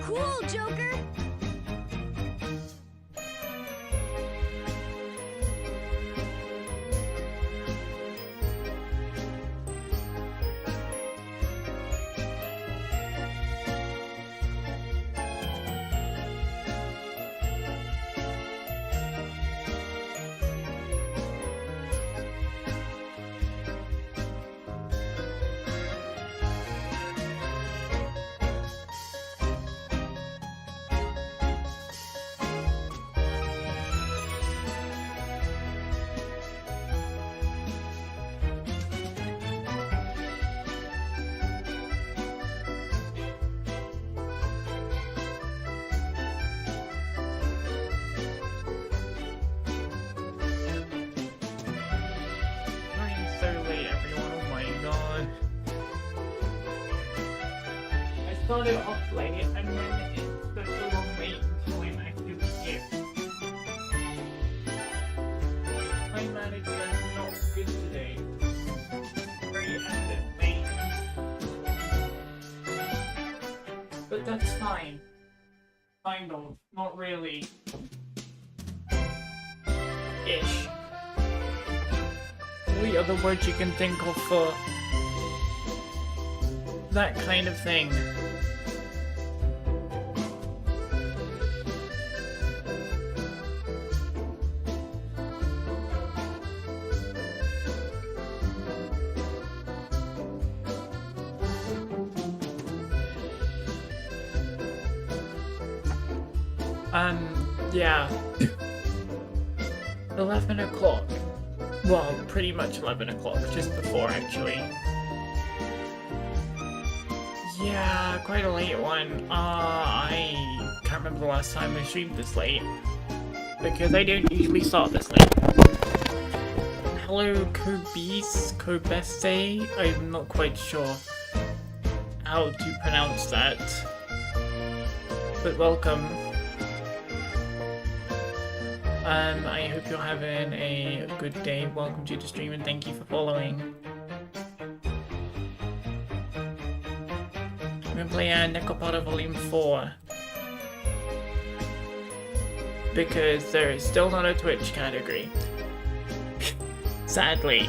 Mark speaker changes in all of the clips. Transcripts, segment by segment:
Speaker 1: Cool, Joker!
Speaker 2: Started off late and then it's such a long wait until I'm actually here. My management is not good today. Very evidently. But that's fine. Kind of. Not really. Ish. What other words you can think of for that kind of thing? Yeah. 11 o'clock. Well, pretty much 11 o'clock, just before actually. Yeah, quite a late one. I can't remember the last time I streamed this late. Because I don't usually start this late. Hello, Kobese? I'm not quite sure how to pronounce that. But welcome. I hope you're having a good day. Welcome to the stream and thank you for following. I'm gonna play Nekopara Volume 4. Because there is still not a Twitch category. Sadly.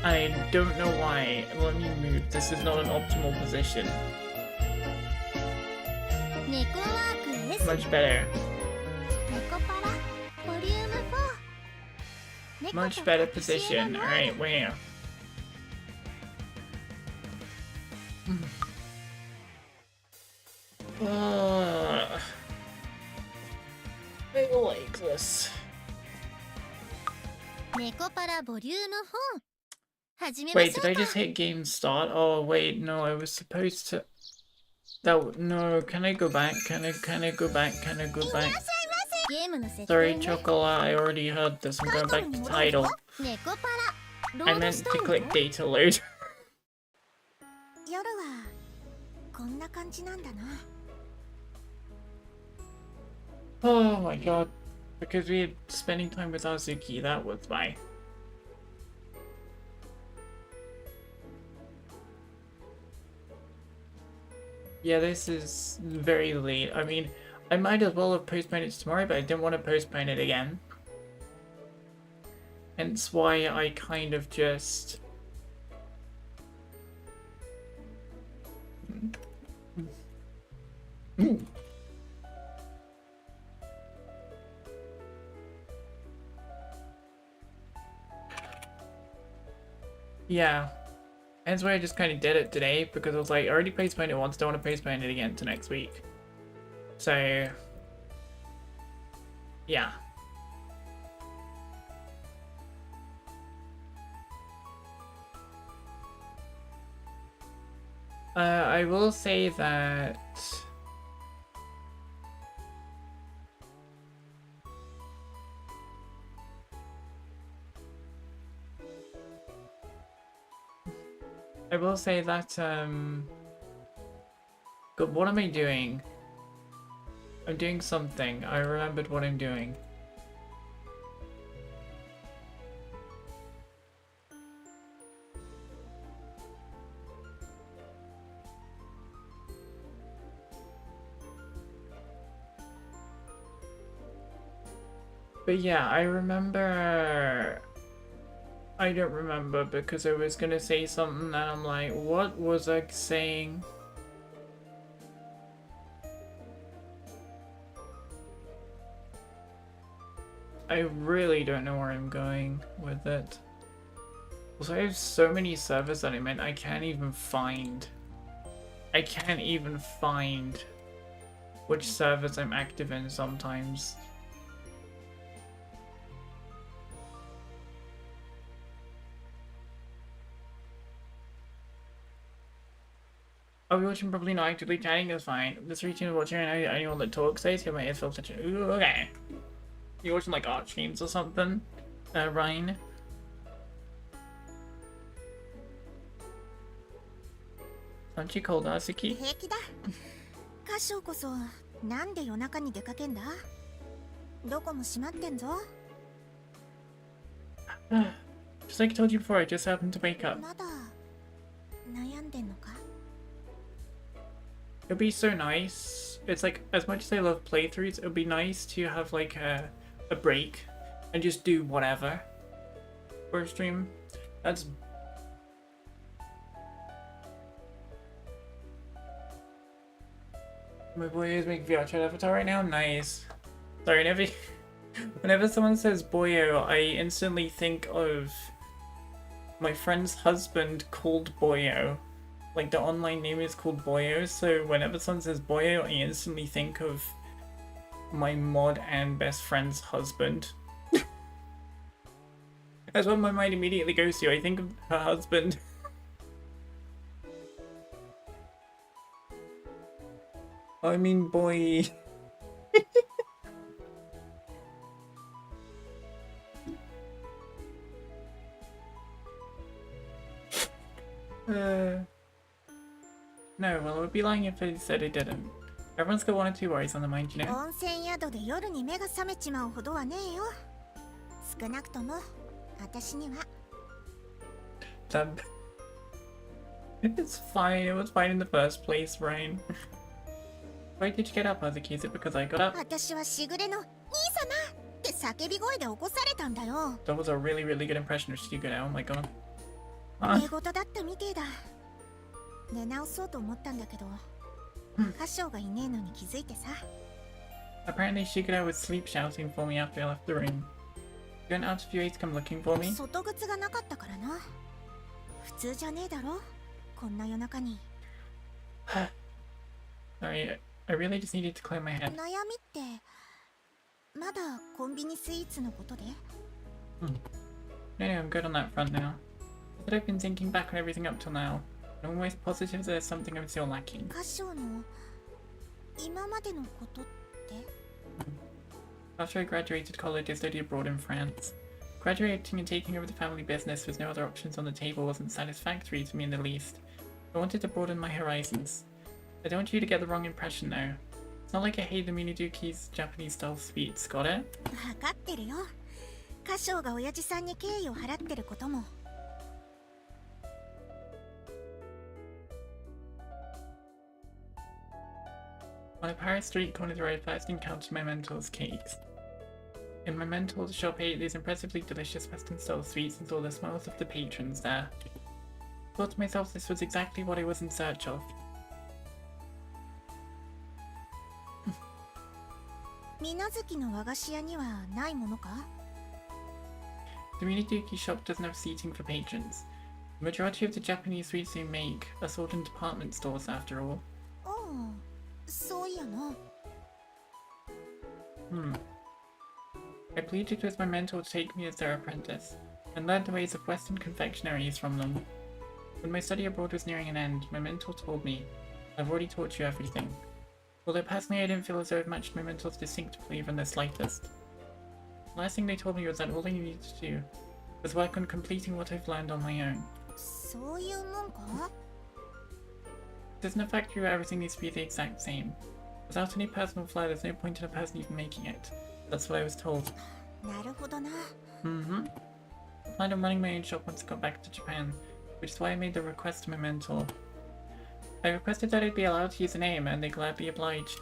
Speaker 2: I don't know why. Let me move. This is not an optimal position. Much better. Much better position. Alright, where? I like this. Wait, did I just hit game start? Oh wait, no, I was supposed to. That no. Can I go back? Can I go back? Can I go back? Sorry, Chocola, I already heard this. I'm going back to title. I meant to click data load. Oh my god. Because we had spending time with Azuki, that was why. Yeah, this is very late. I mean, I might as well have postponed it to tomorrow, but I didn't want to postpone it again. Hence why I kind of just... Yeah. Hence why I just kind of did it today, because I was like, I already postponed it once, don't want to postpone it again to next week. So, yeah. I will say that... God, what am I doing? I'm doing something. I remembered what I'm doing. But yeah, I remember... I don't remember because I was gonna say something and I'm like, what was I saying? I really don't know where I'm going with it. Also, I have so many servers that I'm in, I can't even find which servers I'm active in sometimes. Are we watching properly? Not actively chatting is fine. This routine of watching anyone that talks, I hear my ears feel such a... Ooh, okay. You're watching like art streams or something? Ryan? Aren't you called Azuki? Just like I told you before, I just happened to wake up. It'd be so nice. It's like, as much as I love playthroughs, it would be nice to have like a break and just do whatever for a stream. That's... My boy is making VR chat avatar right now? Nice. Sorry, whenever someone says boyo, I instantly think of my friend's husband called Boyo. Like, the online name is called Boyo, so whenever someone says Boyo, I instantly think of my mod and best friend's husband. That's what my mind immediately goes to. I think of her husband. I mean, boy. No, well, it would be lying if I said I didn't. Everyone's got one or two worries on their mind, you know? It's fine, it was fine in the first place, Ryan. Why did you get up, Azuki? Is it because I got up? That was a really, really good impression of Shigure, oh my god. Apparently Shigure was sleep shouting for me after I left the room. You went out of your way to come looking for me? Sorry, I really just needed to clear my head. No, I'm good on that front now. But I've been thinking back on everything up till now. I'm almost positive there's something I'm still lacking. After I graduated college, I studied abroad in France. Graduating and taking over the family business with no other options on the table wasn't satisfactory to me in the least. I wanted to broaden my horizons. I don't want you to get the wrong impression though. It's not like I hate the Minaduki's Japanese-style sweets, got it? On a Paris street corner where I first encountered my mentor's cakes. In my mentor's shop, I ate these impressively delicious Western-style sweets and saw the smiles of the patrons there. I thought to myself this was exactly what I was in search of. The Minaduki shop doesn't have seating for patrons. The majority of the Japanese sweets they make are sold in department stores after all. I pleaded with my mentor to take me as their apprentice, and learned the ways of Western confectionaries from them. When my study abroad was nearing an end, my mentor told me, I've already taught you everything. Although personally I didn't feel as though it matched my mentor's distinct flavor in the slightest. The last thing they told me was that all I needed to do was work on completing what I've learned on my own. There's no factory where everything needs to be the exact same. Without any personal flair, there's no point in a person even making it. That's what I was told. I planned on running my own shop once I got back to Japan, which is why I made the request to my mentor. I requested that I'd be allowed to use a name, and they gladly obliged.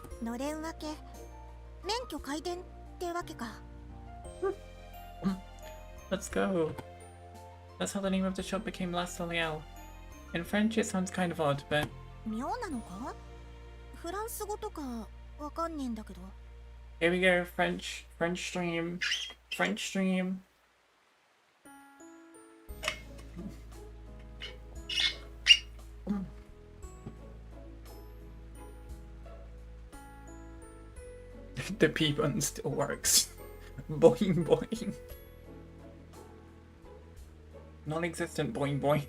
Speaker 2: Let's go. That's how the name of the shop became La Soleil. In French, it sounds kind of odd, but...
Speaker 1: 妙なのか？フランス語とかわかんねえんだけど。
Speaker 2: Here we go, French stream. French stream. The P button still works. Boing boing. Non-existent boing boing.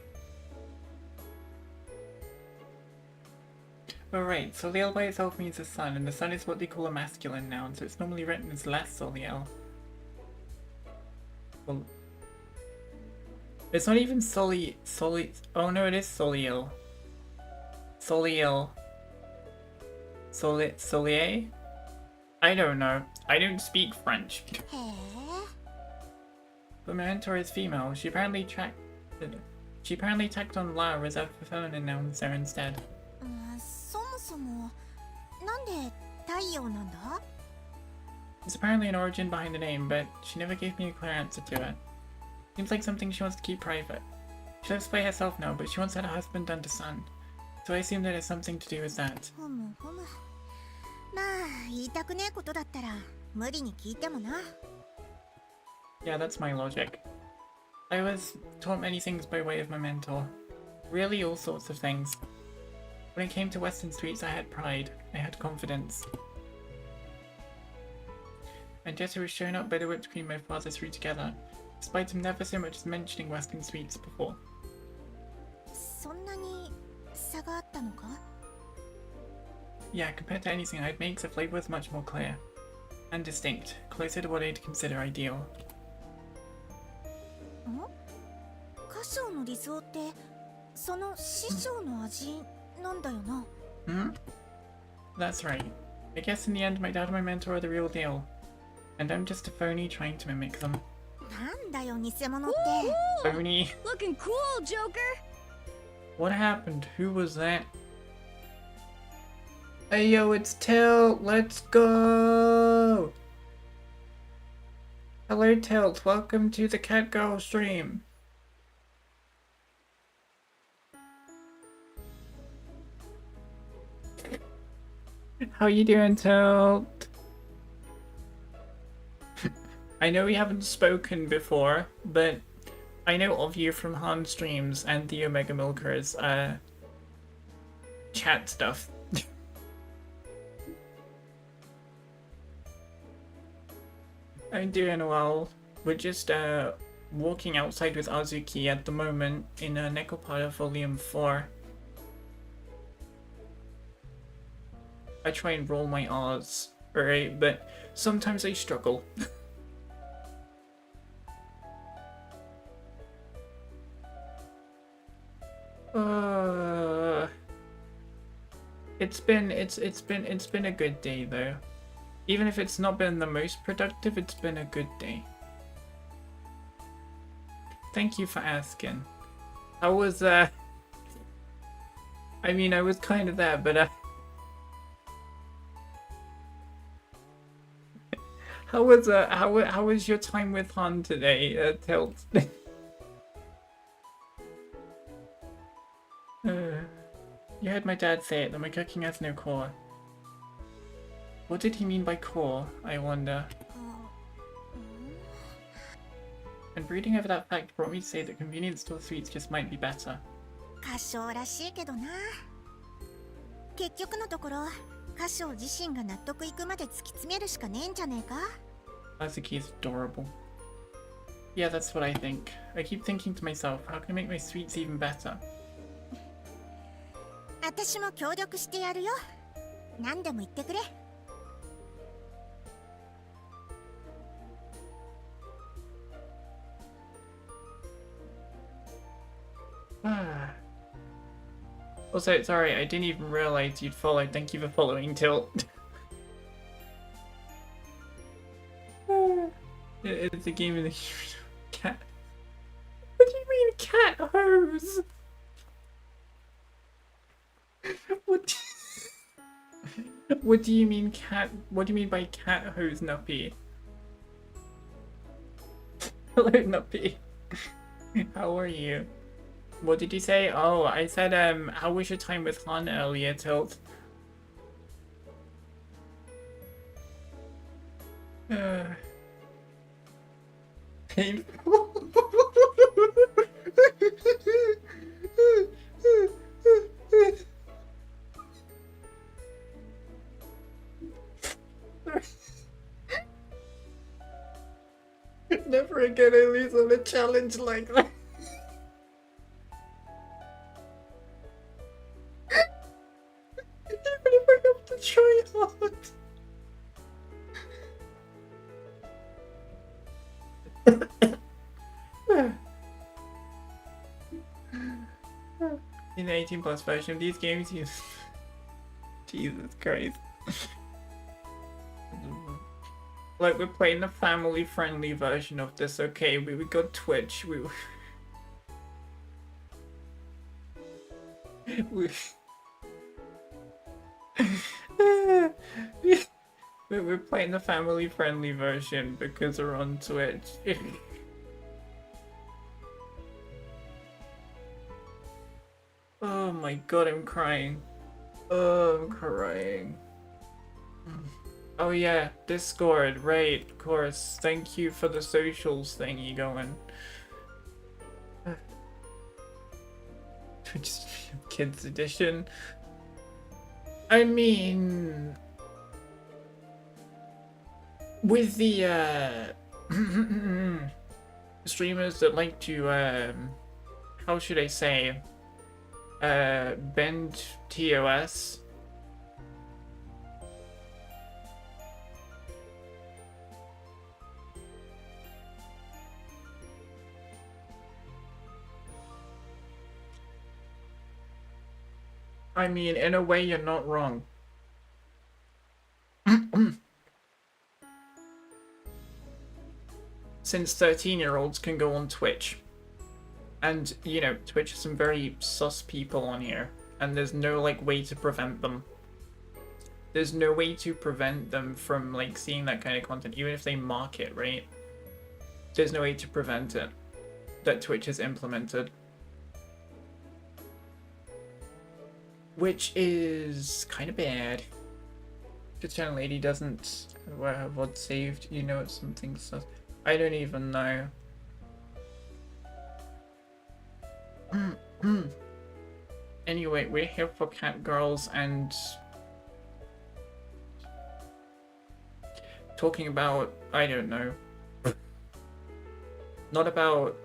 Speaker 2: Alright, Soleil by itself means the sun, and the sun is what they call a masculine noun, so it's normally written as La Soleil. Well, it's not even oh no, it is Soleil. Soleil. Soleil? I don't know. I don't speak French.
Speaker 1: へえ。
Speaker 2: But my mentor is female. She apparently tacked on La reserved for feminine nouns there instead.
Speaker 1: そもそもなんで太陽なんだ？
Speaker 2: There's apparently an origin behind the name, but she never gave me a clear answer to it. Seems like something she wants to keep private. She lives by herself now, but she once had a husband and a son. So I assume that it's something to do with that.
Speaker 1: ふむふむ。まあ言いたくねえことだったら無理に聞いてもな。
Speaker 2: Yeah, that's my logic. I was taught many things by way of my mentor. Really all sorts of things. When it came to Western sweets, I had pride. I had confidence. And yet it was shown up by the whipped cream my father threw together, despite him never so much as mentioning Western sweets before.
Speaker 1: そんなに差があったのか？
Speaker 2: Yeah, compared to anything I'd make, the flavour was much more clear. And distinct, closer to what I'd consider ideal.
Speaker 1: 歌唱の理想ってその師匠の味なんだよな。
Speaker 2: Hmm? That's right. I guess in the end my dad and my mentor are the real deal. And I'm just a phony trying to mimic them.
Speaker 1: なんだよ偽物って。
Speaker 2: Phony?
Speaker 3: Looking cool, Joker!
Speaker 2: What happened? Who was that? Hey yo, it's Tilt! Let's go! Hello Tilt, welcome to the catgirls stream. How you doing, Tilt? I know we haven't spoken before, but I know of you from Han streams and the Omega Milkers chat stuff. I'm doing well. We're just walking outside with Azuki at the moment in Nekopara Volume 4. I try and roll my R's, alright, but sometimes I struggle. It's been a good day though. Even if it's not been the most productive, it's been a good day. Thank you for asking. How was I mean, I was kind of there, but how was your time with Han today, Tilt? You heard my dad say it, that my cooking has no core. What did he mean by core, I wonder? And brooding over that fact brought me to say that convenience store sweets just might be better.
Speaker 1: 歌唱らしいけどな。結局のところ歌唱自身が納得いくまで突き詰めるしかねえんじゃねえか？
Speaker 2: Azuki is adorable. Yeah, that's what I think. I keep thinking to myself, how can I make my sweets even better?
Speaker 1: 私も協力してやるよ。何でも言ってくれ。
Speaker 2: Also, sorry, I didn't even realize you'd followed. Thank you for following, Tilt. It's a game of the cat. What do you mean, cat hose? What do you mean, cat? What do you mean by cat hose, Nuppy? Hello, Nuppy. How are you? What did you say? Oh, I said, how was your time with Han earlier, Tilt? Painful. Never again I lose on a challenge like that. Even if I have to try hard. In the 18 plus version of these games, you... Jesus Christ. Like, we're playing the family-friendly version of this, okay? We got Twitch, we're playing the family-friendly version because we're on Twitch. Oh my god, I'm crying. Oh, I'm crying. Oh yeah, Discord, right, of course. Thank you for the socials thingy going. Twitch Kids Edition. I mean... with the, streamers that like to, how should I say, bend TOS. I mean, in a way, you're not wrong. Since 13-year-olds can go on Twitch. And, you know, Twitch has some very sus people on here. And there's no, like, way to prevent them. There's no way to prevent them from, like, seeing that kind of content, even if they mark it, right? There's no way to prevent it that Twitch has implemented. Which is kind of bad. The channel lady doesn't have VOD saved, you know, it's something sus. I don't even know. Anyway, we're here for catgirls and talking about, I don't know. Not about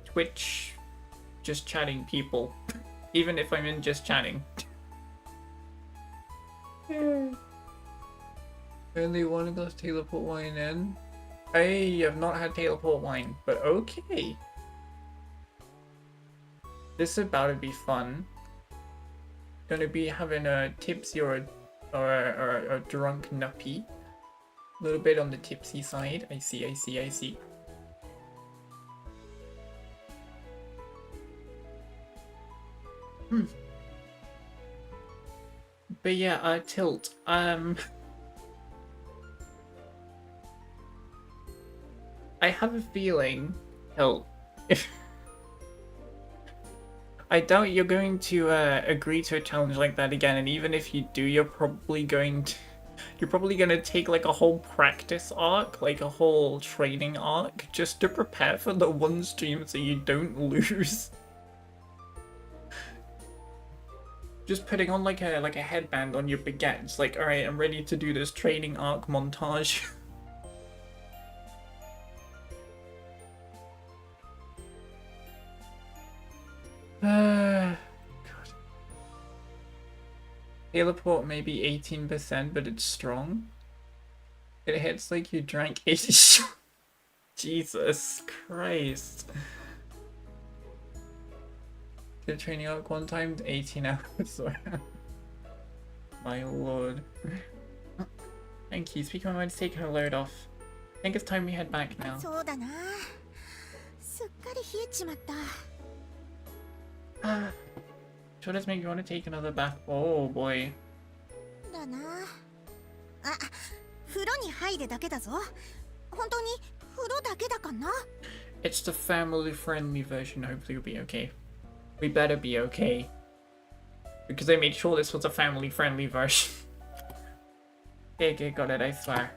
Speaker 2: Twitch, just chatting people. Even if I'm in just chatting. Only one glass teleport wine in. I have not had teleport wine, but okay. This is about to be fun. Gonna be having a tipsy or a drunk nuppy. A little bit on the tipsy side. I see. But yeah, Tilt. I have a feeling, Tilt, if I doubt you're going to agree to a challenge like that again, and even if you do, you're probably gonna take like a whole practice arc, like a whole training arc, just to prepare for the one stream so you don't lose. Just putting on like a headband on your baguettes, like, alright, I'm ready to do this training arc montage. God. Teleport maybe 18%, but it's strong. It hits like you drank 80 shots. Jesus Christ. Did training arc one time, 18 hours. My lord. Thank you. Speaking of my mind, it's taking a load off. I think it's time we head back now. Sure does make you want to take another bath. Oh boy.
Speaker 1: だなあ、風呂に入るだけだぞ。本当に風呂だけだかかな。
Speaker 2: It's the family-friendly version. Hopefully we'll be okay. We better be okay. Because they made sure this was a family-friendly version. Okay, got it, I swear.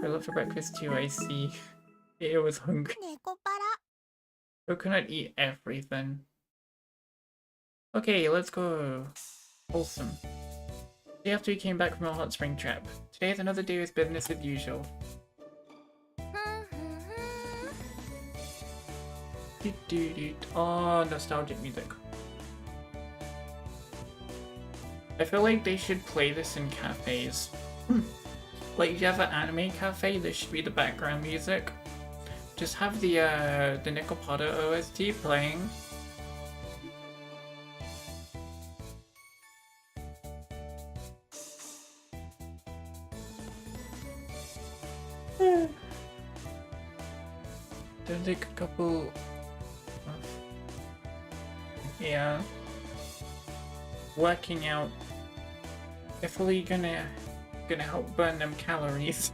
Speaker 2: I love for breakfast too, I see. It was hungry.
Speaker 1: ネコパラ。
Speaker 2: Coconut eat everything. Okay, let's go. Wholesome. Day after we came back from our hot spring trip. Today is another day with business as usual. Oh, nostalgic music. I feel like they should play this in cafes. Like, if you have an anime cafe, this should be the background music. Just have the Nekopara OST playing. There's like a couple. Yeah. Working out. Definitely gonna help burn them calories.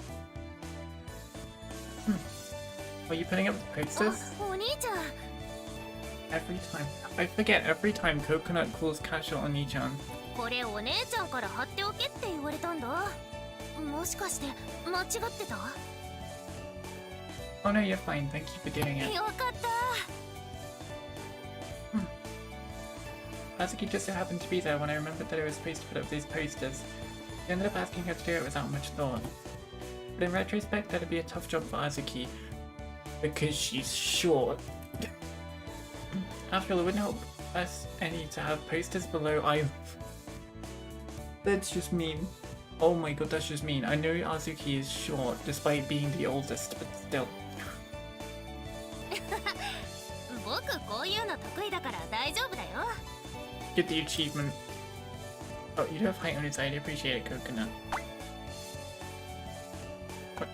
Speaker 2: Are you putting up the posters?
Speaker 1: お兄ちゃん。
Speaker 2: Every time. I forget every time Coconut calls Kasha Oni-chan.
Speaker 1: これお姉ちゃんから貼っておけって言われたんだ。もしかして間違ってた？
Speaker 2: Oh no, you're fine. Thank you for doing it.
Speaker 1: よかった。
Speaker 2: Azuki just so happened to be there when I remembered that I was supposed to put up these posters. I ended up asking her to do it without much thought. But in retrospect, that'd be a tough job for Azuki. Because she's short. After all, it wouldn't help us any to have posters below either. That's just mean. Oh my god, that's just mean. I know Azuki is short, despite being the oldest, but still.
Speaker 1: 僕こういうの得意だから大丈夫だよ。
Speaker 2: Get the achievement. Oh, you do have height on your side. I appreciate it, Coconut. What?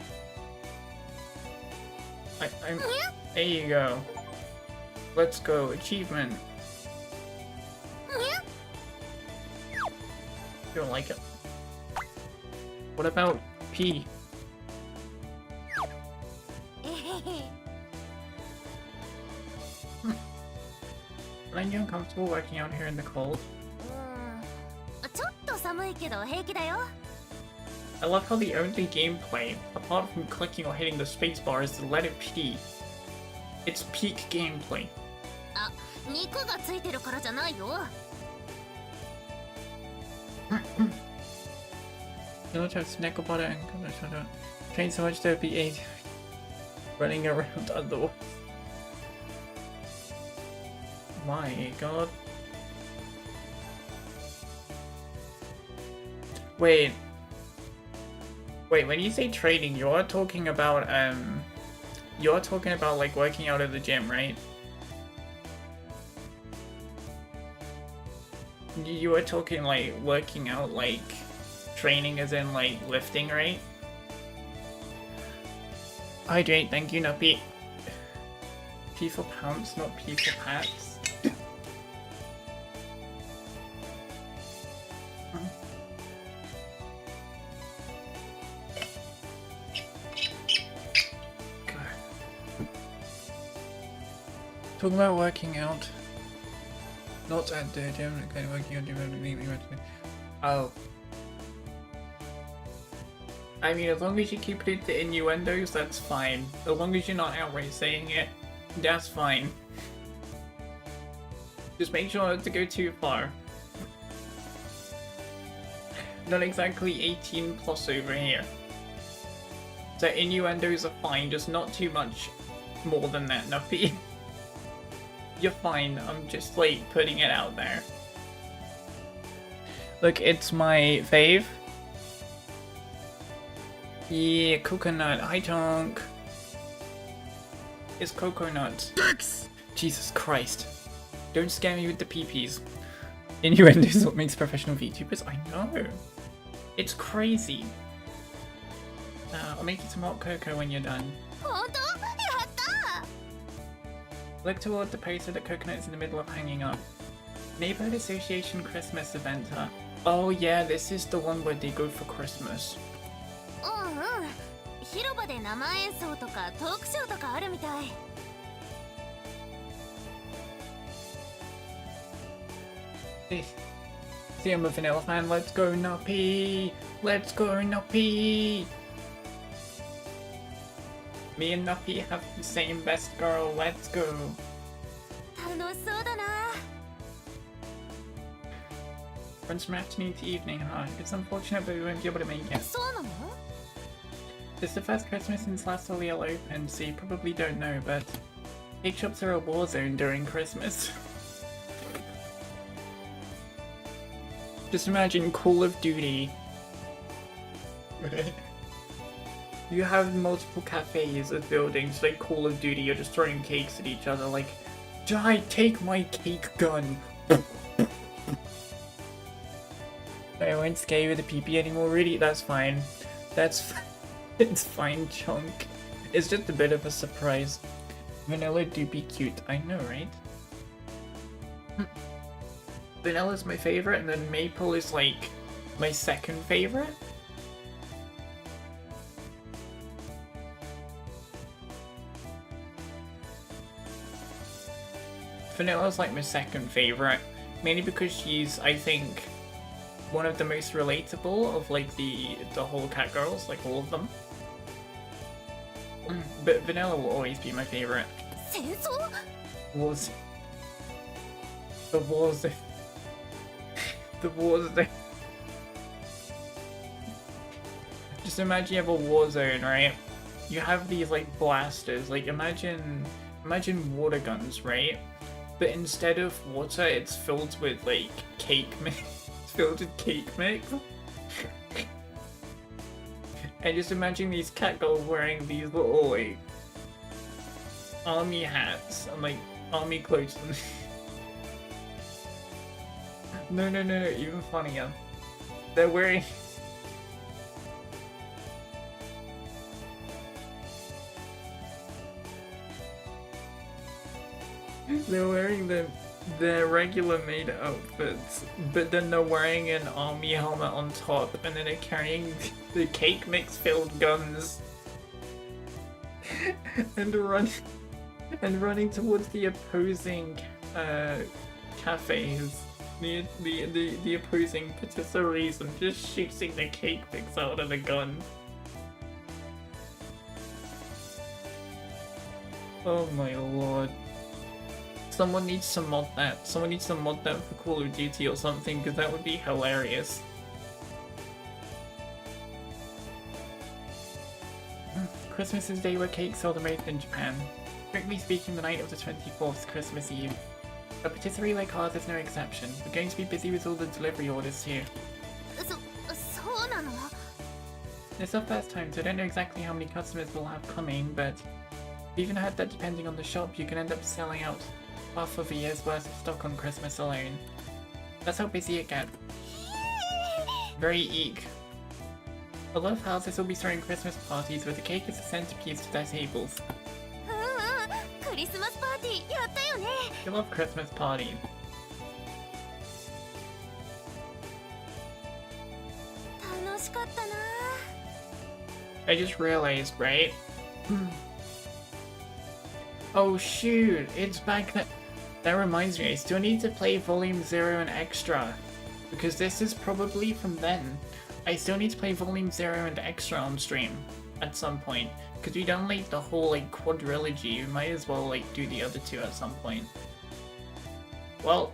Speaker 2: I'm... There you go. Let's go. Achievement. You don't like it. What about P? Aren't you uncomfortable working out here in the cold?
Speaker 1: ちょっと寒いけど平気だよ。
Speaker 2: I love how the only gameplay, apart from clicking or hitting the spacebar, is to let it pee. It's peak gameplay.
Speaker 1: あ、肉がついてるからじゃないよ。
Speaker 2: You know, just Nekopara and train so much to be 8 running around underwater. My god. Wait, when you say training, you're talking about like working out at the gym, right? You were talking like working out, like training as in like lifting, right? Hydrate, thank you, not P. P for pumps, not P for pats. Talking about working out. Not at the gym, kind of working out differently. Oh. I mean, as long as you keep it to innuendos, that's fine. As long as you're not outright saying it, that's fine. Just make sure not to go too far. Not exactly 18 plus over here. So innuendos are fine, just not too much more than that, Nuppy. You're fine, I'm just like putting it out there. Look, it's my fave. Yeah, Coconut. Hi, Chunk. It's Coconut. Jesus Christ. Don't scare me with the peepees. Innuendo is what makes professional VTubers. I know. It's crazy. I'll make you some hot cocoa when you're done. Look toward the poster that Coconut is in the middle of hanging up. Neighborhood Association Christmas event, huh? Oh yeah, this is the one where they go for Christmas.
Speaker 3: うんうん広場で生演奏とかトークショーとかあるみたい
Speaker 2: See, I'm a vanilla fan. Let's go, Nuppy! Let's go, Nuppy! Me and Nuppy have the same best girl. Let's go.
Speaker 3: 楽しそうだな
Speaker 2: Runs from afternoon to evening, huh? It's unfortunate, but we won't be able to make it.
Speaker 3: そうなの
Speaker 2: It's the first Christmas since last Soliel opened, so you probably don't know, but cake shops are a war zone during Christmas. Just imagine Call of Duty. You have multiple cafes as buildings, like Call of Duty, you're just throwing cakes at each other, like, Jai, take my cake gun! I won't scare you with a PP anymore, really? That's fine. It's fine, Chunk. It's just a bit of a surprise. Vanilla do be cute, I know, right? Vanilla's my favorite, and then Maple is like my second favorite. Vanilla's like my second favorite, mainly because she's, I think, one of the most relatable of like the whole catgirls, like all of them. But Vanilla will always be my favorite.
Speaker 3: 戦争
Speaker 2: Wars. The wars. The wars. Just imagine you have a war zone, right? You have these like blasters. Like imagine water guns, right? But instead of water, it's filled with like cake mix. It's filled with cake mix. And just imagine these catgirls wearing these little like army hats and like army clothes. No, even funnier. They're wearing. They're wearing their regular made outfits, but then they're wearing an army helmet on top, and then they're carrying the cake mix filled guns, and running towards the opposing cafes. The opposing patisseries and just shooting the cake mix out of the gun. Oh my lord. Someone needs to mod that. Someone needs to mod that for Call of Duty or something, because that would be hilarious. Christmas is the day where cakes are the most in Japan. Strictly speaking, the night of the 24th is Christmas Eve. A patisserie like ours is no exception. We're going to be busy with all the delivery orders too.
Speaker 3: そうなの
Speaker 2: It's our first time, so I don't know exactly how many customers we'll have coming, but we've even heard that depending on the shop, you can end up selling out half of a year's worth of stock on Christmas alone. That's how busy it gets. Very eek. A lot of houses will be throwing Christmas parties where the cake is the centerpiece to their tables.
Speaker 3: クリスマスパーティーやったよね
Speaker 2: You love Christmas parties.
Speaker 3: 楽しかったな
Speaker 2: I just realized, right? Oh shoot, it's back then. That reminds me, I still need to play Volume 0 and Extra. Because this is probably from then. I still need to play Volume 0 and Extra on stream. At some point. Because we done like the whole like quadrilogy, we might as well like do the other two at some point. Well,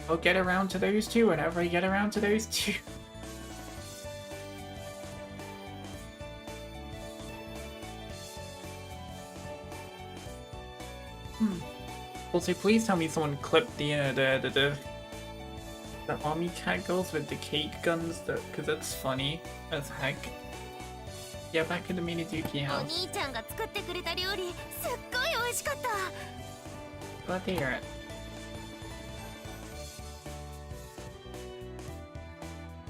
Speaker 2: I'll get around to those two whenever I get around to those two. Also, please tell me someone clipped the army catgirls with the cake guns, because that's funny as heck. Yeah, back in the Minazuki
Speaker 3: お
Speaker 2: house.
Speaker 3: 兄ちゃんが作ってくれた料理すっごい美味しかった
Speaker 2: Glad to hear it.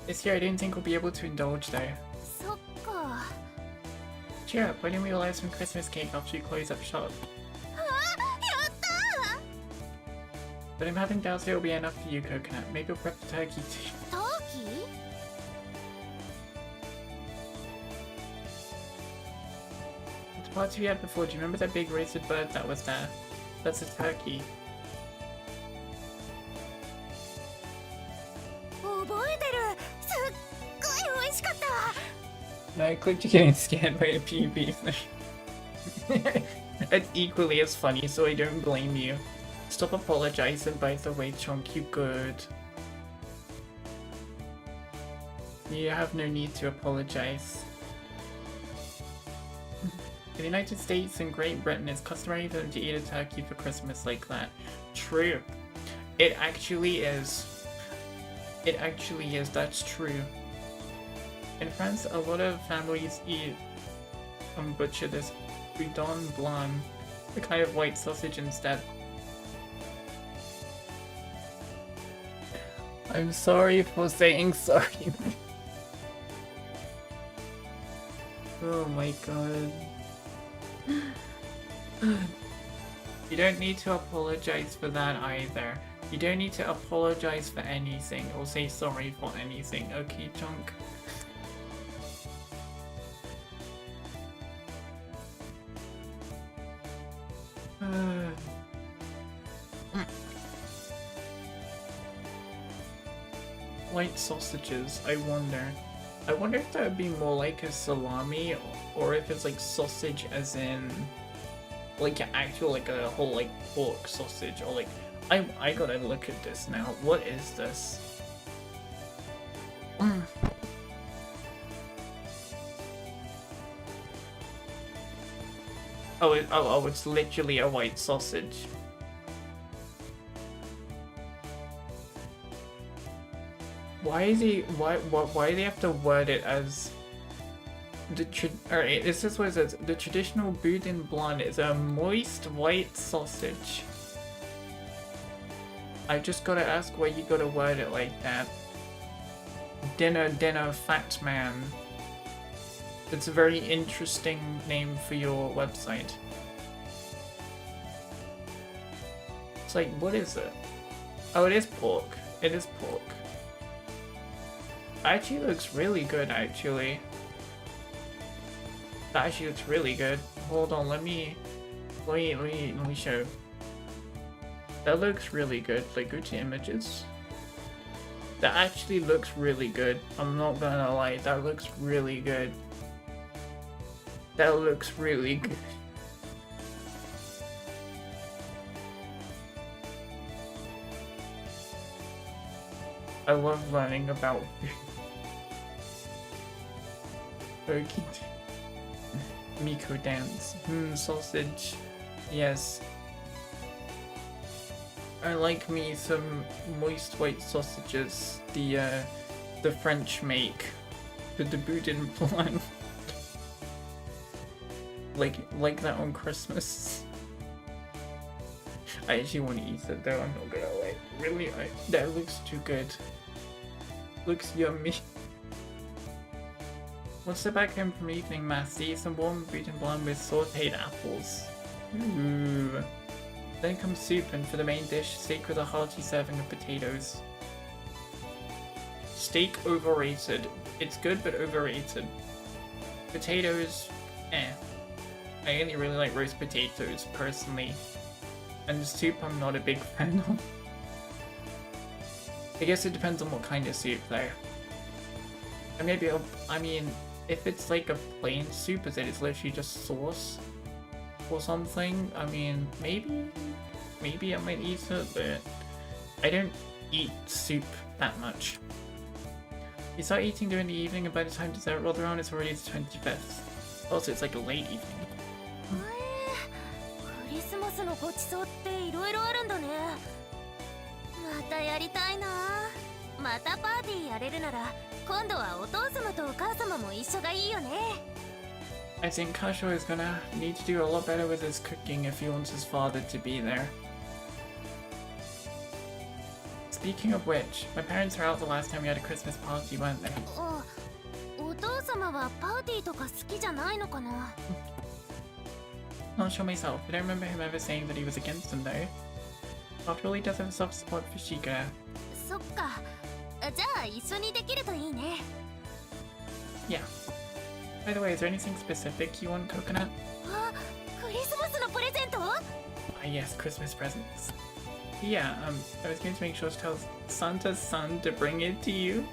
Speaker 2: This year I don't think we'll be able to indulge though.
Speaker 3: そっか
Speaker 2: Cheer up, why don't we all have some Christmas cake after you close up shop?
Speaker 3: あやった
Speaker 2: But I'm having doubts it'll be enough for you, Coconut. Maybe we'll prep the turkey too.
Speaker 3: ターキー
Speaker 2: The party we had before, do you remember that big roasted bird that was there? That's a turkey.
Speaker 3: 覚えてる。すっごい美味しかった。
Speaker 2: No, I clicked you getting scared by a PB thing. It's equally as funny, so I don't blame you. Stop apologizing, by the way, Chunk, you good. You have no need to apologize. In the United States and Great Britain, it's customary for them to eat a turkey for Christmas like that. True. It actually is. It actually is, that's true. In France, a lot of families eat and butcher this boudin blanc, a kind of white sausage instead. I'm sorry for saying sorry. Oh my god. You don't need to apologize for that either. You don't need to apologize for anything or say sorry for anything, okay, Chunk? White sausages, I wonder. I wonder if that would be more like a salami or if it's like sausage as in like an actual like a whole like pork sausage or like I gotta look at this now. What is this? Oh, it's literally a white sausage. Why do they have to word it as alright, this is what it says. The traditional boudin blanc is a moist white sausage. I just gotta ask why you gotta word it like that. Dinner, fat man. It's a very interesting name for your website. It's like, what is it? Oh, it is pork. It is pork. Actually looks really good, actually. That actually looks really good. Hold on, let me show. That looks really good. Like, go to images. That actually looks really good. I'm not gonna lie, that looks really good. That looks really good. I love learning about food. Okay. Miko dance. Sausage. Yes. I like me some moist white sausages. The French make. With the boudin blanc. like that on Christmas. I actually want to eat it though, I'm not gonna lie. Really, that looks too good. Looks yummy. Once they're back home from evening mass, eat some warm boudin blanc with sauteed apples. Ooh. Then comes soup, and for the main dish, steak with a hearty serving of potatoes. Steak overrated. It's good, but overrated. Potatoes, eh. I only really like roast potatoes, personally. And the soup I'm not a big fan of. I guess it depends on what kind of soup though. And maybe I mean, if it's like a plain soup, is it? It's literally just sauce or something. I mean, maybe I might eat it, but I don't eat soup that much. You start eating during the evening, and by the time dessert rolls around, it's already the 25th. Also, it's like a late evening.
Speaker 3: クリスマスのごちそうっていろいろあるんだね。またやりたいな。またパーティーやれるなら今度はお父様とお母様も一緒がいいよね。
Speaker 2: I think Kasho is gonna need to do a lot better with his cooking if he wants his father to be there. Speaking of which, my parents were out the last time we had a Christmas party, weren't they?
Speaker 3: あ、お父様はパーティーとか好きじゃないのかな。
Speaker 2: Not sure myself, but I don't remember him ever saying that he was against them though. After all, he does have a soft spot for Shikara.
Speaker 3: そっか。じゃあ一緒にできるといいね。
Speaker 2: Yeah. By the way, is there anything specific you want, Coconut?
Speaker 3: あ、クリスマスのプレゼント？
Speaker 2: Ah, yes, Christmas presents. Yeah, I was going to make sure to tell Santa's son to bring it to you.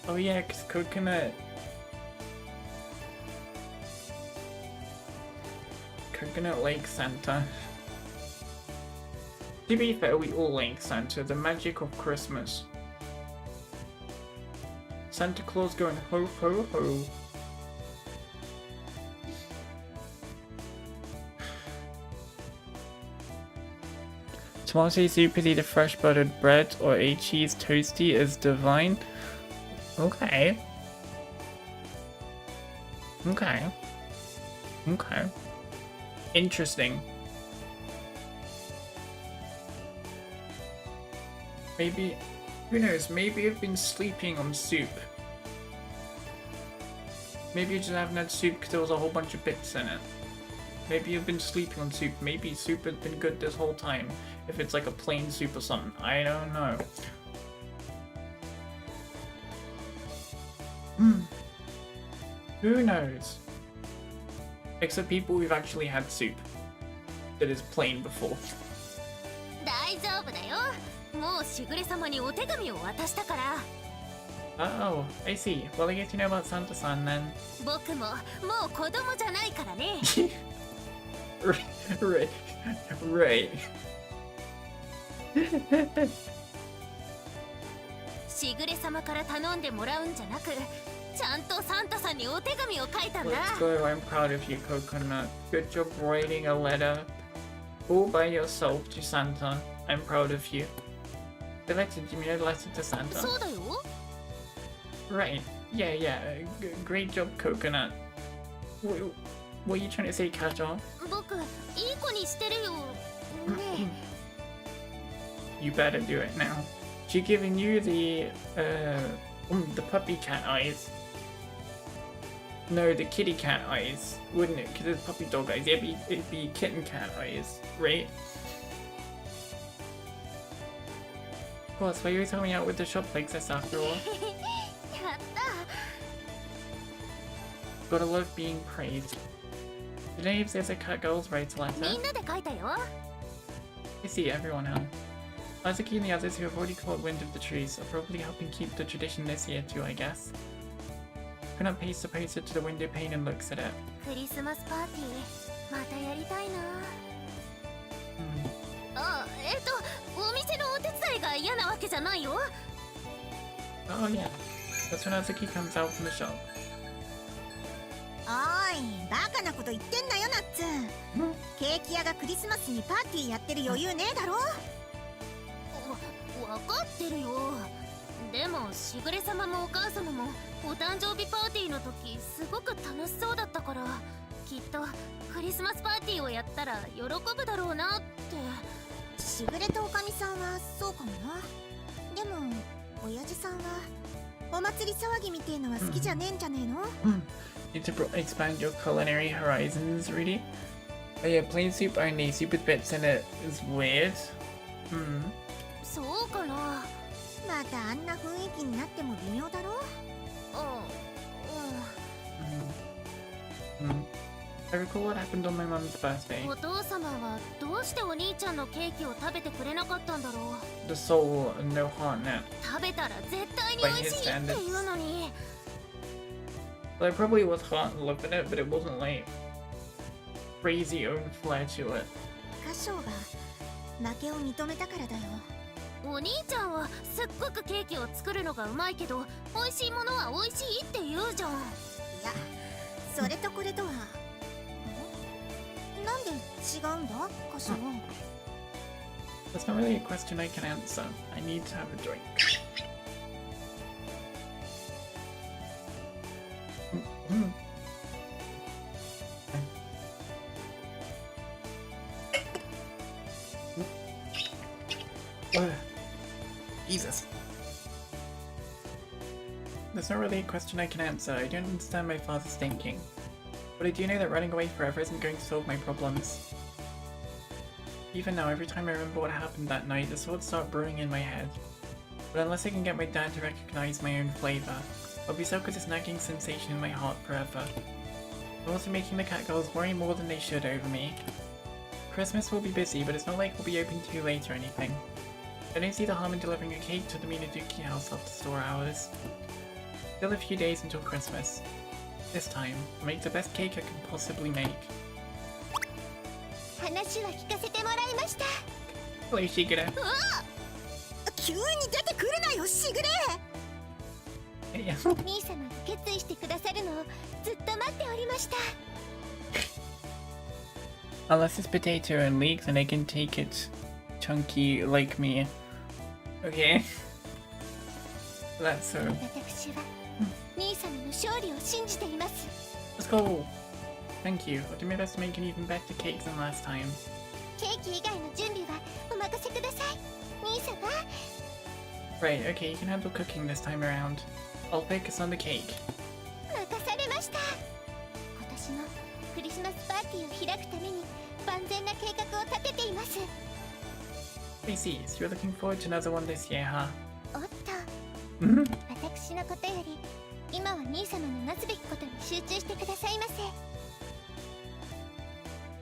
Speaker 2: Oh yeah, because Coconut likes Santa. To be fair, we all like Santa, the magic of Christmas. Santa Claus going ho ho ho. Tomato soup is either fresh buttered bread or a cheese toasty is divine. Okay. Okay. Okay. Interesting. Maybe, who knows, maybe I've been sleeping on soup. Maybe you just haven't had soup because there was a whole bunch of bits in it. Maybe you've been sleeping on soup. Maybe soup has been good this whole time. If it's like a plain soup or something. I don't know. Who knows? Except people who've actually had soup that is plain before.
Speaker 3: 大丈夫だよ。もうしぐれ様にお手紙を渡したから。
Speaker 2: Oh, I see. Well, I guess you know about Santa-san then.
Speaker 3: 僕ももう子供じゃないからね。
Speaker 2: Right. Right.
Speaker 3: しぐれ様から頼んでもらうんじゃなく、ちゃんとサンタさんにお手紙を書いたんだ。
Speaker 2: Let's go. I'm proud of you, Coconut. Good job writing a letter all by yourself to Santa. I'm proud of you. The letter, do you mean a letter to Santa?
Speaker 3: そうだよ。
Speaker 2: Right. Yeah. Great job, Coconut. What are you trying to say, Kajo?
Speaker 3: 僕、いい子にしてるよ。ね
Speaker 2: You better do it now. She giving you the puppy cat eyes. No, the kitty cat eyes, wouldn't it? Because it's puppy dog eyes. Yeah, it'd be kitten cat eyes, right? Of course, why are you always helping out with the shop like this after all?
Speaker 3: え。やった。
Speaker 2: Gotta love being praised. Did any of the other catgirls write a
Speaker 3: み
Speaker 2: letter?
Speaker 3: んなで書いたよ。
Speaker 2: I see, everyone has. Azuki and the others who have already caught wind of the trees are probably helping keep the tradition this year too, I guess. Coconut pastes the poster to the window pane and looks at it.
Speaker 3: クリスマスパーティー、またやりたいな。 あ、お店のお手伝いが嫌なわけじゃないよ。
Speaker 2: Oh yeah, that's when Azuki comes out from the shop.
Speaker 1: おーい、バカなこと言ってんなよナッツ。ケーキ屋がクリスマスにパーティーやってる余裕ねえだろ。
Speaker 3: わかってるよ。でもしぐれ様もお母様もお誕生日パーティーの時すごく楽しそうだったから、きっとクリスマスパーティーをやったら喜ぶだろうなって。
Speaker 1: しぐれとおかみさんはそうかもな。でも親父さんはお祭り騒ぎみてえのは好きじゃねえんじゃねえの？
Speaker 2: Need to expand your culinary horizons, really? Oh yeah, plain soup only. Soup with bits in it is weird.
Speaker 3: そうかな。
Speaker 1: またあんな雰囲気になっても微妙だろ。
Speaker 2: I recall what happened on my mum's birthday.
Speaker 3: お父様はどうしてお兄ちゃんのケーキを食べてくれなかったんだろう。
Speaker 2: The soul and no heart net.
Speaker 3: 食べたら絶対に美味しいって言うのに。
Speaker 2: Well, there probably was heart and love in it, but it wasn't like crazy own flair to it.
Speaker 1: 歌唱が負けを認めたからだよ。
Speaker 3: お兄ちゃんはすっごくケーキを作るのがうまいけど、美味しいものは美味しいって言うじゃん。
Speaker 1: いや、それとこれとはなんで違うんだ歌唱。
Speaker 2: That's not really a question I can answer. I need to have a drink. Jesus. That's not really a question I can answer. I don't understand my father's thinking. But I do know that running away forever isn't going to solve my problems. Even now, every time I remember what happened that night, the thoughts start brewing in my head. But unless I can get my dad to recognize my own flavor, I'll be stuck with this nagging sensation in my heart forever. I'm also making the catgirls worry more than they should over me. Christmas will be busy, but it's not like we'll be open too late or anything. I don't see the harm in delivering a cake to the Minazuki house after store hours. Still a few days until Christmas. This time, I'll make the best cake I can possibly make.
Speaker 3: 話は聞かせてもらいました。
Speaker 2: Hello, Shigura.
Speaker 1: 急に出てくるなよしぐれ。
Speaker 2: Yeah.
Speaker 3: 兄様が決意してくださるのをずっと待っておりました。
Speaker 2: Unless it's potato and leek, then I can take it chunky like me. Okay. That's so.
Speaker 3: 私は兄様の勝利を信じています。
Speaker 2: Let's go! Thank you. I'll do my best to make an even better cake than last time.
Speaker 3: ケーキ以外の準備はお任せください。兄様。
Speaker 2: Right, okay, you can handle cooking this time around. I'll focus on the cake.
Speaker 3: 任されました。今年のクリスマスパーティーを開くために万全な計画を立てています。
Speaker 2: I see, so you're looking forward to another one this year, huh?
Speaker 3: おっと、
Speaker 2: Mhm.
Speaker 3: 私のことより今は兄様のなすべきことに集中してくださいませ。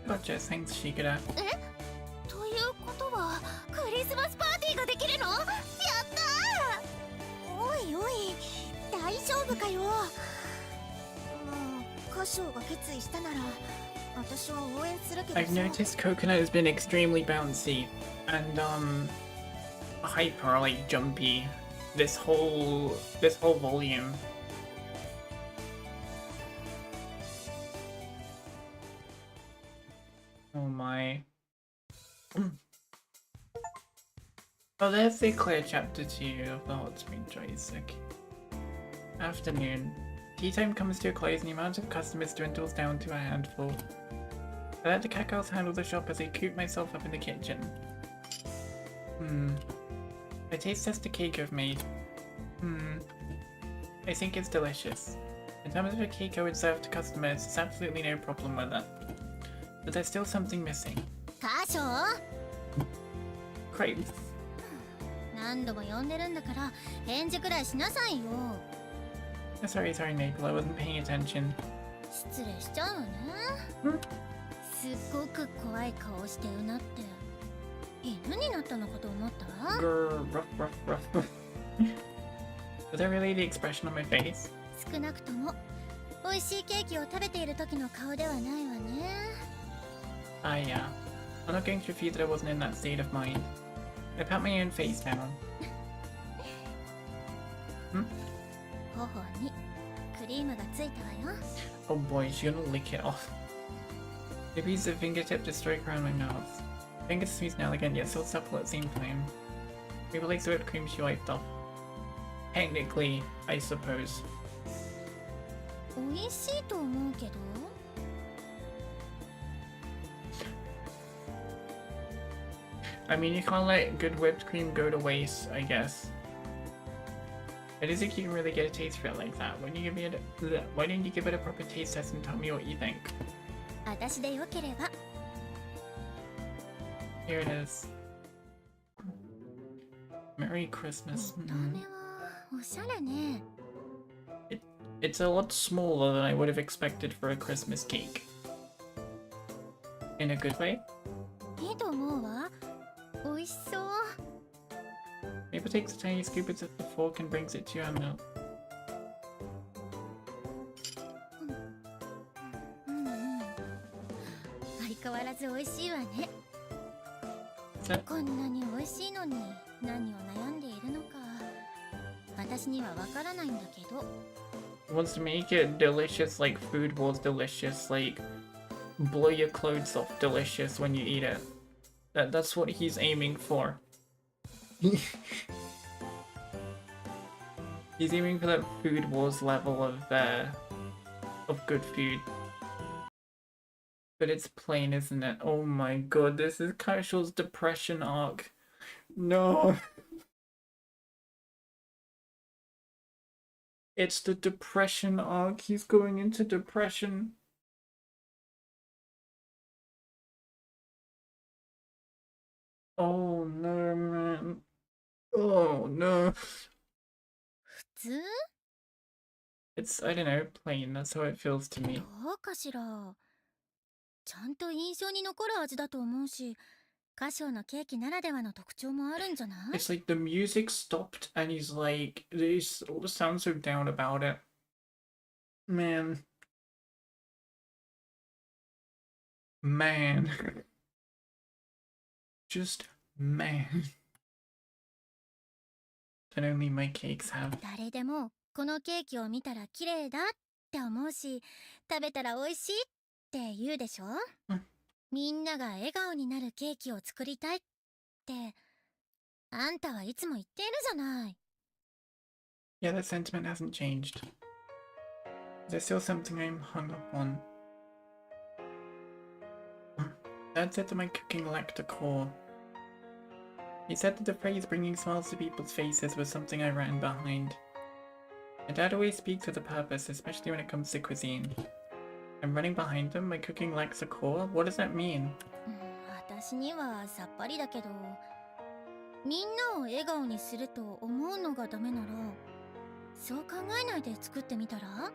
Speaker 2: Gotcha, thanks, Shigura.
Speaker 3: ということはクリスマスパーティーができるの？やったー！
Speaker 1: おいおい、大丈夫かよ。まあ、歌唱が決意したなら私は応援するけどさ。
Speaker 2: I've noticed Coconut has been extremely bouncy and hyper like jumpy this whole volume. Oh my. Oh, there's the clear chapter 2 of the Hot Spring Joystick. Afternoon. Tea time comes to a close and the amount of customers dwindles down to a handful. I let the catgirls handle the shop as I coop myself up in the kitchen. I taste test the cake I've made. I think it's delicious. In terms of a cake I would serve to customers, there's absolutely no problem with it. But there's still something missing.
Speaker 3: 歌唱？
Speaker 2: Great.
Speaker 3: 何度も呼んでるんだから返事くらいしなさいよ。
Speaker 2: Sorry, Maple, I wasn't paying attention.
Speaker 3: 失礼しちゃうわね。すっごく怖い顔してうなって犬になったのかと思った？
Speaker 2: Grr, ruff. Was that really the expression on my face?
Speaker 3: 少なくとも美味しいケーキを食べている時の顔ではないわね。
Speaker 2: Yeah. I'm not going to refute that I wasn't in that state of mind. I pat my own face down.
Speaker 3: 頬にクリームがついたわよ。
Speaker 2: Oh boy, she's gonna lick it off. Maybe use the fingertip to stroke around my mouth. Fingers smooth and elegant, yet still supple at the same time. Maybe likes the whipped cream she wiped off. Technically, I suppose.
Speaker 3: 美味しいと思うけど。
Speaker 2: I mean, you can't let good whipped cream go to waste, I guess. I don't think you can really get a taste for it like that. Why didn't you give it a proper taste test and tell me what you think?
Speaker 3: 私でよければ。
Speaker 2: Here it is. Merry Christmas.
Speaker 3: 見た目はおしゃれね。
Speaker 2: It's a lot smaller than I would have expected for a Christmas cake. In a good way?
Speaker 3: いいと思うわ。美味しそう。
Speaker 2: Maple takes a tiny scoop of the fork and brings it to her mouth.
Speaker 3: 相変わらず美味しいわね。
Speaker 2: That
Speaker 3: こんなに美味しいのに何を悩んでいるのか私にはわからないんだけど。
Speaker 2: wants to make it delicious, like food was delicious, like blow your clothes off delicious when you eat it. That's what he's aiming for. He's aiming for that food wars level of good food. But it's plain, isn't it? Oh my god, this is Kaisho's depression arc. No. It's the depression arc. He's going into depression. Oh no, man. Oh no.
Speaker 3: 普通
Speaker 2: It's, I don't know, plain. That's how it feels to me.
Speaker 3: どうかしら。ちゃんと印象に残る味だと思うし、歌唱のケーキならではの特徴もあるんじゃない？
Speaker 2: It's like the music stopped and he's like, they all sound so down about it. Man. Man. Just man. That only my cakes have.
Speaker 3: 誰でもこのケーキを見たら綺麗だって思うし、食べたら美味しいって言うでしょ？
Speaker 2: うん。
Speaker 3: みんなが笑顔になるケーキを作りたいって、あんたはいつも言っているじゃない。
Speaker 2: Yeah, that sentiment hasn't changed. There's still something I'm hung up on. Dad said that my cooking lacked a core. He said that the phrase bringing smiles to people's faces was something I ran behind. My dad always speaks with a purpose, especially when it comes to cuisine. I'm running behind him, my cooking lacks a core? What does that mean?
Speaker 3: 私にはさっぱりだけど、みんなを笑顔にすると思うのがダメなら、そう考えないで作ってみたら？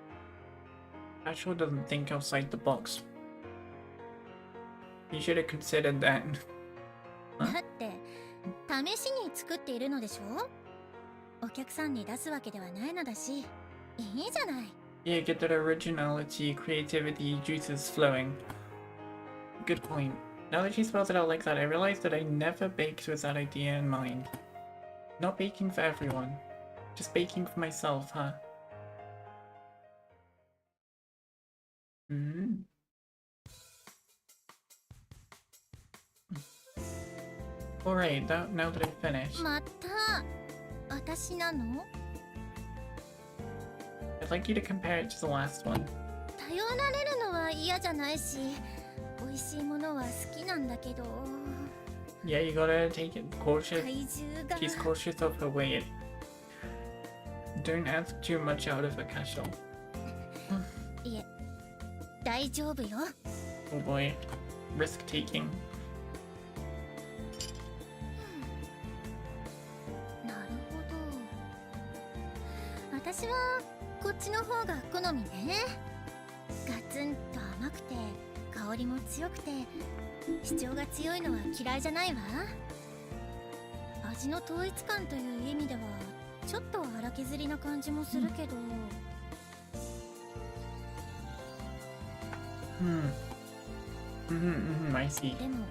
Speaker 2: Dad sure doesn't think outside the box. You should have considered that.
Speaker 3: だって試しに作っているのでしょ？お客さんに出すわけではないのだし、いいじゃない。
Speaker 2: Yeah, get that originality, creativity, juices flowing. Good point. Now that she spells it out like that, I realize that I never baked with that idea in mind. Not baking for everyone. Just baking for myself, huh? Hmm. Alright, now that I've finished,
Speaker 3: また私なの？
Speaker 2: I'd like you to compare it to the last one.
Speaker 3: 頼られるのは嫌じゃないし、美味しいものは好きなんだけど、
Speaker 2: Yeah, you gotta take it cautious.
Speaker 3: 体重が
Speaker 2: She's cautious of her weight. Don't ask too much out of her casual.
Speaker 3: いえ、大丈夫よ。
Speaker 2: Oh boy. Risk taking.
Speaker 3: なるほど。私はこっちの方が好みね。ガツンと甘くて香りも強くて主張が強いのは嫌いじゃないわ。味の統一感という意味ではちょっと荒削りな感じもするけど、
Speaker 2: I see.
Speaker 3: でも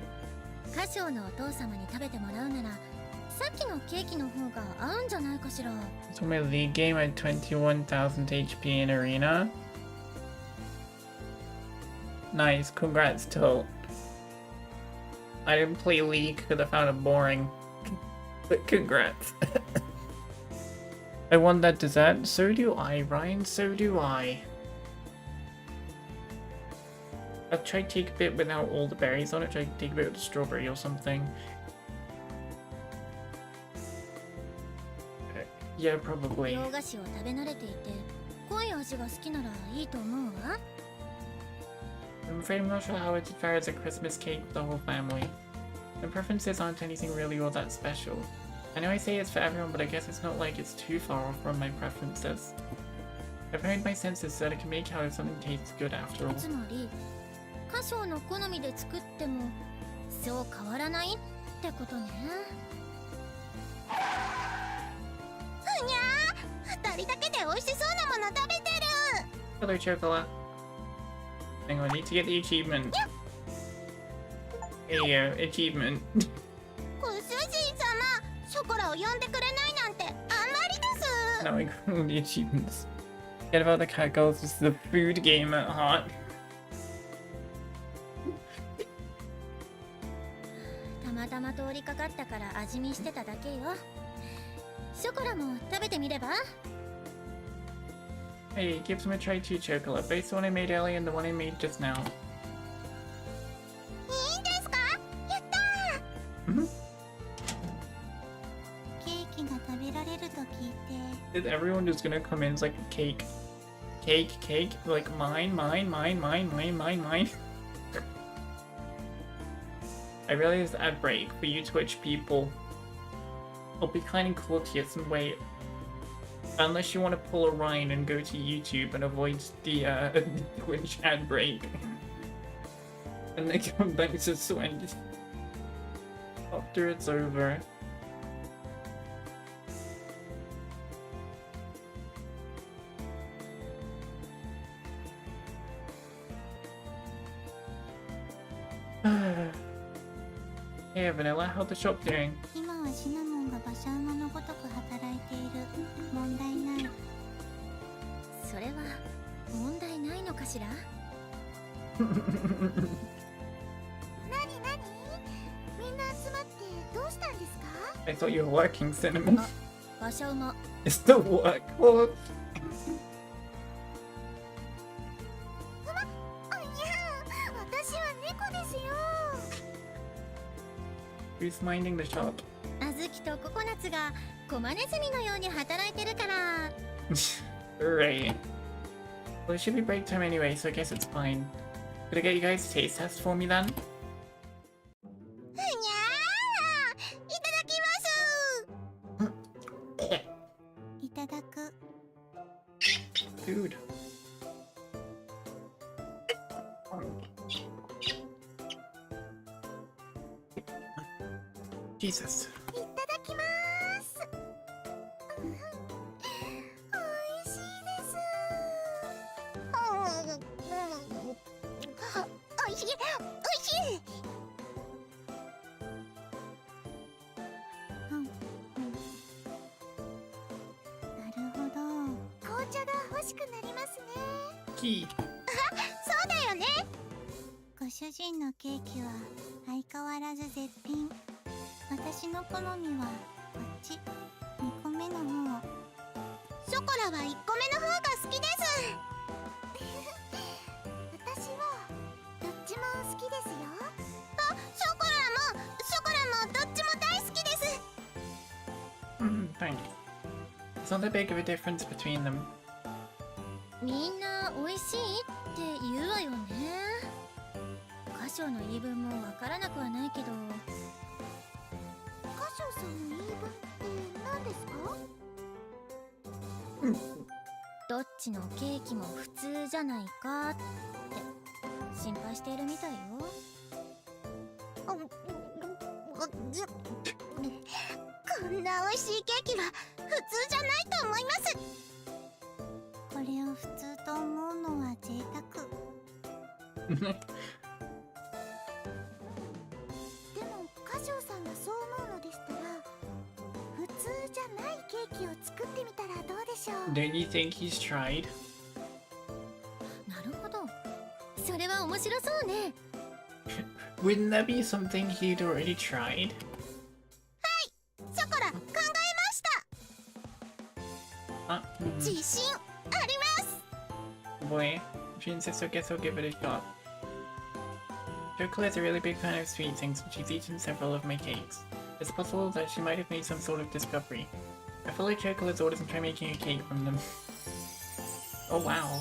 Speaker 3: 歌唱のお父様に食べてもらうならさっきのケーキの方が合うんじゃないかしら。
Speaker 2: So my league game at 21,000 HP in arena. Nice, congrats Tote. I didn't play League because I found it boring. But congrats. I won that dessert. So do I, Ryan. So do I. I'll try to take a bit without all the berries on it. Try to take a bit with the strawberry or something. Yeah, probably.
Speaker 3: 洋菓子を食べ慣れていて濃い味が好きならいいと思うわ。
Speaker 2: I'm afraid I'm not sure how it'd fare as a Christmas cake for the whole family. My preferences aren't anything really all that special. I know I say it's for everyone, but I guess it's not like it's too far off from my preferences. I've honed my senses so that I can make out if something tastes good after all.
Speaker 3: つまり歌唱の好みで作ってもそう変わらないってことね。ふにゃー、二人だけで美味しそうなもの食べてる。
Speaker 2: Hello, Chocola. Hang on, I need to get the achievement. Here you go, achievement.
Speaker 3: ご主人様、ショコラを呼んでくれないなんてあんまりです。
Speaker 2: Now I got all the achievements. Forget about the catgirls, this is a food game at heart.
Speaker 3: たまたま通りかかったから味見してただけよ。ショコラも食べてみれば？
Speaker 2: Hey, give some a try too, Chocola. Both the one I made earlier and the one I made just now.
Speaker 3: いいんですか？やったー。
Speaker 2: Mhm.
Speaker 3: ケーキが食べられると聞いて。
Speaker 2: Is everyone just gonna come in as like a cake? Cake, cake, like mine, mine, mine, mine, mine, mine, mine. I realized ad break for you Twitch people. I'll be kind and courteous and wait. Unless you want to pull a Ryan and go to YouTube and avoid the Twitch ad break. And then come back to Swend after it's over. Hey Vanilla, how's the shop doing?
Speaker 1: 今はシナモンが馬車馬のごとく働いている。問題ない。
Speaker 3: それは問題ないのかしら？
Speaker 1: なになに？みんな集まってどうしたんですか？
Speaker 2: I thought you were working, Cinnamon.
Speaker 3: 馬車馬。
Speaker 2: It's still work. What?
Speaker 1: 私は猫ですよ。
Speaker 2: Who's minding the shop?
Speaker 3: あずきとココナツがコマネズミのように働いてるから。
Speaker 2: Right. Well, it should be break time anyway, so I guess it's fine. Could I get you guys taste test for me then?
Speaker 1: にゃー、いただきます。いただく。
Speaker 2: Dude. Jesus.
Speaker 1: いただきます。おいしいです。おいしい、おいしい。なるほど。紅茶が欲しくなりますね。
Speaker 2: Key.
Speaker 1: そうだよね。ご主人のケーキは相変わらず絶品。私の好みはこっち、2個目の方。ショコラは1個目の方が好きです。私はどっちも好きですよ。あ、ショコラもどっちも大好きです。
Speaker 2: Thanks. It's not that big of a difference between them.
Speaker 3: みんな美味しいって言うわよね。歌唱の言い分もわからなくはないけど。
Speaker 1: 歌唱さんの言い分って何ですか？
Speaker 3: どっちのケーキも普通じゃないかって心配しているみたいよ。
Speaker 1: こんな美味しいケーキは普通じゃないと思います。これを普通と思うのは贅沢。でも歌唱さんがそう思うのでしたら、普通じゃないケーキを作ってみたらどうでしょう。
Speaker 2: Don't you think he's tried?
Speaker 3: なるほど。それは面白そうね。
Speaker 2: Wouldn't that be something he'd already tried?
Speaker 1: ショコラ考えました。
Speaker 2: Ah,
Speaker 1: 自信あります。
Speaker 2: boy. If you insist, I guess I'll give it a shot. Chocolate is a really big fan of sweet things, and she's eaten several of my cakes. It's possible that she might have made some sort of discovery. I follow Chocolate's orders and try making a cake from them. Oh wow.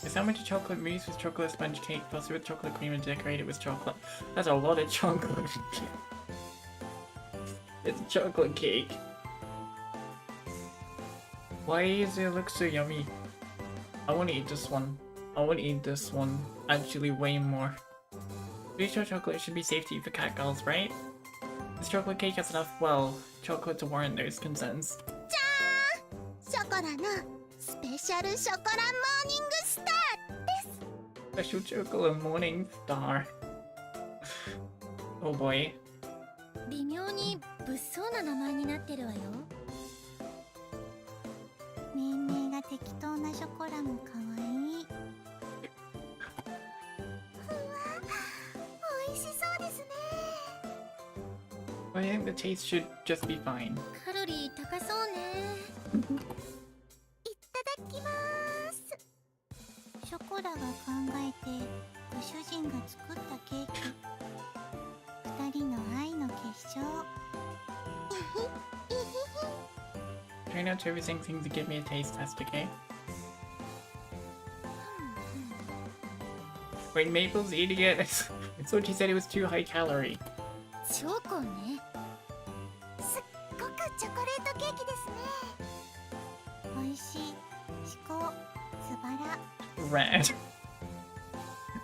Speaker 2: A sandwich of chocolate mousse with chocolate sponge cake, frosted with chocolate cream and decorated with chocolate. That's a lot of chocolate. It's a chocolate cake. Why does it look so yummy? I want to eat this one. I want to eat this one. Actually, way more. Pretty sure chocolate should be safe to eat for catgirls, right? This chocolate cake has enough, well, chocolate to warrant those concerns.
Speaker 1: ショコラのスペシャルショコラモーニングスターです。
Speaker 2: Special chocolate morning star. Oh boy.
Speaker 3: 微妙に物騒な名前になってるわよ。
Speaker 1: 命名が適当なショコラも可愛い。美味しそうですね。
Speaker 2: I think the taste should just be fine.
Speaker 3: カロリー高そうね。
Speaker 1: いただきます。ショコラが考えてご主人が作ったケーキ。二人の愛の結晶。
Speaker 2: Try not to overthink things and give me a taste test, okay? Wait, Maple's eating it? I thought she said it was too high calorie.
Speaker 3: チョコね。
Speaker 1: すっごくチョコレートケーキですね。美味しい。至高。素晴ら。
Speaker 2: Rad.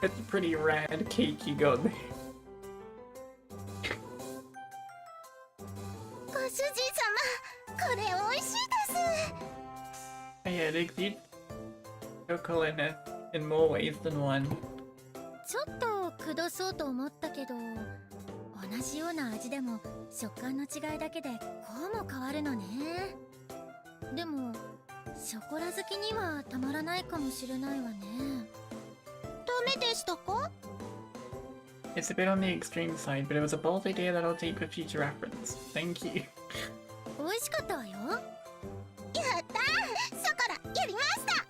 Speaker 2: That's a pretty rad cake you got there.
Speaker 1: ご主人様、これ美味しいです。
Speaker 2: Yeah, they eat chocolate in more ways than one.
Speaker 3: ちょっとくどそうと思ったけど、同じような味でも食感の違いだけでこうも変わるのね。でもショコラ好きにはたまらないかもしれないわね。
Speaker 1: ダメでしたか？
Speaker 2: It's a bit on the extreme side, but it was a bold idea that I'll take for future reference. Thank you.
Speaker 3: 美味しかったわよ。
Speaker 1: やったー、ショコラやりました。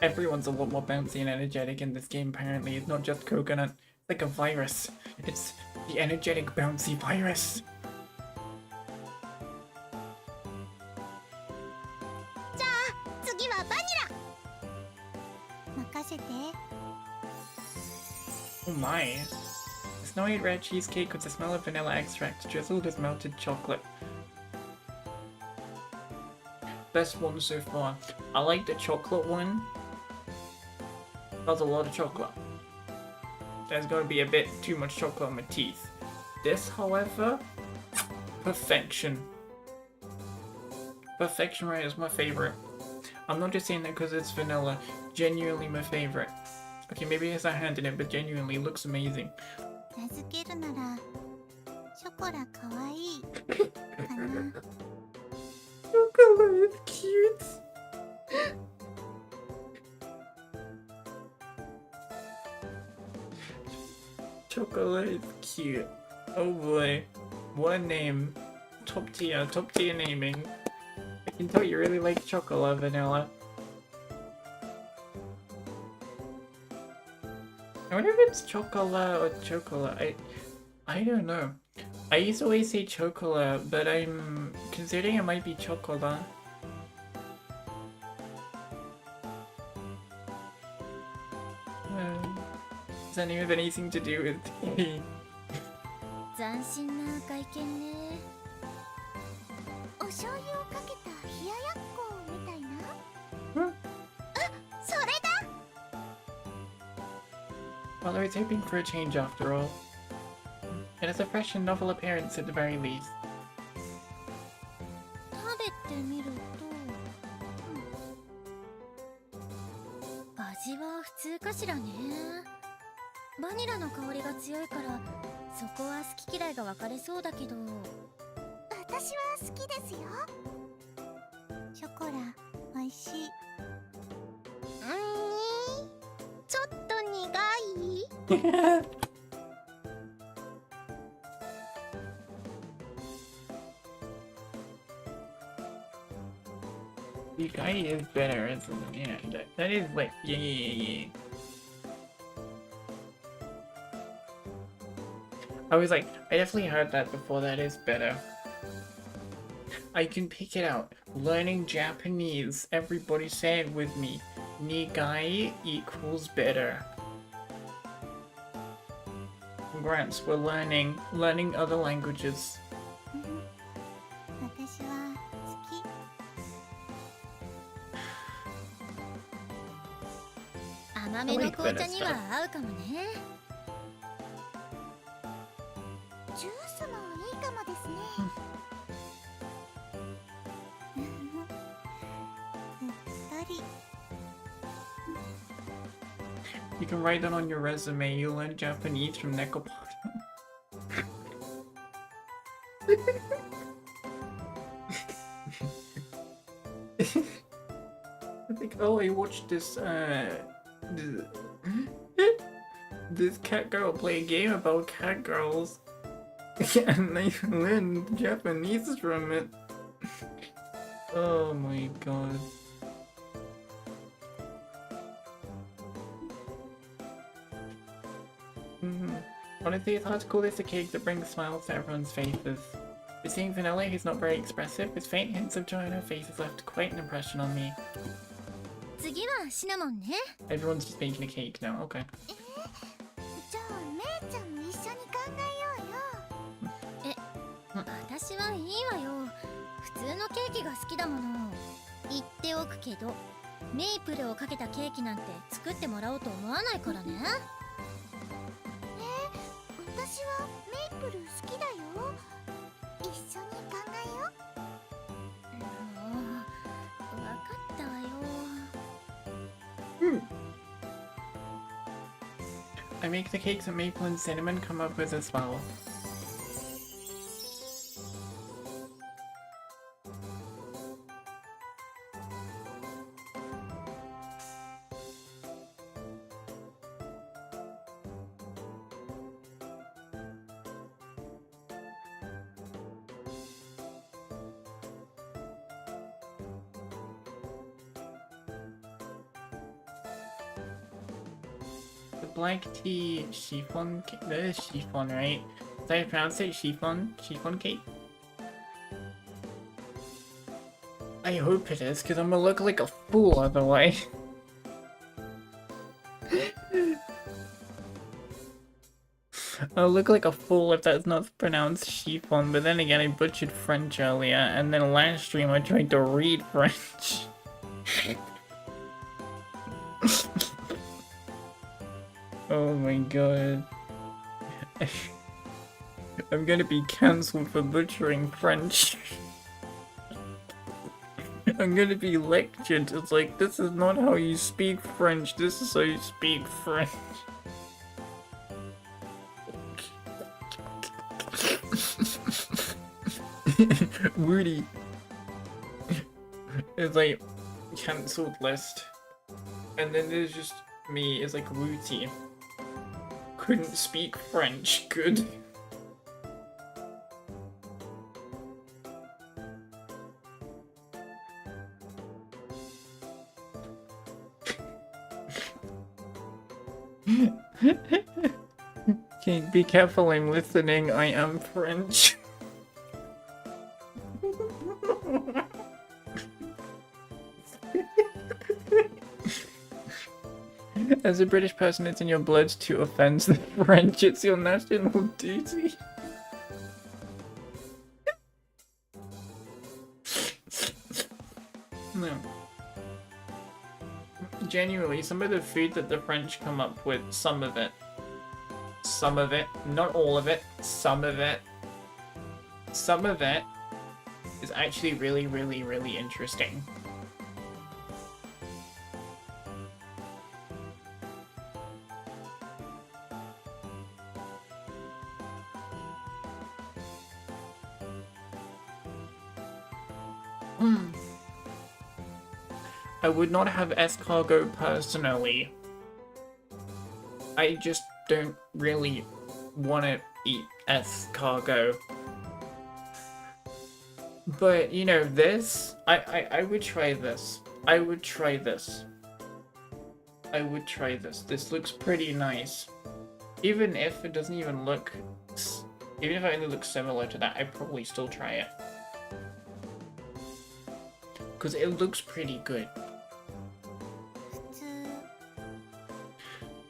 Speaker 2: Everyone's a lot more bouncy and energetic in this game, apparently. It's not just coconut. It's like a virus. It's the energetic, bouncy virus.
Speaker 1: じゃあ次はバニラ。任せて。
Speaker 2: Oh my. Snowy red cheesecake with the smell of vanilla extract drizzled with melted chocolate. Best one so far. I like the chocolate one. That's a lot of chocolate. There's gonna be a bit too much chocolate on my teeth. This, however, perfection. Perfection right is my favorite. I'm not just saying that because it's vanilla. Genuinely my favorite. Okay, maybe it's not handed it, but genuinely it looks amazing.
Speaker 1: 名付けるならショコラかわいいかな。
Speaker 2: Chocolate is cute. Chocolate is cute. Oh boy. What a name. Top tier naming. I can tell you really like chocolate, vanilla. I wonder if it's chocolate or chocolate. I don't know. I used to always say chocolate, but I'm considering it might be chocolate. Does that have anything to do with tea?
Speaker 3: 斬新な外見ね。
Speaker 1: お醤油をかけた冷ややっこみたいな。
Speaker 2: Hmm?
Speaker 1: それだ。
Speaker 2: Well, I was hoping for a change after all. It has a fresh and novel appearance at the very least.
Speaker 3: 食べてみると、味は普通かしらね。バニラの香りが強いからそこは好き嫌いが分かれそうだけど。
Speaker 1: 私は好きですよ。ショコラ美味しい。ちょっと苦い。
Speaker 2: The guy is better, isn't it? Yeah, that is like, yeah. I was like, I definitely heard that before, that is better. I can pick it out. Learning Japanese, everybody say it with me. Nigai equals better. Congrats, we're learning other languages.
Speaker 1: 私は好き。
Speaker 3: 甘めの紅茶には合うかもね。
Speaker 1: ジュースもいいかもですね。うっとり。
Speaker 2: You can write that on your resume. You learn Japanese from Nekopara. I think, oh, I watched this cat girl play a game about cat girls. And they learned Japanese from it. Oh my god. Honestly, it's hard to call this a cake that brings smiles to everyone's faces. But seeing Vanilla, who's not very expressive, with faint hints of joy on her face, has left quite an impression on me.
Speaker 3: 次はシナモンね。
Speaker 2: Everyone's just making a cake now, okay.
Speaker 1: じゃあ姉ちゃんも一緒に考えようよ。
Speaker 3: 私はいいわよ。普通のケーキが好きだもの。言っておくけど、メイプルをかけたケーキなんて作ってもらおうと思わないからね。
Speaker 1: 私はメイプル好きだよ。一緒に考えよう。
Speaker 3: もう、わかったわよ。
Speaker 2: I make the cakes that maple and cinnamon come up with as well. The black tea chiffon cake. That is chiffon, right? Did I pronounce it chiffon? Chiffon cake? I hope it is, because I'm gonna look like a fool otherwise. I'll look like a fool if that's not pronounced chiffon, but then again I butchered French earlier, and then last stream I tried to read French. Oh my god. I'm gonna be cancelled for butchering French. I'm gonna be lectured. It's like, this is not how you speak French, this is how you speak French. Woody. It's like, cancelled list. And then there's just me, it's like Wooty. Couldn't speak French, good. Okay, be careful, I'm listening, I am French. As a British person, it's in your blood to offend the French. It's your national duty. No. Genuinely, some of the food that the French come up with, some of it, not all of it, some of it is actually really, really, really interesting. I would not have escargot personally. I just don't really want to eat escargot. But, you know, this, I would try this. I would try this. I would try this. This looks pretty nice. Even if it doesn't even look, even if it only looks similar to that, I'd probably still try it. Because it looks pretty good.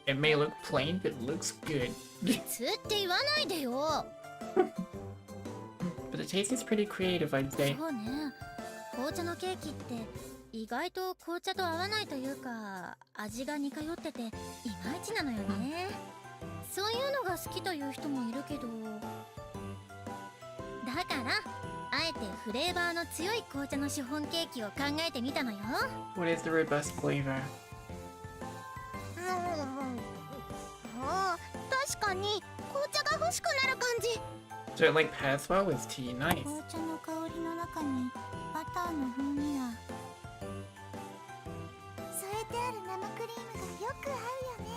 Speaker 2: It may look plain, but it looks good. But the taste is pretty creative, I'd say.
Speaker 3: そうね。紅茶のケーキって意外と紅茶と合わないというか、味が似通ってていまいちなのよね。そういうのが好きという人もいるけど、だからあえてフレーバーの強い紅茶のシフォンケーキを考えてみたのよ。
Speaker 2: What is the robust flavor?
Speaker 1: 確かに紅茶が欲しくなる感じ。
Speaker 2: So it like pairs well with tea, nice.
Speaker 1: 紅茶の香りの中にバターの風味が添えてある生クリームがよく合うよね。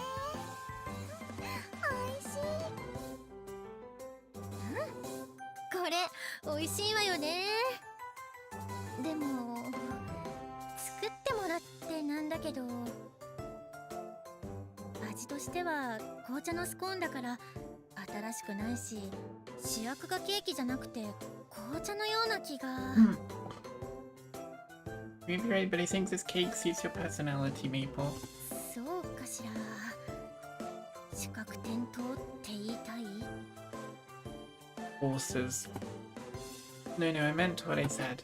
Speaker 1: おいしい。
Speaker 3: これ美味しいわよね。でも作ってもらってなんだけど、味としては紅茶のスコーンだから新しくないし、主役がケーキじゃなくて紅茶のような気が。
Speaker 2: Maybe right, but I think this cake suits your personality, Maple.
Speaker 3: そうかしら。資格転倒って言いたい？
Speaker 2: Horses. No, no, I meant what I said.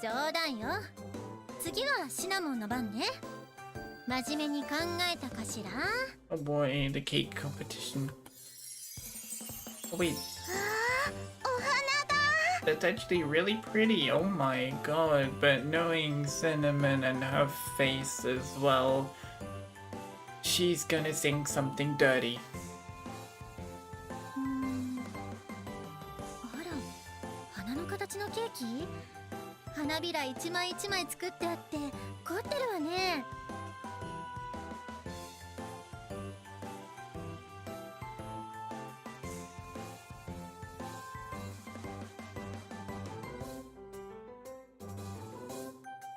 Speaker 3: 冗談よ。次はシナモンの番ね。真面目に考えたかしら。
Speaker 2: Oh boy, the cake competition. Oh wait,
Speaker 1: お花だ。
Speaker 2: that's actually really pretty. Oh my god, but knowing Cinnamon and her face as well, she's gonna sing something dirty.
Speaker 3: あら、花の形のケーキ？花びら一枚一枚作ってあって凝ってるわね。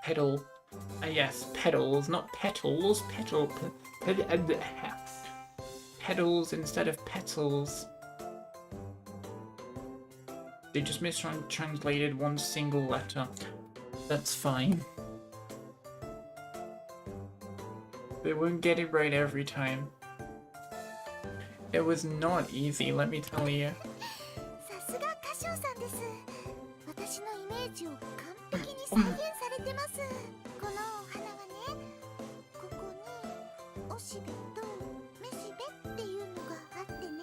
Speaker 2: Petal. Yes, petals, not petals. Petals instead of petals. They just mistranslated one single letter. That's fine. They won't get it right every time. It was not easy, let me tell you.
Speaker 1: さすが歌唱さんです。私のイメージを完璧に再現されてます。このお花はね、ここにおしべとめしべっていうのがあってね。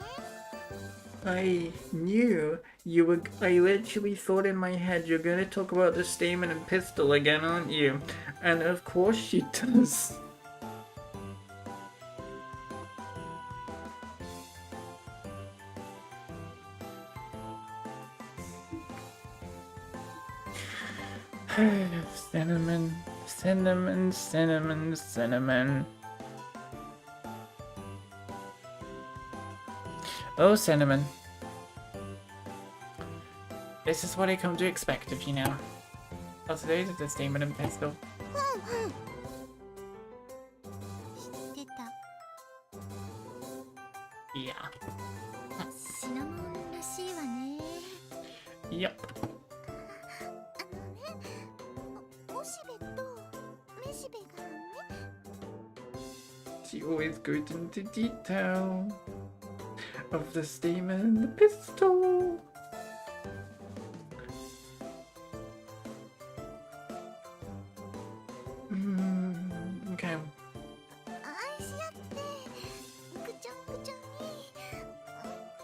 Speaker 2: I knew you were. I literally thought in my head you're gonna talk about the stamen and pistol again, aren't you? And of course she does. Cinnamon, cinnamon, cinnamon, cinnamon. Oh, Cinnamon. This is what I come to expect of you now. Oh, so those are the stamen and pistol.
Speaker 1: 知ってた。
Speaker 2: Yeah.
Speaker 3: シナモンらしいわね。
Speaker 2: Yep.
Speaker 1: おしべとめしべがね。
Speaker 2: She always goes into detail of the stamen and the pistol. Okay.
Speaker 1: 愛し合ってぐちょんぐちょんに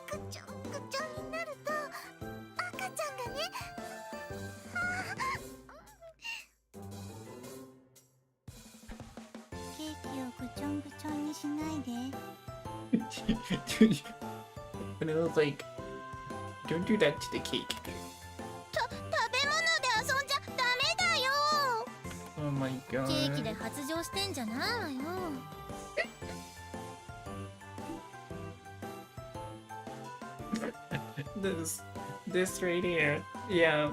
Speaker 1: ぐちょんぐちょんになると赤ちゃんがね。ケーキをぐちょんぐちょんにしないで。
Speaker 2: And it was like, don't do that to the cake.
Speaker 1: 食べ物で遊んじゃダメだよ。
Speaker 2: Oh my
Speaker 3: ケーキで
Speaker 2: god.
Speaker 3: 発情してんじゃないわよ。
Speaker 2: This right here. Yeah.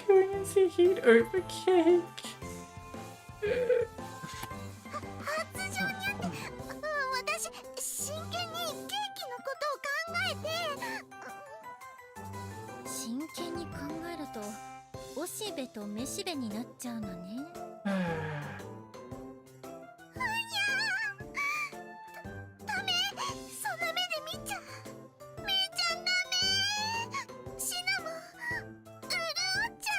Speaker 2: Going and say he'd over cake.
Speaker 1: 発情にあって、私真剣にケーキのことを考えて。
Speaker 3: 真剣に考えるとおしべとめしべになっちゃうのね。
Speaker 1: ダメ、そんな目で見ちゃめいちゃんダメ。シナモン潤っちゃ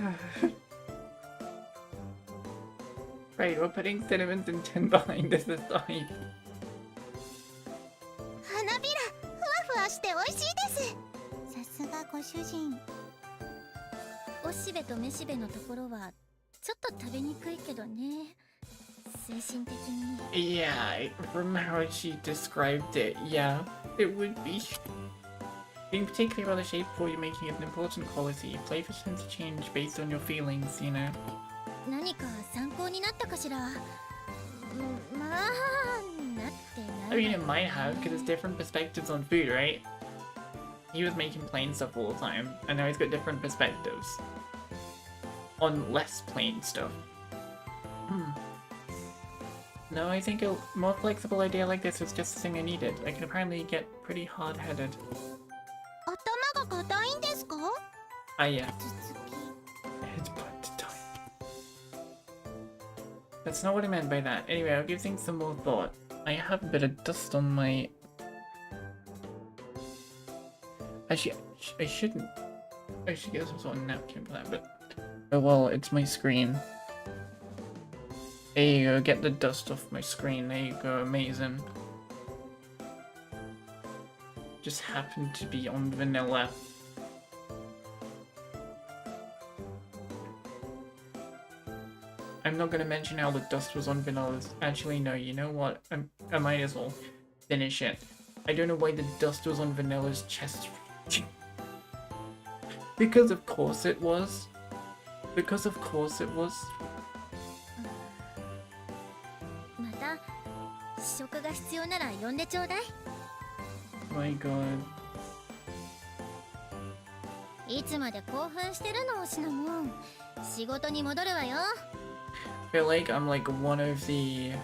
Speaker 1: う。
Speaker 2: Right, we're putting Cinnamon's intent behind this aside.
Speaker 1: 花びらふわふわして美味しいです。さすがご主人。
Speaker 3: おしべとめしべのところはちょっと食べにくいけどね。精神的に。
Speaker 2: Yeah, from how she described it, yeah, it would be. Being particularly about the shape before you're making it an important quality. Flavors tend to change based on your feelings, you know.
Speaker 3: 何か参考になったかしら。まあ、なってな
Speaker 2: I
Speaker 3: い
Speaker 2: mean,
Speaker 3: わ
Speaker 2: it
Speaker 3: よ。
Speaker 2: might have, because it's different perspectives on food, right? He was making plain stuff all the time, and now he's got different perspectives on less plain stuff. No, I think a more flexible idea like this was just the thing I needed. I can apparently get pretty hard-headed.
Speaker 1: 頭が硬いんですか？
Speaker 2: Ah, yeah.
Speaker 1: 頭突き。
Speaker 2: Headbutt time. That's not what I meant by that. Anyway, I'll give things some more thought. I have a bit of dust on my Actually, I shouldn't. I should get some sort of napkin for that, but oh well, it's my screen. There you go, get the dust off my screen. There you go, amazing. Just happened to be on vanilla. I'm not gonna mention how the dust was on vanilla. Actually, no, you know what? I might as well finish it. I don't know why the dust was on Vanilla's chest. Because of course it was. Because of course it was.
Speaker 3: また試食が必要なら呼んでちょうだい。
Speaker 2: My god.
Speaker 3: いつまで興奮してるの、シナモン。仕事に戻るわよ。
Speaker 2: I feel like I'm like one of the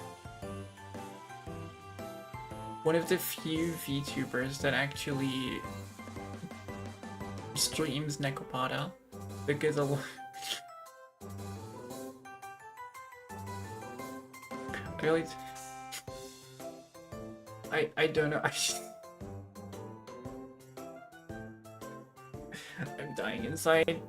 Speaker 2: few VTubers that actually streams Nekopara, because a lot I don't know. I'm dying inside.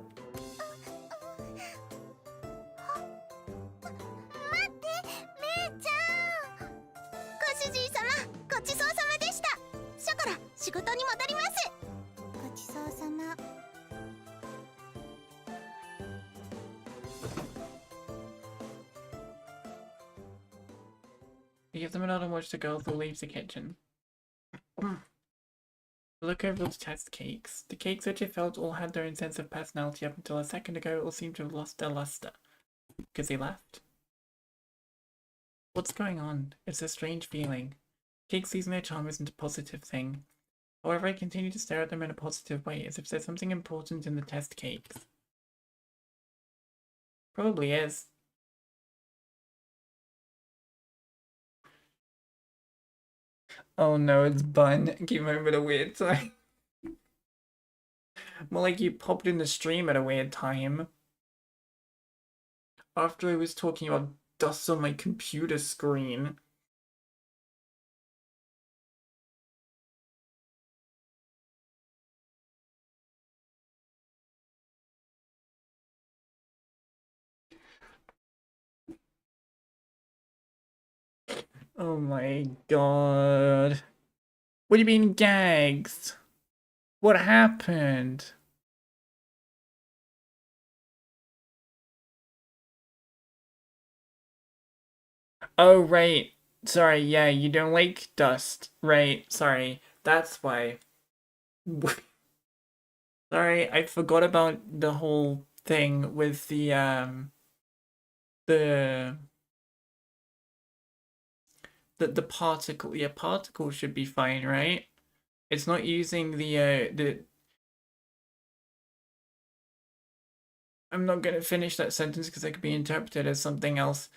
Speaker 1: 仕事に戻ります。ごちそうさま。
Speaker 2: We give them a nod and watch the girl who leaves the kitchen. Look over the test cakes. The cakes which I felt all had their own sense of personality up until a second ago all seemed to have lost their luster. Because they left? What's going on? It's a strange feeling. Cakes losing their charm isn't a positive thing. However, I continue to stare at them in a positive way, as if there's something important in the test cakes. Probably is. Oh no, it's Bun. Came home at a weird time. More like you popped in the stream at a weird time. After I was talking about dust on my computer screen. Oh my god. What do you mean gags? What happened? Oh, right. Sorry, yeah, you don't like dust. Right, sorry. That's why. Sorry, I forgot about the whole thing with the particle. Yeah, particle should be fine, right? It's not using the I'm not gonna finish that sentence because it could be interpreted as something else.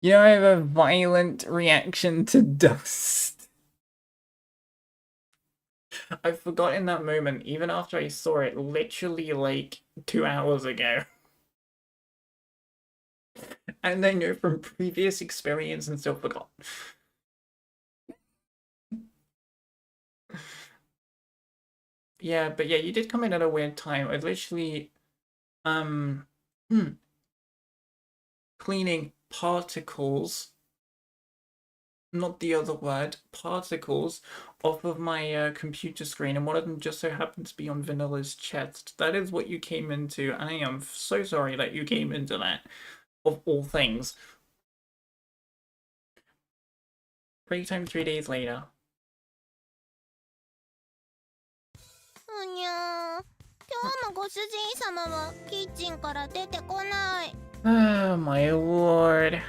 Speaker 2: You know, I have a violent reaction to dust. I forgot in that moment, even after I saw it literally like 2 hours ago. And I know from previous experience and still forgot. Yeah, but yeah, you did come in at a weird time. I literally, cleaning particles, not the other word, particles off of my computer screen, and one of them just so happened to be on Vanilla's chest. That is what you came into, and I am so sorry that you came into that, of all things. Break time 3 days later.
Speaker 1: うにゃー。今日もご主人様はキッチンから出てこない。
Speaker 2: Oh my lord.
Speaker 1: い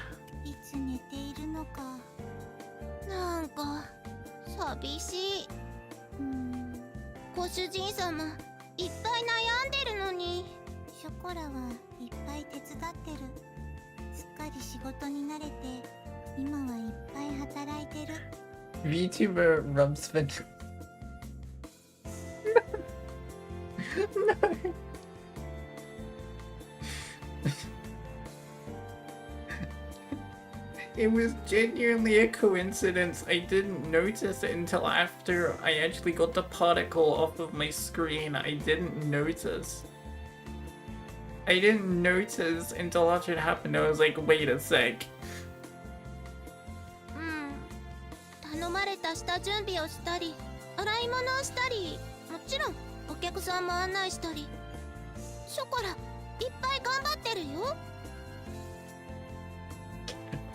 Speaker 1: つ寝ているのか。なんか寂しい。ご主人様いっぱい悩んでるのに。ショコラはいっぱい手伝ってる。すっかり仕事に慣れて今はいっぱい働いてる。
Speaker 2: VTuber rubs vanilla. No. It was genuinely a coincidence. I didn't notice it until after I actually got the particle off of my screen. I didn't notice. I didn't notice until after it happened. I was like, wait a sec.
Speaker 3: 頼まれた下準備をしたり、洗い物をしたり、もちろんお客さんも案内したり。ショコラ、いっぱい頑張ってるよ。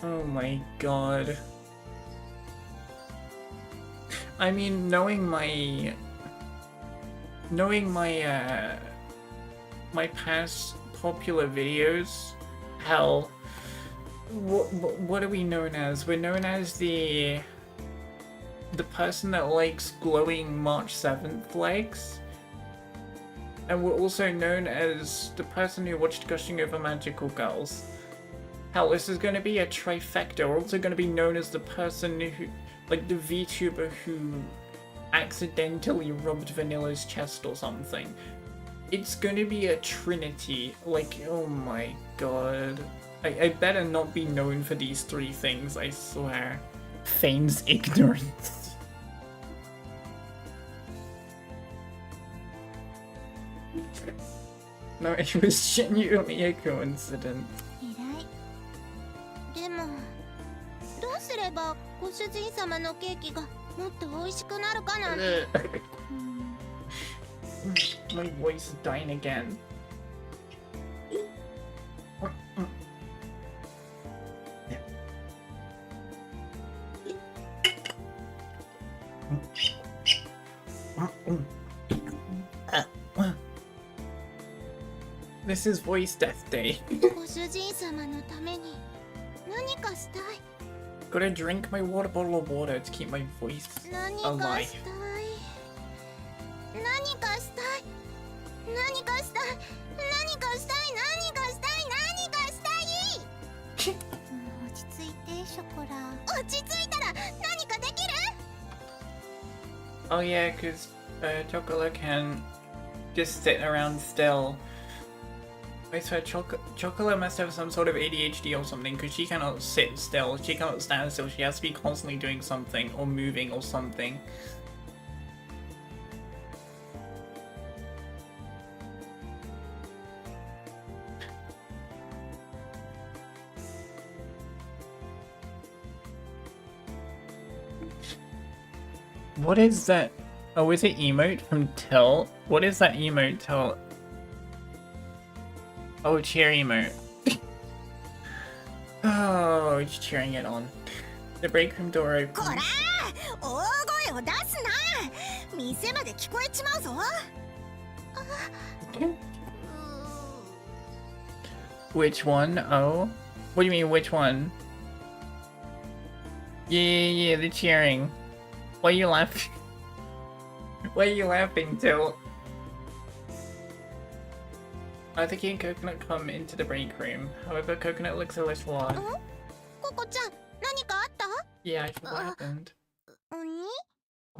Speaker 2: Oh my god. I mean, knowing my my past popular videos, hell, what are we known as? We're known as the person that likes glowing March 7th legs. And we're also known as the person who watched Gushing Over Magical Girls. Hell, this is going to be a trifecta. We're also going to be known as the person who, like the VTuber who accidentally rubbed Vanilla's chest or something. It's going to be a trinity. Like, oh my god. I better not be known for these three things, I swear. Feigns ignorance. No, it was genuinely a coincidence.
Speaker 3: でも、どうすればご主人様のケーキがもっと美味しくなるかなんて。
Speaker 2: My voice is dying again. This is voice death day.
Speaker 3: ご主人様のために何かしたい。
Speaker 2: Gotta drink my water bottle of water to keep my voice
Speaker 3: 何か
Speaker 2: alive.
Speaker 3: したい。何かしたい。何かしたい。何かしたい。何かしたい。何かしたい。
Speaker 1: 落ち着いて、ショコラ。
Speaker 3: 落ち着いたら何かできる？
Speaker 2: Oh yeah, because Chocolate can just sit around still. I swear, Chocolate must have some sort of ADHD or something, because she cannot sit still, she cannot stand still, she has to be constantly doing something, or moving or something. What is that? Oh, is it emote from Till? What is that emote, Till? Oh, cheer emote. Oh, it's cheering it on. The break room door opens.
Speaker 3: こら！大声を出すな！店まで聞こえちまうぞ。
Speaker 2: Which one? Oh? What do you mean, which one? Yeah, the cheering. Why are you laughing? Why are you laughing, Till? Azuki and Coconut come into the break room. However, Coconut looks a little odd.
Speaker 3: ココちゃん、何かあった？
Speaker 2: Yeah, I think what happened.
Speaker 3: 何？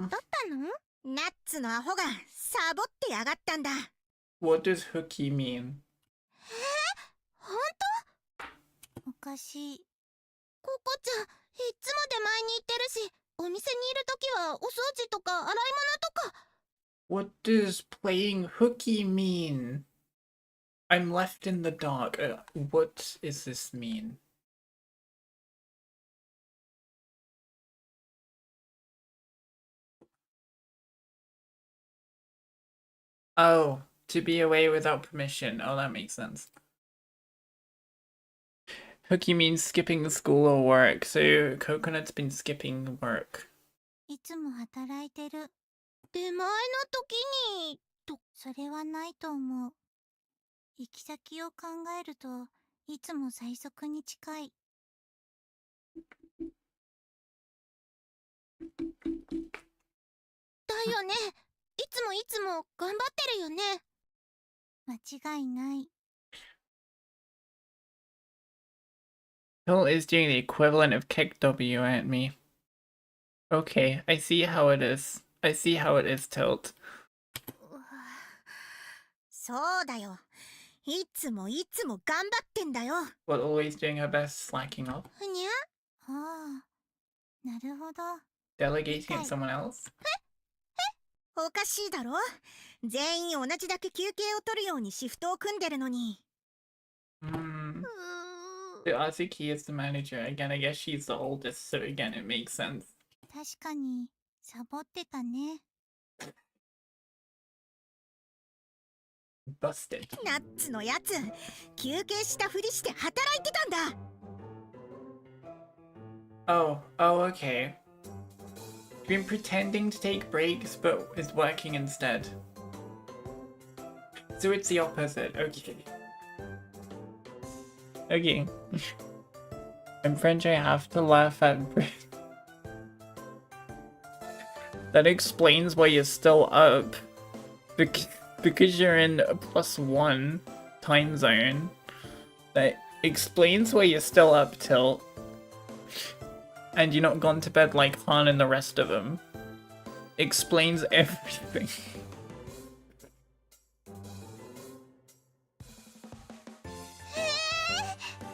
Speaker 3: だったの？ナッツのアホがサボってやがったんだ。
Speaker 2: What does hooky mean?
Speaker 3: 本当？
Speaker 1: おかしい。
Speaker 3: ココちゃん、いつも出前に行ってるし、お店にいるときはお掃除とか洗い物とか。
Speaker 2: What does playing hooky mean? I'm left in the dark. What does this mean? Oh, to be away without permission. Oh, that makes sense. Hooky means skipping school or work, so Coconut's been skipping work.
Speaker 1: いつも働いてる。
Speaker 3: 出前の時に
Speaker 1: それはないと思う。行き先を考えるといつも最速に近い。
Speaker 3: だよね。いつも頑張ってるよね。
Speaker 1: 間違いない。
Speaker 2: Phil is doing the equivalent of kick W at me. Okay, I see how it is. I see how it is, Tilt.
Speaker 3: そうだよ。いつも頑張ってんだよ。
Speaker 2: But always doing her best, slacking off.
Speaker 3: ふにゃ？
Speaker 1: あ、なるほど。
Speaker 2: Delegating it to someone else?
Speaker 4: おかしいだろ。全員同じだけ休憩を取るようにシフトを組んでるのに。
Speaker 2: Hmm. So Azuki is the manager. Again, I guess she's the oldest, so again, it makes sense.
Speaker 1: 確かにサボってたね。
Speaker 2: Busted.
Speaker 4: ナッツのやつ、休憩したふりして働いてたんだ。
Speaker 2: Oh, okay. Been pretending to take breaks, but is working instead. So it's the opposite. Okay. Okay. I'm French. I have to laugh at. That explains why you're still up. Because you're in a +1 time zone. That explains why you're still up till. And you're not gone to bed like Han and the rest of them. Explains everything.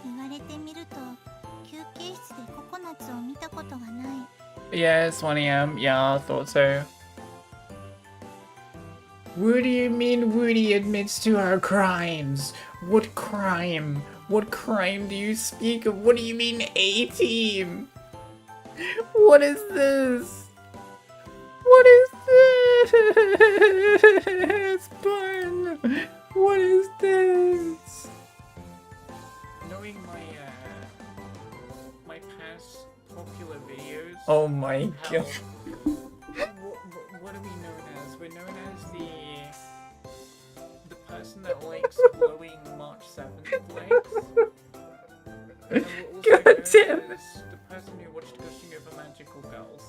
Speaker 1: 言われてみると休憩室でココナッツを見たことがない。
Speaker 2: Yeah, it's 1 AM. Yeah, I thought so. What do you mean Woody admits to her crimes? What crime? What crime do you speak of? What do you mean A-Team? What is this? What is this? Fun. What is this? Knowing my past popular videos. Oh my god. What are we known as? We're known as the person that likes glowing March 7th legs. And we're also God
Speaker 3: God
Speaker 2: damn
Speaker 3: damn. The person who watched Gushing Over Magical Girls.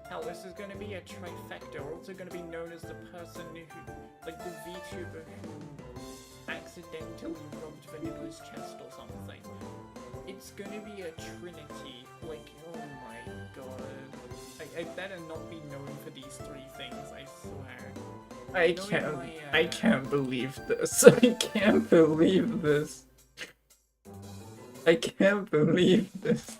Speaker 3: Hell, this is gonna be a trifecta. We're also gonna be known as the person who, like the VTuber who accidentally robbed Vanilla's chest or something. It's gonna be a trinity. Like, oh my god. I better not be known for these three things, I swear.
Speaker 2: I can't believe this. I can't believe this. I can't believe this.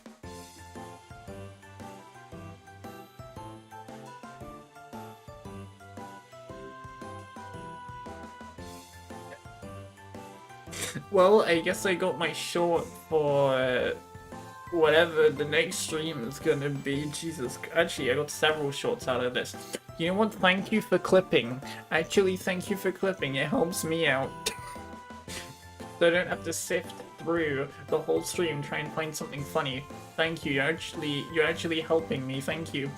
Speaker 2: Well, I guess I got my short for whatever the next stream is gonna be. Jesus, actually, I got several shorts out of this. You know what? Thank you for clipping. Actually, thank you for clipping. It helps me out. So I don't have to sift through the whole stream trying to find something funny. Thank you. You're actually helping me. Thank you.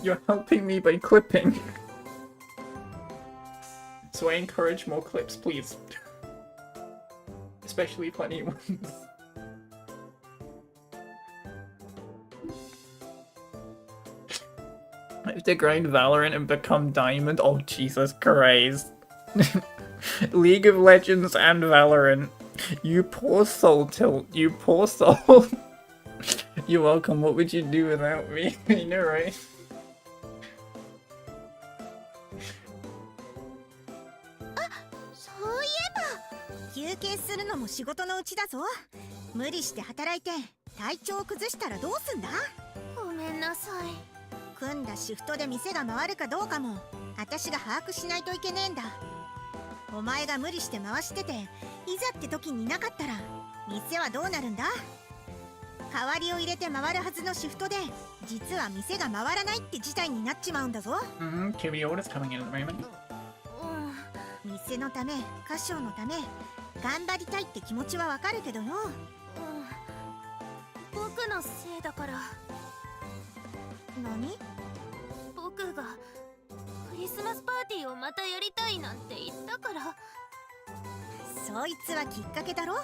Speaker 2: You're helping me by clipping. So I encourage more clips, please. Especially funny ones. I have to grind Valorant and become Diamond. Oh, Jesus Christ. League of Legends and Valorant. You poor soul, Tilt. You poor soul. You're welcome. What would you do without me? You know, right?
Speaker 4: そういえば、休憩するのも仕事のうちだぞ。無理して働いて体調を崩したらどうすんだ。
Speaker 3: ごめんなさい。
Speaker 4: 組んだシフトで店が回るかどうかも私が把握しないといけねえんだ。お前が無理して回してて、いざって時にいなかったら店はどうなるんだ。代わりを入れて回るはずのシフトで実は店が回らないって事態になっちまうんだぞ。
Speaker 2: Kiwi orders coming in at the moment.
Speaker 4: 店のため、歌唱のため頑張りたいって気持ちはわかるけどよ。
Speaker 3: 僕のせいだから。
Speaker 4: 何？
Speaker 3: 僕がクリスマスパーティーをまたやりたいなんて言ったから。
Speaker 4: そいつはきっかけだろ。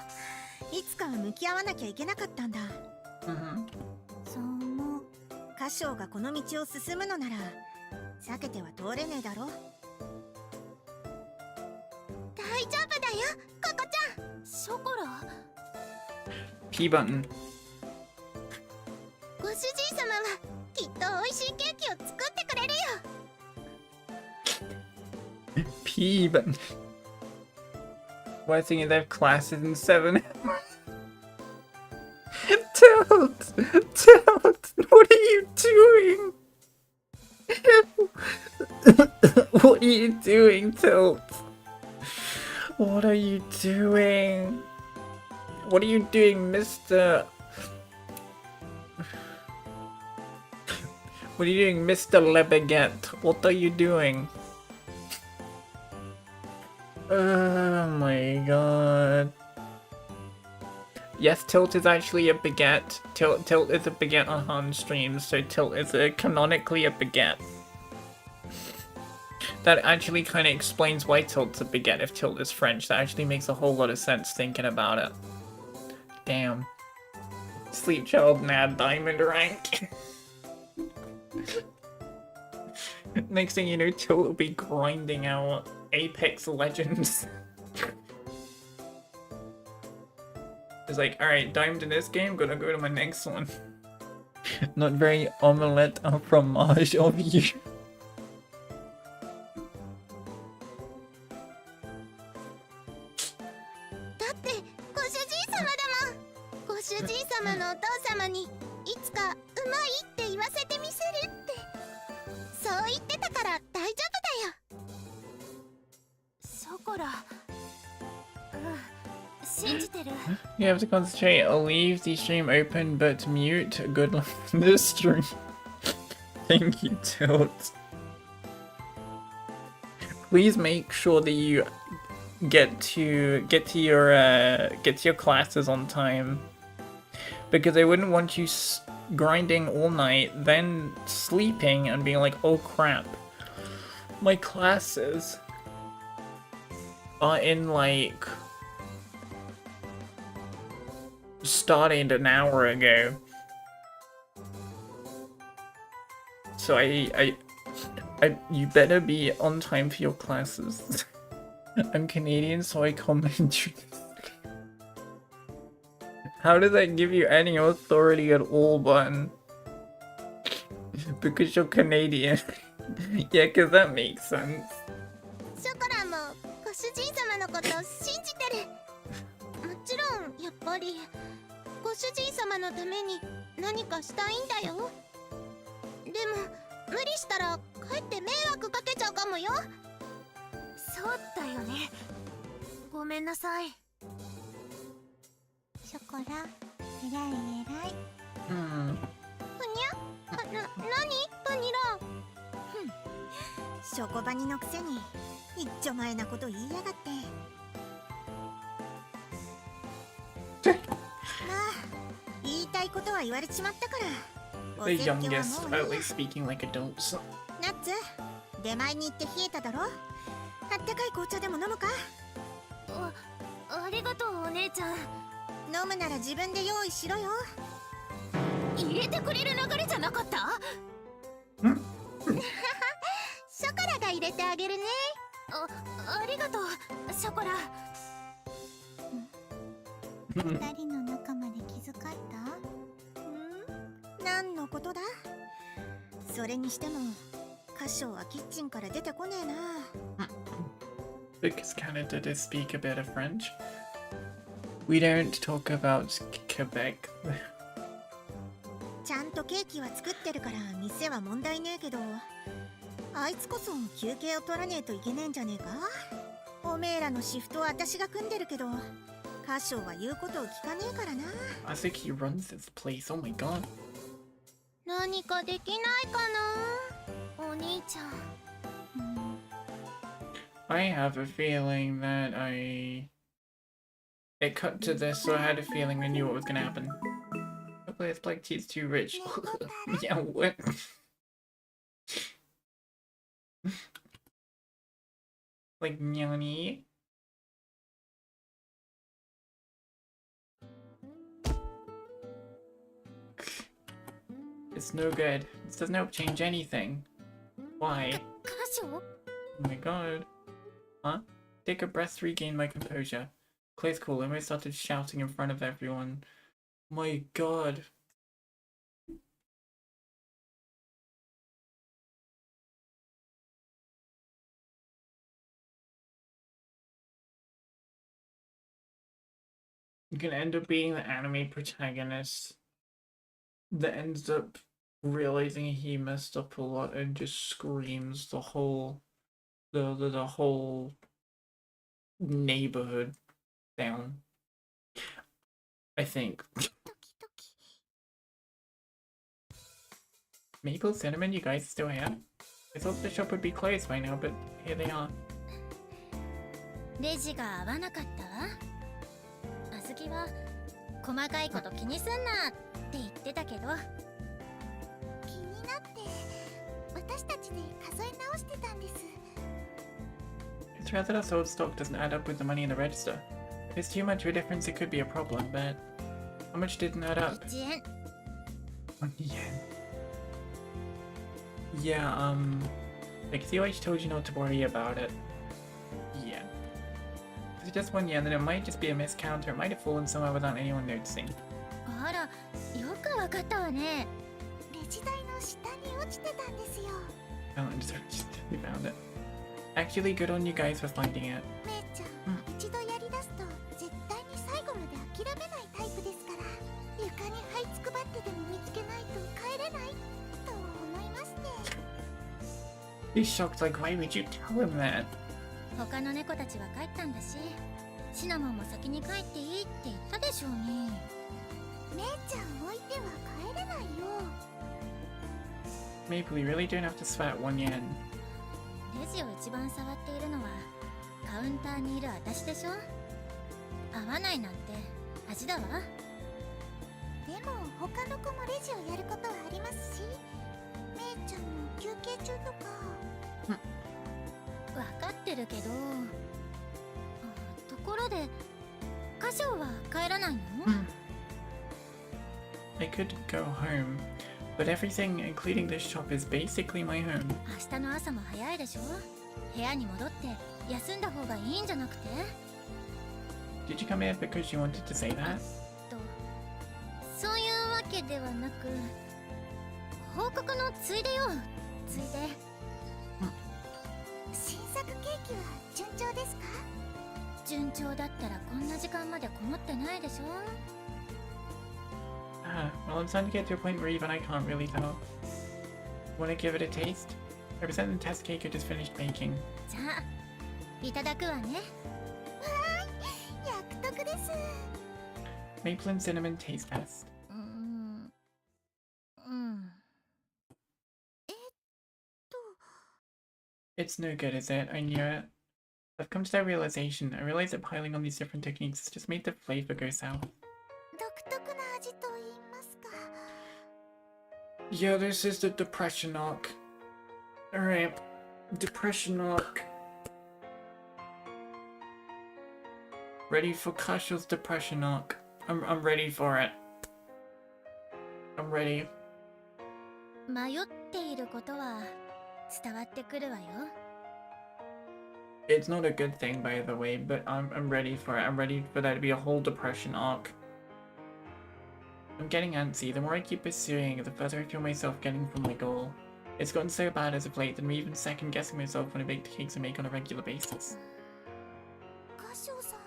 Speaker 4: いつかは向き合わなきゃいけなかったんだ。
Speaker 1: そう思う。
Speaker 4: 歌唱がこの道を進むのなら避けては通れねえだろ。大丈夫だよ、ココちゃん。
Speaker 3: ショコラ
Speaker 2: P button.
Speaker 4: ご主人様はきっと美味しいケーキを作ってくれるよ。
Speaker 2: P button. Worst thing is they have classes in 7 hours. Tilt! Tilt! What are you doing? What are you doing, Tilt? What are you doing? What are you doing, Mr. What are you doing, Mr. Lebaguette? What are you doing? Oh my god. Yes, Tilt is actually a baguette. Tilt is a baguette on Han streams, so Tilt is canonically a baguette. That actually kind of explains why Tilt's a baguette if Tilt is French. That actually makes a whole lot of sense thinking about it. Damn. Sleep Child Nad Diamond rank. Next thing you know, Tilt will be grinding out Apex Legends. It's like, alright, diamond in this game, gonna go to my next one. Not very omelette or fromage of you.
Speaker 1: だってご主人様だもん。ご主人様のお父様にいつかうまいって言わせてみせるってそう言ってたから大丈夫だよ。
Speaker 3: ショコラ。信じてる。
Speaker 2: You have to concentrate. I'll leave the stream open but mute. Good luck in this stream. Thank you, Tilt. Please make sure that you get to your classes on time, because I wouldn't want you grinding all night, then sleeping and being like, oh crap, my classes are in like started an hour ago. So you better be on time for your classes. I'm Canadian, so I comment you. How does that give you any authority at all, button? Because you're Canadian. Yeah, because that makes sense.
Speaker 1: ショコラもご主人様のこと信じてる。もちろんやっぱりご主人様のために何かしたいんだよ。でも無理したらかえって迷惑かけちゃうかもよ。
Speaker 3: そうだよね。ごめんなさい。
Speaker 1: ショコラ、えらいえらい。ふにゃ？何？バニラ。
Speaker 4: ショコバニのくせに一丁前なこと言いやがって。まあ言いたいことは言われちまったから。
Speaker 2: The youngest, at least speaking like adults.
Speaker 4: ナッツ、出前に行って冷えただろ。あったかい紅茶でも飲むか。
Speaker 3: ありがとうお姉ちゃん。
Speaker 4: 飲むなら自分で用意しろよ。
Speaker 3: 入れてくれる流れじゃなかった？
Speaker 1: ショコラが入れてあげるね。
Speaker 3: ありがとうショコラ。
Speaker 1: 二人の仲まで気遣った？
Speaker 4: 何のことだ？それにしても歌唱はキッチンから出てこねえな。
Speaker 2: Because Canada does speak a bit of French. We don't talk about Quebec.
Speaker 4: ちゃんとケーキは作ってるから店は問題ねえけど、あいつこそ休憩を取らねえといけねえんじゃねえか。おめえらのシフトは私が組んでるけど、歌唱は言うことを聞かねえからな。
Speaker 2: Azuki runs this place. Oh my god.
Speaker 1: 何かできないかな。
Speaker 3: お兄ちゃん。
Speaker 2: I have a feeling that it cut to this, so I had a feeling I knew what was gonna happen. The player's black tea's too rich. Yeah, what? Like, nyani? It's no good. This doesn't help change anything. Why?
Speaker 3: 歌唱？
Speaker 2: Oh my god. Huh? Take a breath to regain my composure. Clay's cool. I almost started shouting in front of everyone. My god. You can end up being the anime protagonist that ends up realizing he messed up a lot and just screams the whole the whole neighborhood down. I think.
Speaker 1: ドキドキ。
Speaker 2: Maple Cinnamon, you guys still here? I thought the shop would be closed by now, but here they are.
Speaker 3: レジが合わなかったわ。あずきは細かいこと気にすんなって言ってたけど、
Speaker 1: 気になって私たちで数え直してたんです。
Speaker 2: It's rather that sold stock doesn't add up with the money in the register. If it's too much of a difference, it could be a problem, but how much didn't add up?
Speaker 3: 1円。
Speaker 2: 1 yen. Yeah, like Theo told you not to worry about it. Yeah. If it's just 1 yen, then it might just be a miscount, or it might have fallen somewhere without anyone noticing.
Speaker 3: あら、よくわかったわね。
Speaker 1: レジ台の下に落ちてたんですよ。
Speaker 2: Oh, I just we found it. Actually, good on you guys for finding it.
Speaker 1: めいちゃん、一度やりだすと絶対に最後まで諦めないタイプですから、床に這いつくばってでも見つけないと帰れないと思いまして。
Speaker 2: He's shocked, like, why would you tell him that?
Speaker 3: 他の猫たちは帰ったんだし、シナモンも先に帰っていいって言ったでしょうね。
Speaker 1: めいちゃん置いては帰れないよ。
Speaker 2: Maple, you really don't have to sweat 1 yen.
Speaker 3: レジを一番触っているのはカウンターにいる私でしょ。合わないなんて恥だわ。
Speaker 1: でも他の子もレジをやることはありますし、めいちゃんも休憩中とか。
Speaker 3: わかってるけど、ところでカショウは帰らないの？
Speaker 2: I could go home, but everything, including this shop, is basically my home.
Speaker 3: 明日の朝も早いでしょ。部屋に戻って休んだ方がいいんじゃなくて？
Speaker 2: Did you come here because you wanted to say that?
Speaker 3: そういうわけではなく、報告のついでよ。ついで。
Speaker 1: 新作ケーキは順調ですか？
Speaker 3: 順調だったらこんな時間までこもってないでしょ。
Speaker 2: Ah, well, I'm starting to get to a point where even I can't really tell. Wanna give it a taste? I present the test cake I just finished baking.
Speaker 3: じゃあいただくわね。
Speaker 1: 約束です。
Speaker 2: Maple and cinnamon taste test. It's no good, is it? I knew it. I've come to that realization. I realized that piling on these different techniques just made the flavor go south.
Speaker 1: 独特な味と言いますか。
Speaker 2: Yeah, this is the depression arc. Alright. Depression arc. Ready for Kasha's depression arc. I'm ready for it. I'm ready.
Speaker 3: 迷っていることは伝わってくるわよ。
Speaker 2: It's not a good thing, by the way, but I'm ready for it. I'm ready for there to be a whole depression arc. I'm getting antsy. The more I keep pursuing, the further I feel myself getting from my goal. It's gotten so bad as of late that I'm even second guessing myself when I bake the cakes I make on a regular basis.
Speaker 1: カショウさん、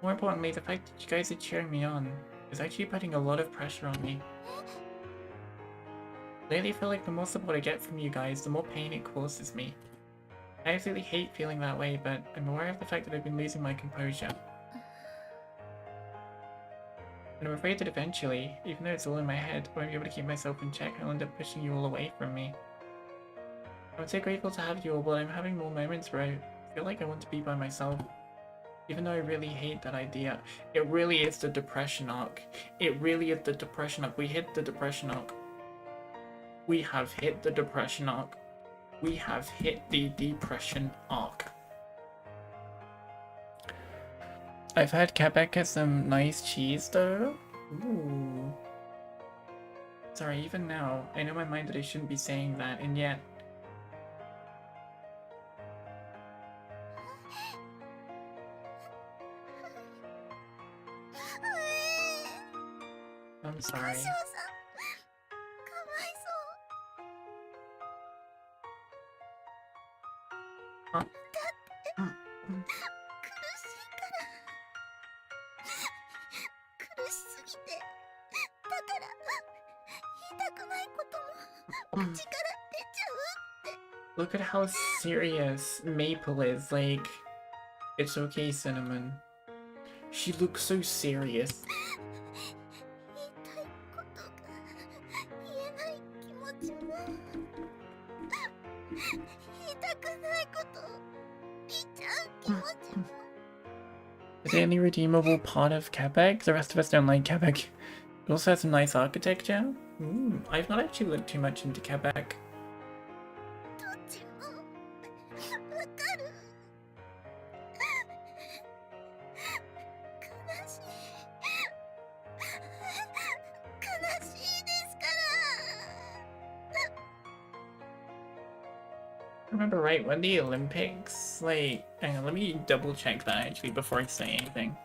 Speaker 2: More importantly, the fact that you guys are cheering me on is actually putting a lot of pressure on me. Lately, I feel like the more support I get from you guys, the more pain it causes me. I absolutely hate feeling that way, but I'm aware of the fact that I've been losing my composure. And I'm afraid that eventually, even though it's all in my head, I won't be able to keep myself in check and I'll end up pushing you all away from me. I'm so grateful to have you all, but I'm having more moments where I feel like I want to be by myself. Even though I really hate that idea. It really is the depression arc. It really is the depression arc. We hit the depression arc. We have hit the depression arc. We have hit the depression arc. I've had Quebec has some nice cheese though. Ooh. Sorry, even now, I know in my mind that I shouldn't be saying that, and yet... I'm
Speaker 1: カ
Speaker 2: sorry.
Speaker 1: ショウさん、かわいそう。
Speaker 2: Huh?
Speaker 1: 苦しいから。
Speaker 2: Look at how serious Maple is. Like, it's okay, Cinnamon. She looks so serious.
Speaker 1: 言いたいことが言えない気持ちも言いたくないこと言っちゃう気持ちも
Speaker 2: Is the only redeemable part of Quebec? The rest of us don't like Quebec. It also has some nice architecture. Ooh, I've not actually looked too much into Quebec.
Speaker 1: どっちもわかる悲しい悲しいですから
Speaker 2: Remember right when the Olympics, like, hang on, let me double check that actually before I say anything.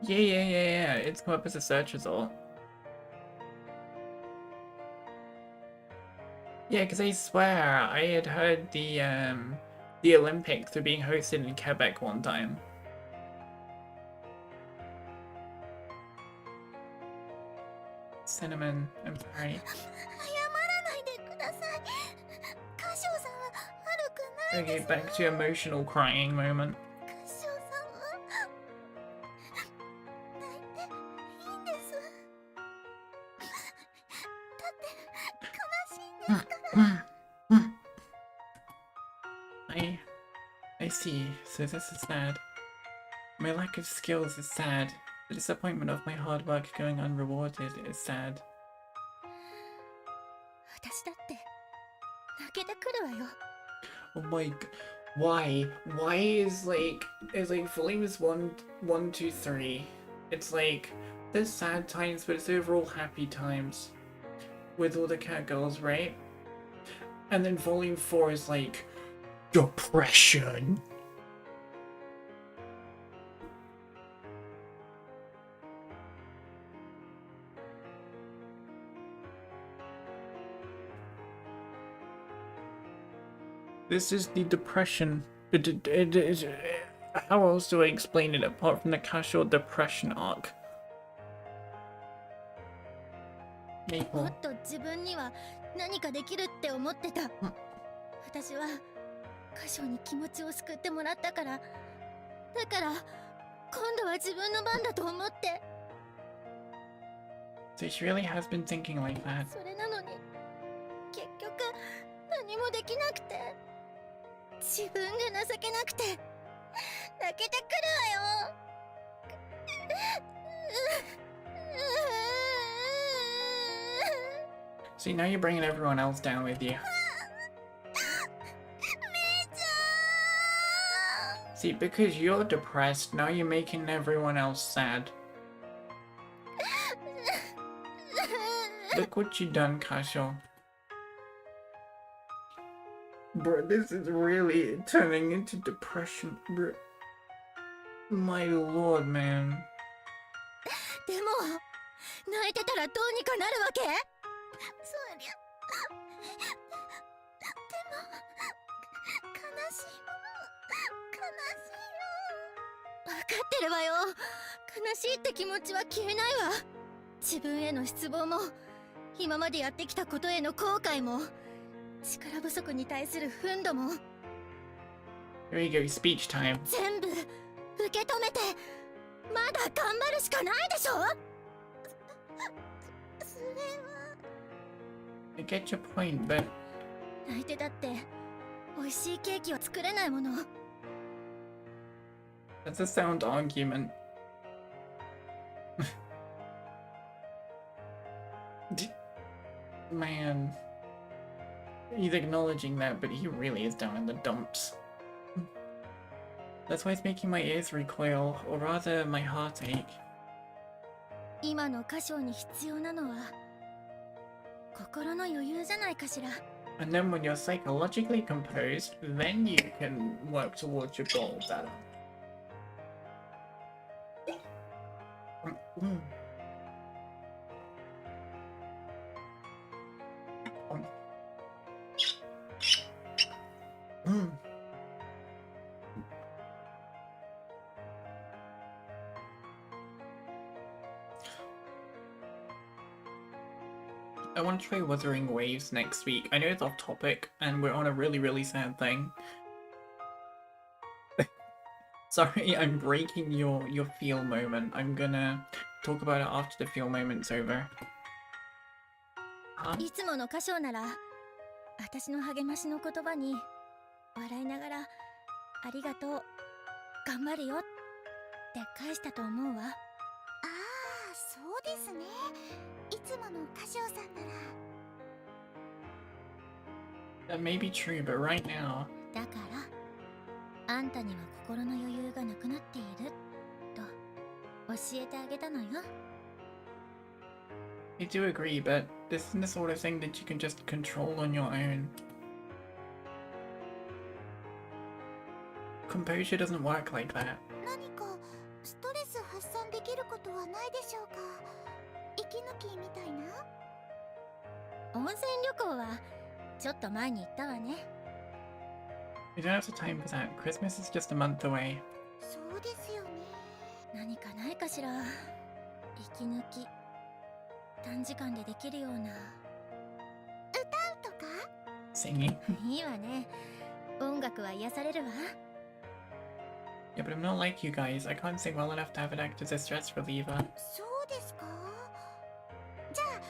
Speaker 2: Yeah, it's come up as a search result. Yeah, because I swear I had heard the Olympics were being hosted in Quebec one time. Cinnamon, I'm sorry.
Speaker 1: 謝らないでください歌唱さんは悪くないです
Speaker 2: Okay, back to emotional crying moment.
Speaker 1: 歌唱さんは泣いていいんですだって悲しいんですから
Speaker 2: I see. So this is sad. My lack of skills is sad. The disappointment of my hard work going unrewarded is sad.
Speaker 1: 私だって泣けてくるわよ
Speaker 2: Oh my god. Why? Why is like volumes 1, 2, 3. It's like there's sad times, but it's overall happy times. With all the catgirls, right? And then volume 4 is like depression. This is the depression. How else do I explain it apart from the casual depression arc?
Speaker 1: も
Speaker 2: Maple.
Speaker 1: っと自分には何かできるって思ってた私は歌唱に気持ちを救ってもらったからだから今度は自分の番だと思って
Speaker 2: So she really has been thinking like that.
Speaker 1: それなのに結局何もできなくて自分が情けなくて泣けてくるわよ
Speaker 2: See, now you're bringing everyone else down with you. See, because you're depressed, now you're making everyone else sad. Look what you done, Kasho. Bro, this is really turning into depression, bro. My lord, man.
Speaker 1: でも泣いてたらどうにかなるわけそりゃでも悲しいもの悲しいよ分かってるわよ悲しいって気持ちは消えないわ自分への失望も今までやってきたことへの後悔も力不足に対する憤怒も
Speaker 2: Here you go, speech time.
Speaker 1: 全部受け止めてまだ頑張るしかないでしょそれは
Speaker 2: I get your point, but
Speaker 1: 泣いてだって美味しいケーキは作れないもの
Speaker 2: that's a sound argument. Man. He's acknowledging that, but he really is down in the dumps. That's why it's making my ears recoil, or rather, my heart ache.
Speaker 1: 今の歌唱に必要なのは心の余裕じゃないかしら
Speaker 2: And then when you're psychologically composed, then you can work towards your goals, Adam. I want to try Wuthering Waves next week. I know it's off topic, and we're on a really, really sad thing. Sorry, I'm breaking your feel moment. I'm gonna talk about it after the feel moment's over. Huh?
Speaker 3: いつもの歌唱なら私の励ましの言葉に笑いながらありがとう頑張るよって返したと思うわ。
Speaker 1: ああ、そうですね。いつもの歌唱さんなら。
Speaker 2: That may be true, but right now...
Speaker 3: だからあんたには心の余裕がなくなっていると教えてあげたのよ。
Speaker 2: I do agree, but this isn't the sort of thing that you can just control on your own. Composure doesn't work like that.
Speaker 1: 何かストレス発散できることはないでしょうか。息抜きみたいな。
Speaker 3: 温泉旅行はちょっと前に行ったわね。
Speaker 2: We don't have the time for that. Christmas is just a month away.
Speaker 1: そうですよね。
Speaker 3: 何かないかしら。息抜き短時間でできるような。
Speaker 1: 歌うとか？
Speaker 2: Singing.
Speaker 3: いいわね。音楽は癒されるわ。
Speaker 2: Yeah, but I'm not like you guys. I can't sing well enough to have it act as a stress reliever.
Speaker 1: そうですか。じゃあ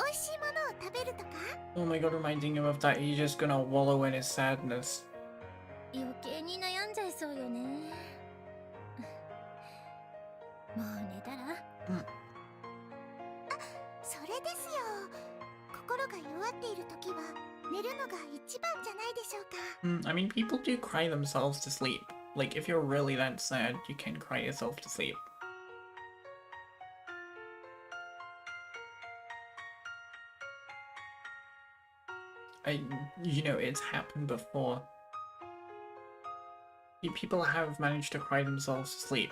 Speaker 1: 美味しいものを食べるとか？
Speaker 2: Oh my god, reminding him of that, he's just gonna wallow in his sadness.
Speaker 3: 余計に悩んじゃいそうよね。もう寝たら？
Speaker 1: それですよ。心が弱っている時は寝るのが一番じゃないでしょうか。
Speaker 2: I mean, people do cry themselves to sleep. Like, if you're really that sad, you can cry yourself to sleep. You know, it's happened before. People have managed to cry themselves to sleep.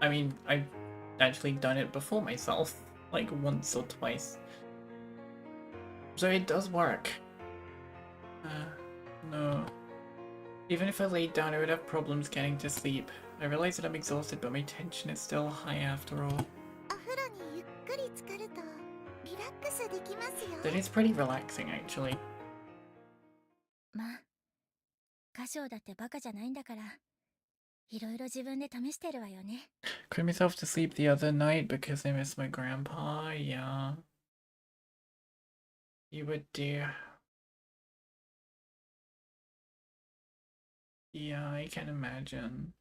Speaker 2: I mean, I've actually done it before myself, like once or twice. So it does work. No. Even if I laid down, I would have problems getting to sleep. I realize that I'm exhausted, but my tension is still high after all.
Speaker 1: お風呂にゆっくり浸かるとリラックスできますよ。
Speaker 2: That is pretty relaxing, actually.
Speaker 3: まあ、歌唱だってバカじゃないんだから、いろいろ自分で試してるわよね。
Speaker 2: Cried myself to sleep the other night because I miss my grandpa. Yeah. You would do. Yeah, I can imagine.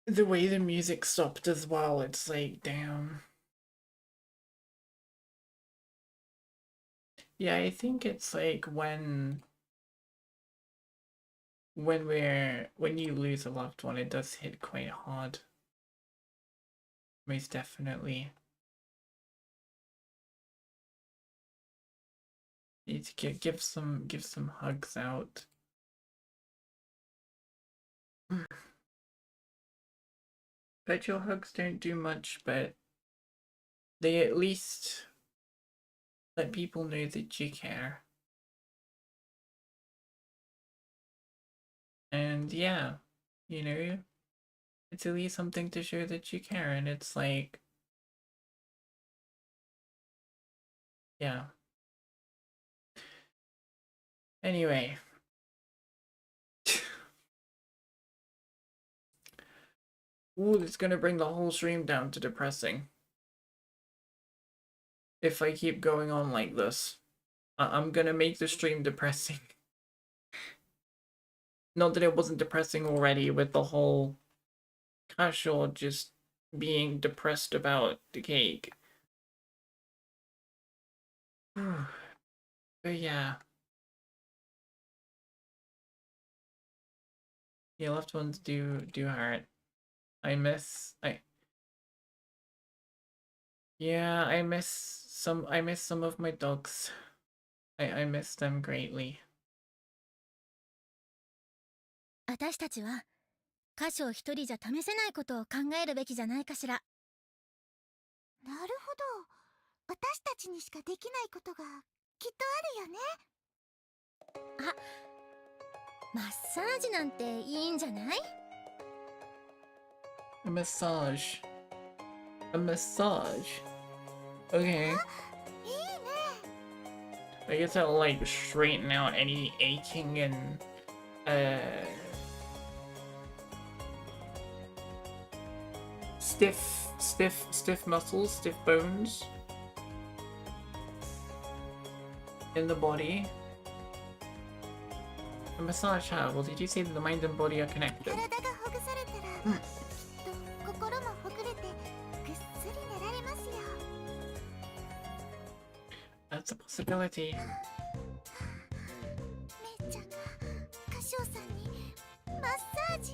Speaker 2: The way the music stopped as well, it's like, damn. Yeah, I think it's like when you lose a loved one, it does hit quite hard. Most definitely. Need to give some hugs out. Virtual hugs don't do much, but they at least let people know that you care. And yeah, you know, it's at least something to show that you care, and it's like, yeah. Anyway. Ooh, it's gonna bring the whole stream down to depressing. If I keep going on like this. I'm gonna make the stream depressing. Not that it wasn't depressing already with the whole casual just being depressed about the cake. But yeah. Yeah, loved ones do hurt. I miss some of my dogs. I miss them greatly.
Speaker 3: 私たちは歌唱一人じゃ試せないことを考えるべきじゃないかしら。
Speaker 1: なるほど。私たちにしかできないことがきっとあるよね。
Speaker 3: あ、マッサージなんていいんじゃない？
Speaker 2: A massage. A massage. Okay. I guess that'll like straighten out any aching and stiff muscles, stiff bones in the body. A massage, huh? Well, did you say that the mind and body are connected?
Speaker 1: 体がほぐされたら、きっと心もほぐれてぐっすり寝られますよ。
Speaker 2: That's a possibility.
Speaker 1: めいちゃんが歌唱さんにマッサージ。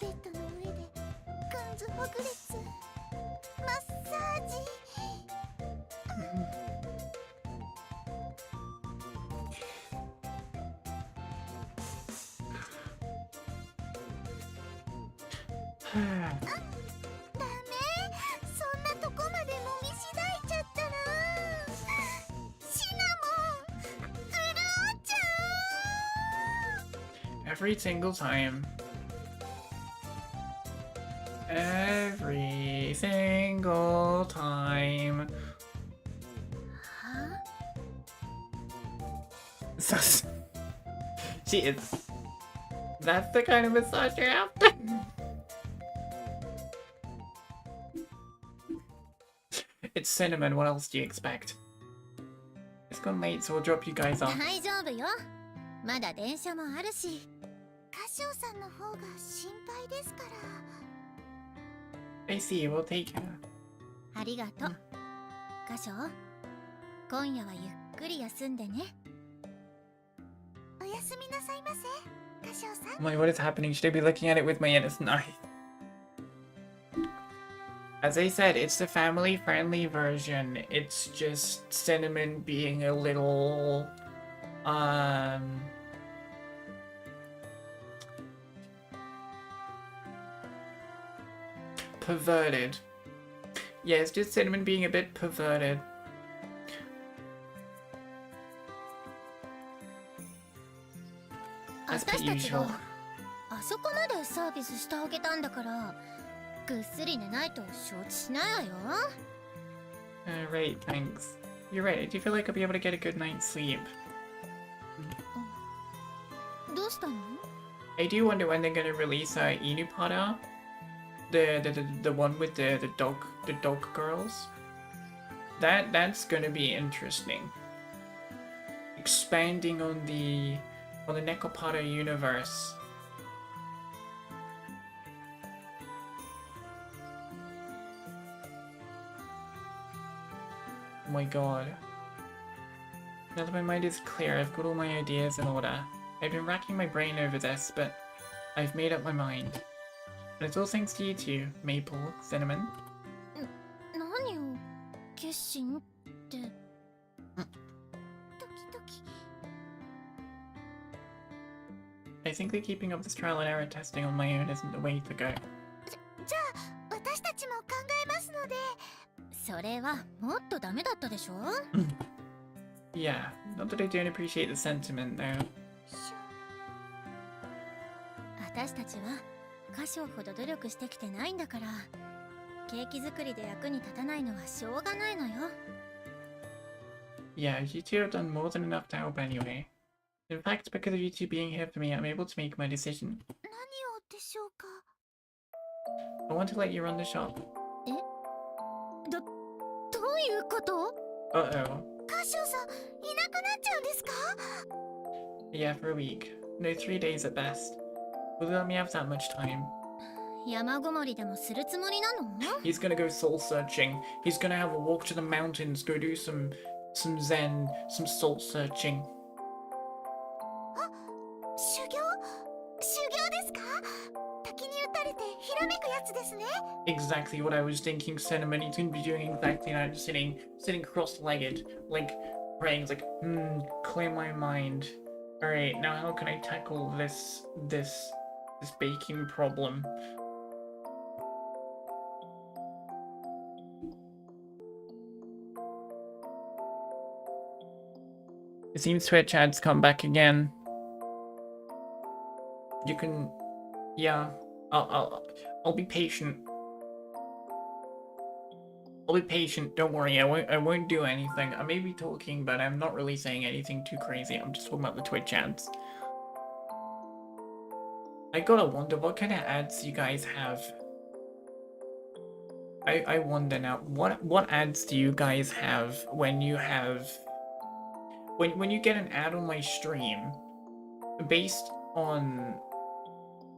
Speaker 1: ベッドの上でくんずほぐれつマッサージ。 ダメ、そんなとこまでもみしだいちゃったらシナモン潤っちゃう。
Speaker 2: Every single time. Every single time.
Speaker 3: は？
Speaker 2: She is. That's the kind of massage you're after. It's cinnamon. What else do you expect? It's gone late, so we'll drop you guys off.
Speaker 3: 大丈夫よ。まだ電車もあるし。
Speaker 1: 歌唱さんの方が心配ですから。
Speaker 2: I see. We'll take her.
Speaker 3: ありがとう。歌唱、今夜はゆっくり休んでね。
Speaker 1: おやすみなさいませ、歌唱さん。
Speaker 2: I'm like, what is happening? Should I be looking at it with my innocent eye? As I said, it's the family-friendly version. It's just Cinnamon being a little, perverted. Yeah, it's just Cinnamon being a bit perverted. As per
Speaker 3: 私たち
Speaker 2: usual.
Speaker 3: はあそこまでサービスしてあげたんだから、ぐっすり寝ないと承知しないわよ。
Speaker 2: Right, thanks. You're right, I do feel like I'll be able to get a good night's sleep.
Speaker 3: どうしたの？
Speaker 2: I do wonder when they're gonna release Inupara, the one with the dog girls. That's gonna be interesting. Expanding on the Nekopara universe. Oh my god. Now that my mind is clear, I've got all my ideas in order. I've been racking my brain over this, but I've made up my mind. And it's all thanks to you two, Maple, Cinnamon.
Speaker 3: 何を決心って。
Speaker 1: ドキドキ。
Speaker 2: I think that keeping up this trial and error testing on my own isn't the way to go.
Speaker 1: じゃあ私たちも考えますので。
Speaker 3: それはもっとダメだったでしょ？
Speaker 2: Yeah, not that I don't appreciate the sentiment though.
Speaker 3: 私たちは歌唱ほど努力してきてないんだから、ケーキ作りで役に立たないのはしょうがないのよ。
Speaker 2: Yeah, you two have done more than enough to help anyway. In fact, because of you two being here for me, I'm able to make my decision.
Speaker 1: 何をでしょうか。
Speaker 2: I want to let you run the shop.
Speaker 3: どういうこと？
Speaker 2: Uh-oh.
Speaker 1: 歌唱さんいなくなっちゃうんですか？
Speaker 2: Yeah, for a week. No, 3 days at best. Will you let me have that much time?
Speaker 3: 山ごもりでもするつもりなの？
Speaker 2: He's gonna go soul searching. He's gonna have a walk to the mountains, go do some zen, some soul searching.
Speaker 1: 修行ですか？滝に打たれてひらめくやつですね。
Speaker 2: Exactly what I was thinking, Cinnamon. He's gonna be doing exactly that, just sitting cross-legged, like praying, like, clear my mind. Alright, now how can I tackle this baking problem? It seems Twitch ads come back again. You can, yeah. I'll be patient. I'll be patient. Don't worry. I won't do anything. I may be talking, but I'm not really saying anything too crazy. I'm just talking about the Twitch ads. I gotta wonder what kind of ads you guys have. I wonder now. What ads do you guys have when you have when you get an ad on my stream based on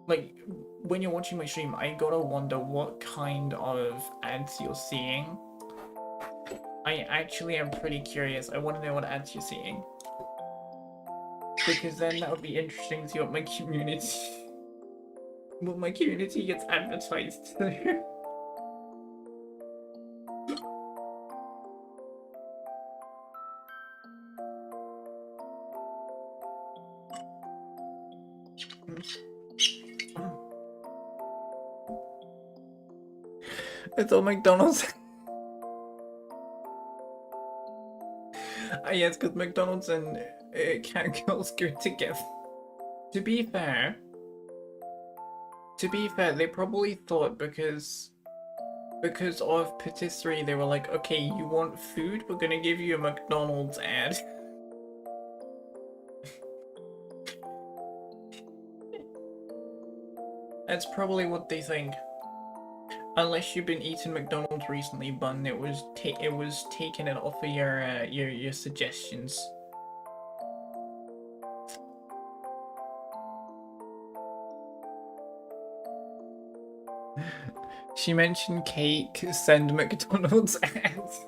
Speaker 2: like when you're watching my stream? I gotta wonder what kind of ads you're seeing. I actually am pretty curious. I want to know what ads you're seeing, because then that would be interesting to see what my community gets advertised to. It's all McDonald's. Yes, because McDonald's and catgirls go together. To be fair, they probably thought because of patisserie, they were like, okay, you want food? We're gonna give you a McDonald's ad. That's probably what they think. Unless you've been eating McDonald's recently, Bun, it was taking it off of your suggestions. She mentioned cake, send McDonald's ads.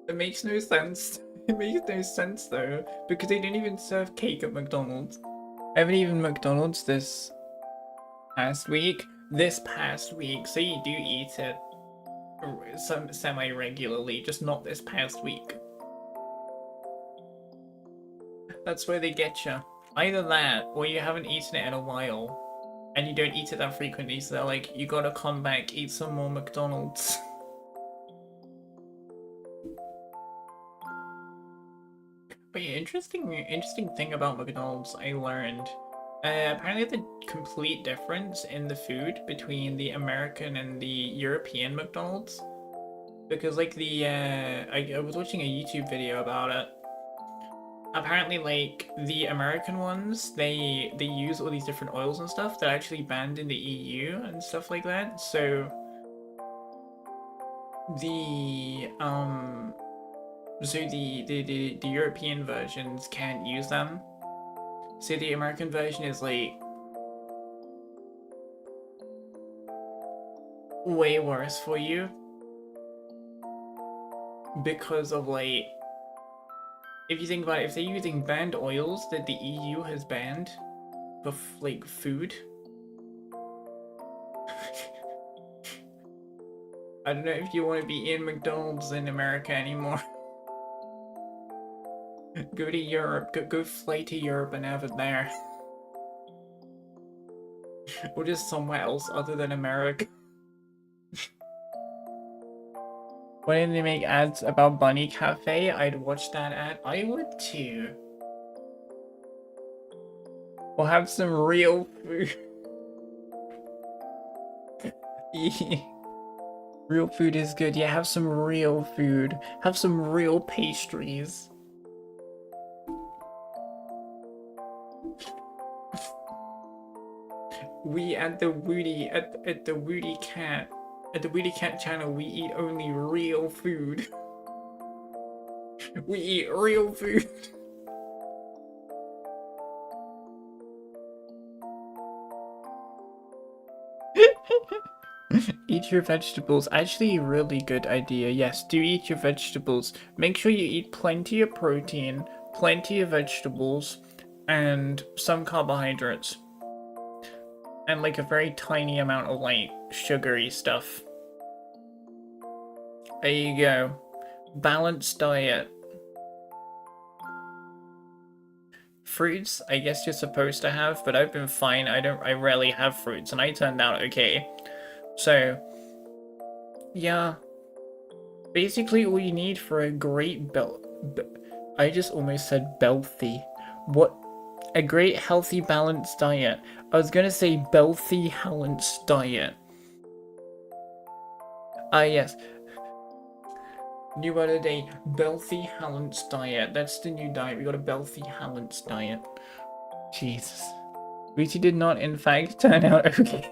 Speaker 2: It makes no sense. It makes no sense though, because they didn't even serve cake at McDonald's. I haven't even McDonald's this past week, so you do eat it semi-regularly, just not this past week. That's where they get you. Either that, or you haven't eaten it in a while, and you don't eat it that frequently, so they're like, you gotta come back, eat some more McDonald's. But yeah, interesting thing about McDonald's I learned. Apparently the complete difference in the food between the American and the European McDonald's. Because like I was watching a YouTube video about it. Apparently like the American ones, they use all these different oils and stuff that are actually banned in the EU and stuff like that. So the European versions can't use them. So the American version is like way worse for you because of like, if you think about it, if they're using banned oils that the EU has banned for like food, I don't know if you want to be in McDonald's in America anymore. Go to Europe, go fly to Europe and have it there. Or just somewhere else other than America. Why didn't they make ads about Bunny Cafe? I'd watch that ad. I would too. We'll have some real food. Yeah. Real food is good. Yeah, have some real food. Have some real pastries. We at the Woody Cat channel, we eat only real food. We eat real food. Eat your vegetables. Actually, a really good idea. Yes, do eat your vegetables. Make sure you eat plenty of protein, plenty of vegetables, and some carbohydrates. And like a very tiny amount of like sugary stuff. There you go. Balanced diet. Fruits, I guess you're supposed to have, but I've been fine. I rarely have fruits, and I turned out okay. So, yeah. Basically, all you need for a great I just almost said healthy. What? A great healthy balanced diet. I was gonna say healthy balanced diet. Ah yes. New word of the day, healthy balanced diet. That's the new diet. We got a healthy balanced diet. Jesus. Lucy did not in fact turn out okay.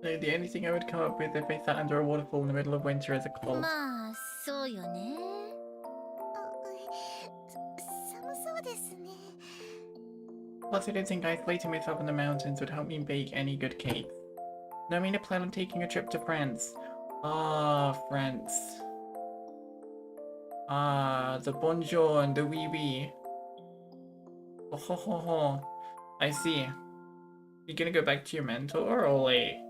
Speaker 2: No, the only thing I would come up with if I sat under a waterfall in the middle of winter is a cold.
Speaker 3: まあそうよね。
Speaker 1: 寒そうですね。
Speaker 2: Plus, I don't think isolating myself in the mountains would help me bake any good cake. No, I mean, I plan on taking a trip to France. Ah, France. Ah, the bonjour and the oui oui. Oh ho ho ho. I see. You gonna go back to your mentor or like?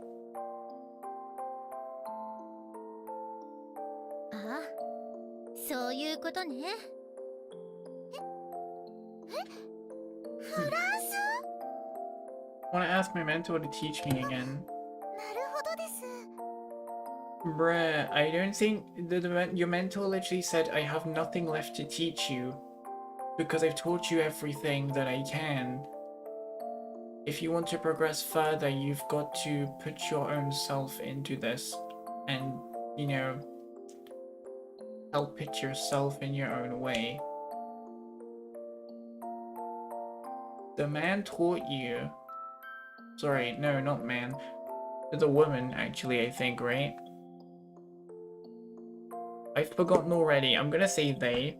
Speaker 3: あ、そういうことね。
Speaker 1: フランス？
Speaker 2: Wanna ask my mentor to teach me again?
Speaker 1: なるほどです。
Speaker 2: Bruh, I don't think your mentor literally said I have nothing left to teach you because I've taught you everything that I can. If you want to progress further, you've got to put your own self into this and, you know, help it yourself in your own way. The man taught you. Sorry, no, not man. The woman, actually, I think, right? I've forgotten already. I'm gonna say they,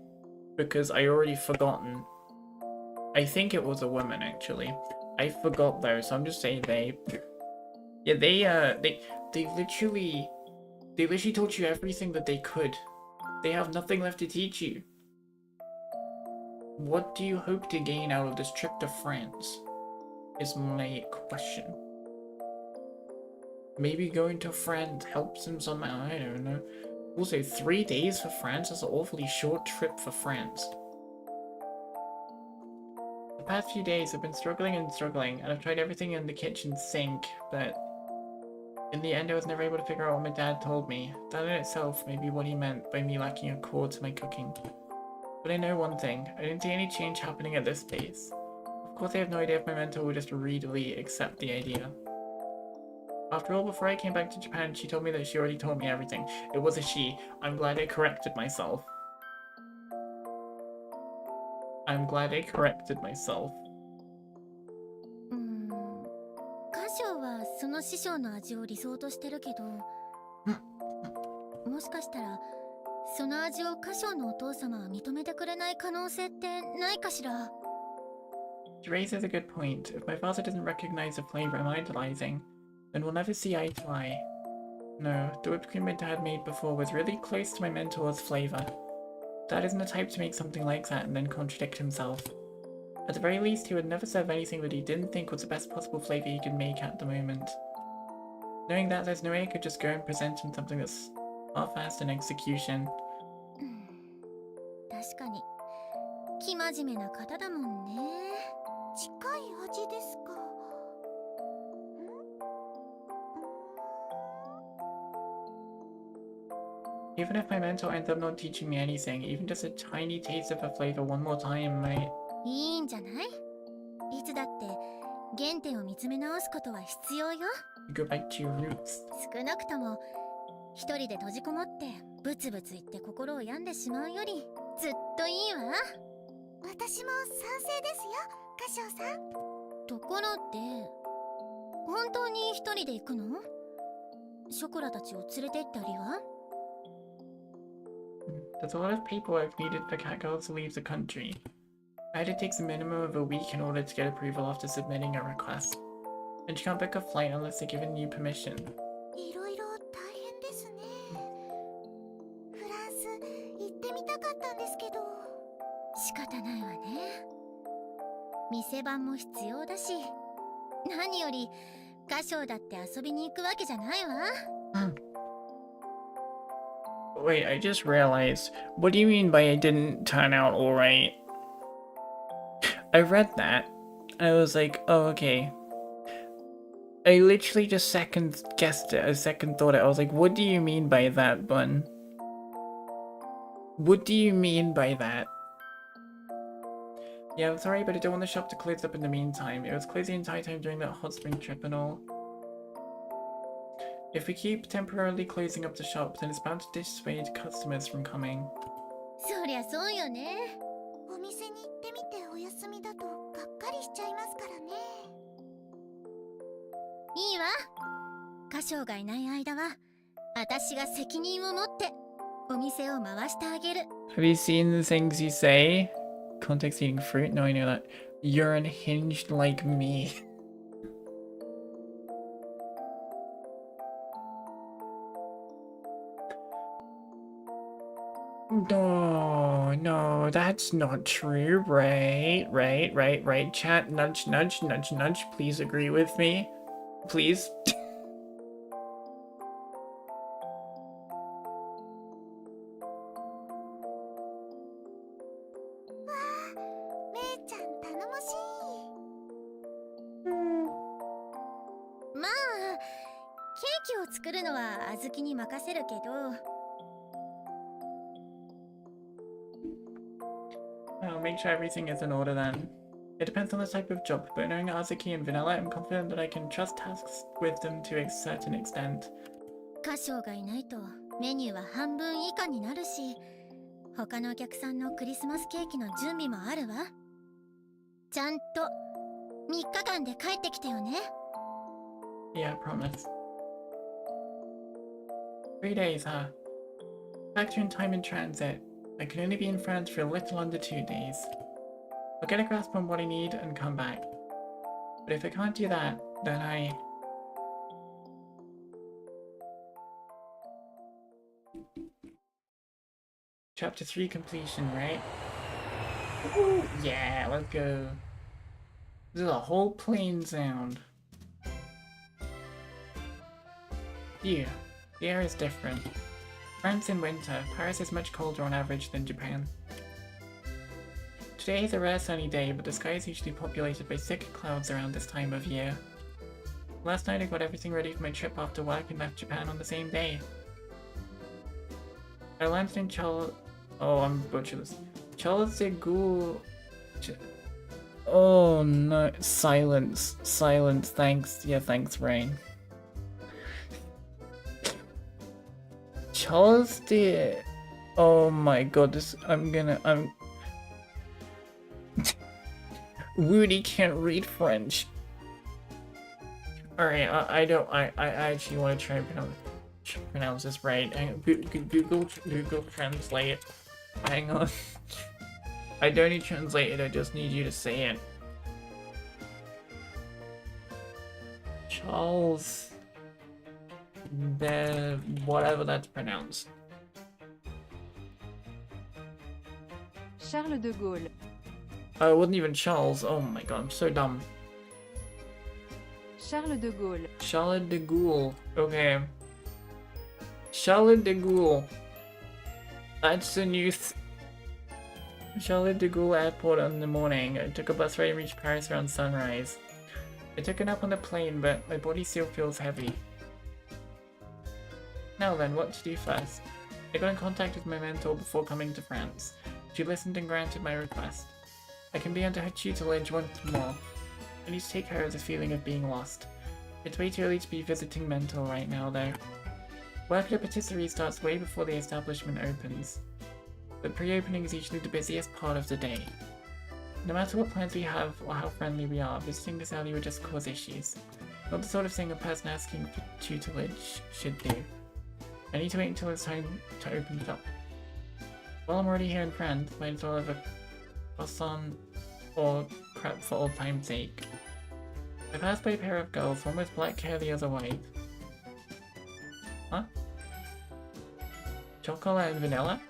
Speaker 2: because I already forgotten. I think it was a woman, actually. I forgot though, so I'm just saying they. Yeah, they literally taught you everything that they could. They have nothing left to teach you. What do you hope to gain out of this trip to France? Is my question. Maybe going to France helps him somehow, I don't know. Also, 3 days for France is an awfully short trip for France. The past few days I've been struggling and struggling, and I've tried everything in the kitchen sink, but in the end I was never able to figure out what my dad told me. That in itself may be what he meant by me lacking a core to my cooking. But I know one thing, I don't see any change happening at this pace. Of course I have no idea if my mentor will just readily accept the idea. After all, before I came back to Japan, she told me that she already told me everything. It was a she. I'm glad I corrected myself. I'm glad I corrected myself.
Speaker 3: 歌唱はその師匠の味を理想としてるけど、もしかしたらその味を歌唱のお父様は認めてくれない可能性ってないかしら。
Speaker 2: She raises a good point. If my father doesn't recognize the flavor I'm idolizing, then we'll never see eye to eye. No, the whipped cream my dad made before was really close to my mentor's flavor. Dad isn't the type to make something like that and then contradict himself. At the very least, he would never serve anything that he didn't think was the best possible flavor he could make at the moment. Knowing that, there's no way I could just go and present him something that's half-assed in execution.
Speaker 3: 確かに生真面目な方だもんね。
Speaker 1: 近い味ですか？
Speaker 2: Even if my mentor ends up not teaching me anything, even just a tiny taste of her flavor one more time might...
Speaker 3: いいんじゃない？いつだって原点を見つめ直すことは必要よ。
Speaker 2: Go back to your roots.
Speaker 3: 少なくとも一人で閉じこもってブツブツ言って心を病んでしまうよりずっといいわ。
Speaker 1: 私も賛成ですよ、歌唱さん。
Speaker 3: ところで本当に一人で行くの？ショコラたちを連れて行ったりは？
Speaker 2: There's a lot of paperwork needed for catgirls to leave the country. I had to take a minimum of a week in order to get approval after submitting a request. And you can't book a flight unless they're giving you permission.
Speaker 1: いろいろ大変ですね。フランス行ってみたかったんですけど。
Speaker 3: 仕方ないわね。店番も必要だし、何より歌唱だって遊びに行くわけじゃないわ。
Speaker 2: Wait, I just realized. What do you mean by it didn't turn out alright? I read that, and I was like, oh, okay. I literally just second guessed it, a second thought it. I was like, what do you mean by that, Bun? What do you mean by that? Yeah, I'm sorry, but I don't want the shop to close up in the meantime. It was closed the entire time during that hot spring trip and all. If we keep temporarily closing up the shop, then it's bound to dissuade customers from coming.
Speaker 3: そりゃそうよね。
Speaker 1: お店に行ってみてお休みだとがっかりしちゃいますからね。
Speaker 3: いいわ。歌唱がいない間は、私が責任を持ってお店を回してあげる。
Speaker 2: Have you seen the things you say? Context eating fruit? No, I know that. You're unhinged like me. No, that's not true. Right. Chat, nudge. Please agree with me. Please.
Speaker 1: めいちゃん頼もしい。
Speaker 3: まあ、ケーキを作るのはあずきに任せるけど。
Speaker 2: I'll make sure everything is in order then. It depends on the type of job, but knowing Azuki and Vanilla, I'm confident that I can trust tasks with them to a certain extent.
Speaker 3: 歌唱がいないとメニューは半分以下になるし、他のお客さんのクリスマスケーキの準備もあるわ。ちゃんと3日間で帰ってきてよね。
Speaker 2: Yeah, promise. 3 days, huh? Factor in time in transit. I can only be in France for a little under 2 days. I'll get a grasp on what I need and come back. But if I can't do that, then I... Chapter 3 completion, right? Ooh, yeah, let's go. This is a whole plane sound. Phew, the air is different. France in winter, Paris is much colder on average than Japan. Today is a rare sunny day, but the sky is usually populated by thick clouds around this time of year. Last night I got everything ready for my trip after work and left Japan on the same day. I landed in Oh, I'm butchering this. Charles de Gaulle... Oh no, silence, thanks. Yeah, thanks, Rain. Charles de... Oh my god, this... I'm... Woody can't read French. Alright, I actually want to try and pronounce this right. Google Translate. Hang on. I don't need translated, I just need you to say it. Charles... the... whatever that's pronounced.
Speaker 5: Charles de Gaulle.
Speaker 2: Oh, it wasn't even Charles. Oh my god, I'm so dumb.
Speaker 5: Charles de Gaulle.
Speaker 2: Charles de Gaulle. Okay. Charles de Gaulle. That's the new Charles de Gaulle Airport in the morning. I took a bus ride and reached Paris around sunrise. I took a nap on the plane, but my body still feels heavy. Now then, what to do first? I got in contact with my mentor before coming to France. She listened and granted my request. I can be under her tutelage once more. I need to take care of this feeling of being lost. It's way too early to be visiting mentor right now, though. Work at a patisserie starts way before the establishment opens. The pre-opening is usually the busiest part of the day. No matter what plans we have or how friendly we are, visiting this early would just cause issues. Not the sort of thing a person asking for tutelage should do. I need to wait until it's time to open it up. While I'm already here in France, might as well have a croissant or crap for old time's sake. I passed by a pair of girls, one with black hair, the other white. Huh? Chocolate and vanilla?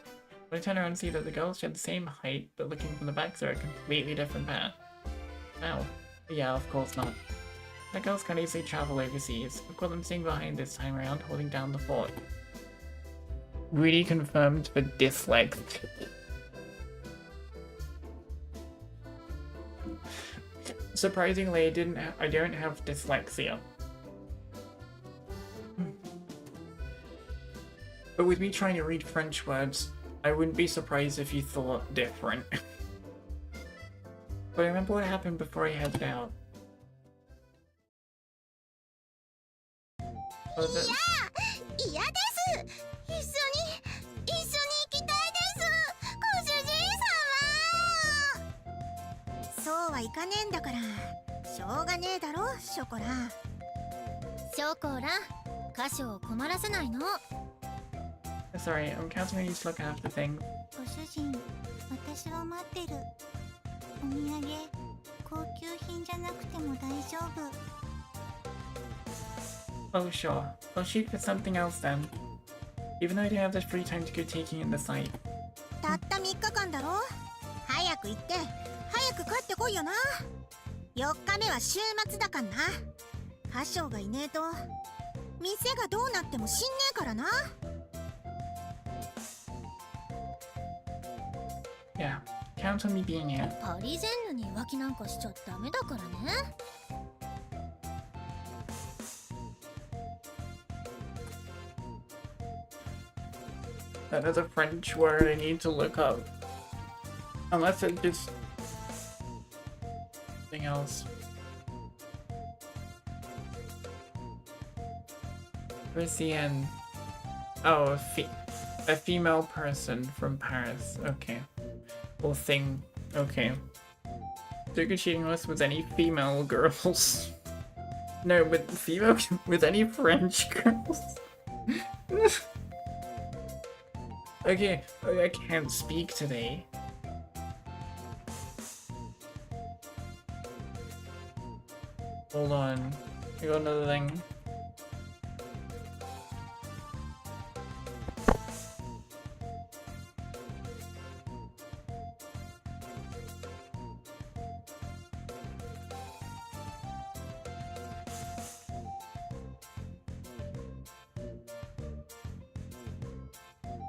Speaker 2: When I turn around and see that the girls share the same height, but looking from the backs are a completely different pair. Ow. Yeah, of course not. That girls can easily travel overseas. I've got them staying behind this time around, holding down the fort. Really confirmed for dyslexia. Surprisingly, I don't have dyslexia. But with me trying to read French words, I wouldn't be surprised if you thought different. But I remember what happened before I headed out. Oh, that's...
Speaker 1: 嫌です。一緒に行きたいです。ご主人様。
Speaker 4: そうはいかねえんだから、しょうがねえだろ、ショコラ。
Speaker 3: ショコラ、歌手を困らせないの。
Speaker 2: Sorry, I'm counting on you to look after things.
Speaker 1: ご主人、私を待ってる。お土産、高級品じゃなくても大丈夫。
Speaker 2: Oh, sure. I'll shoot for something else then. Even though I don't have the free time to go taking in the site.
Speaker 4: たった3日間だろ。早く行って早く帰ってこいよな。4日目は週末だかんな。歌唱がいねえと店がどうなっても死んねえからな。
Speaker 2: Yeah, count on me being here.
Speaker 3: パリジェンヌに浮気なんかしちゃダメだからね。
Speaker 2: That is a French word I need to look up. Unless it's just something else. Where's the end? Oh, a female person from Paris. Okay. Or thing. Okay. Took a cheating list with any female girls. No, with any French girls. Okay, I can't speak today. Hold on. I got another thing.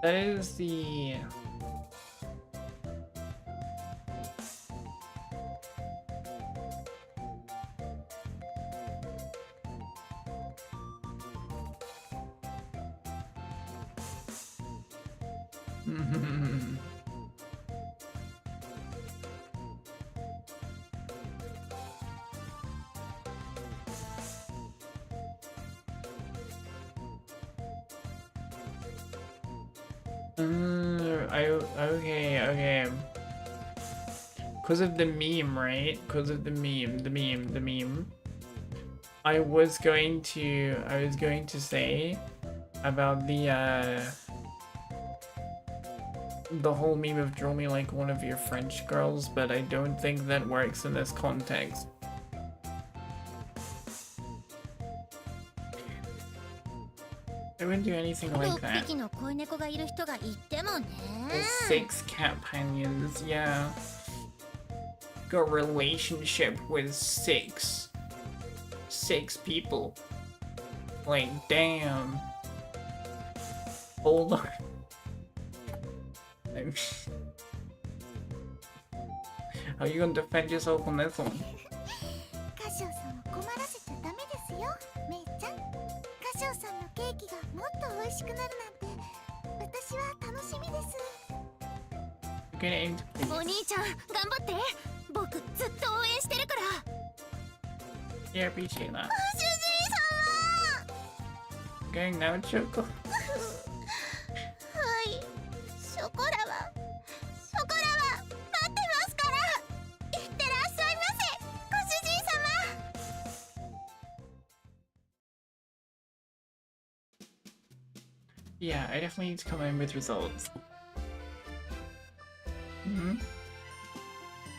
Speaker 2: That is the... Okay. Because of the meme, right? Because of the meme. I was going to say about the whole meme of draw me like one of your French girls, but I don't think that works in this context. I wouldn't do anything like that.
Speaker 3: 6匹の恋猫がいる人がいてもね。
Speaker 2: 6 companions, yeah. Got a relationship with 6 people. Like, damn. Hold on. How are you gonna defend yourself on this one?
Speaker 1: 歌唱さんを困らせちゃダメですよ、メイちゃん。歌唱さんのケーキがもっと美味しくなるなんて私は楽しみです。
Speaker 2: You're gonna aim to
Speaker 3: お兄ちゃん頑張って。僕ずっと応援してるから。
Speaker 2: Yeah, I appreciate that.
Speaker 1: ご主人様。
Speaker 2: Going now, Choco.
Speaker 1: はい、ショコラは待ってますから。いってらっしゃいませ、ご主人様。
Speaker 2: Yeah, I definitely need to come in with results.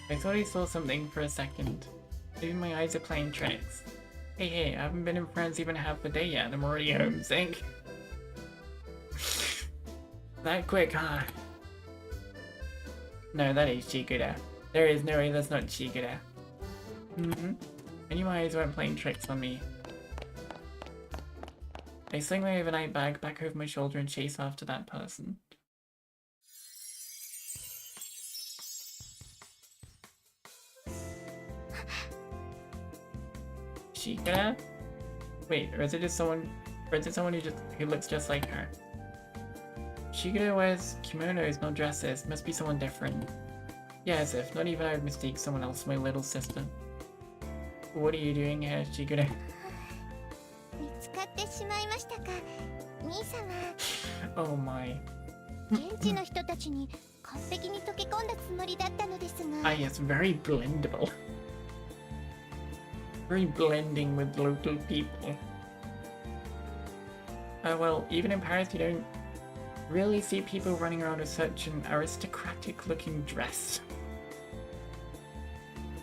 Speaker 2: I thought I saw something for a second. Maybe my eyes are playing tricks. Hey, I haven't been in France even half the day yet. I'm already homesick. That quick, huh? No, that is Chikura. There is no way that's not Chikura. I knew my eyes weren't playing tricks on me. I sling my overnight bag back over my shoulder and chase after that person. Chikura? Wait, or is it just someone who looks just like her? Shigure wears kimonos, not dresses. Must be someone different. Yeah, as if. Not even I would mistake someone else for my little sister. What are you doing here, Shigure?
Speaker 1: 見つかってしまいましたか、兄様。
Speaker 2: Oh my.
Speaker 1: 現地の人たちに完璧に溶け込んだつもりだったのですが。
Speaker 2: Ah, yes, very blendable. Very blending with local people. Well, even in Paris, you don't really see people running around with such an aristocratic-looking dress.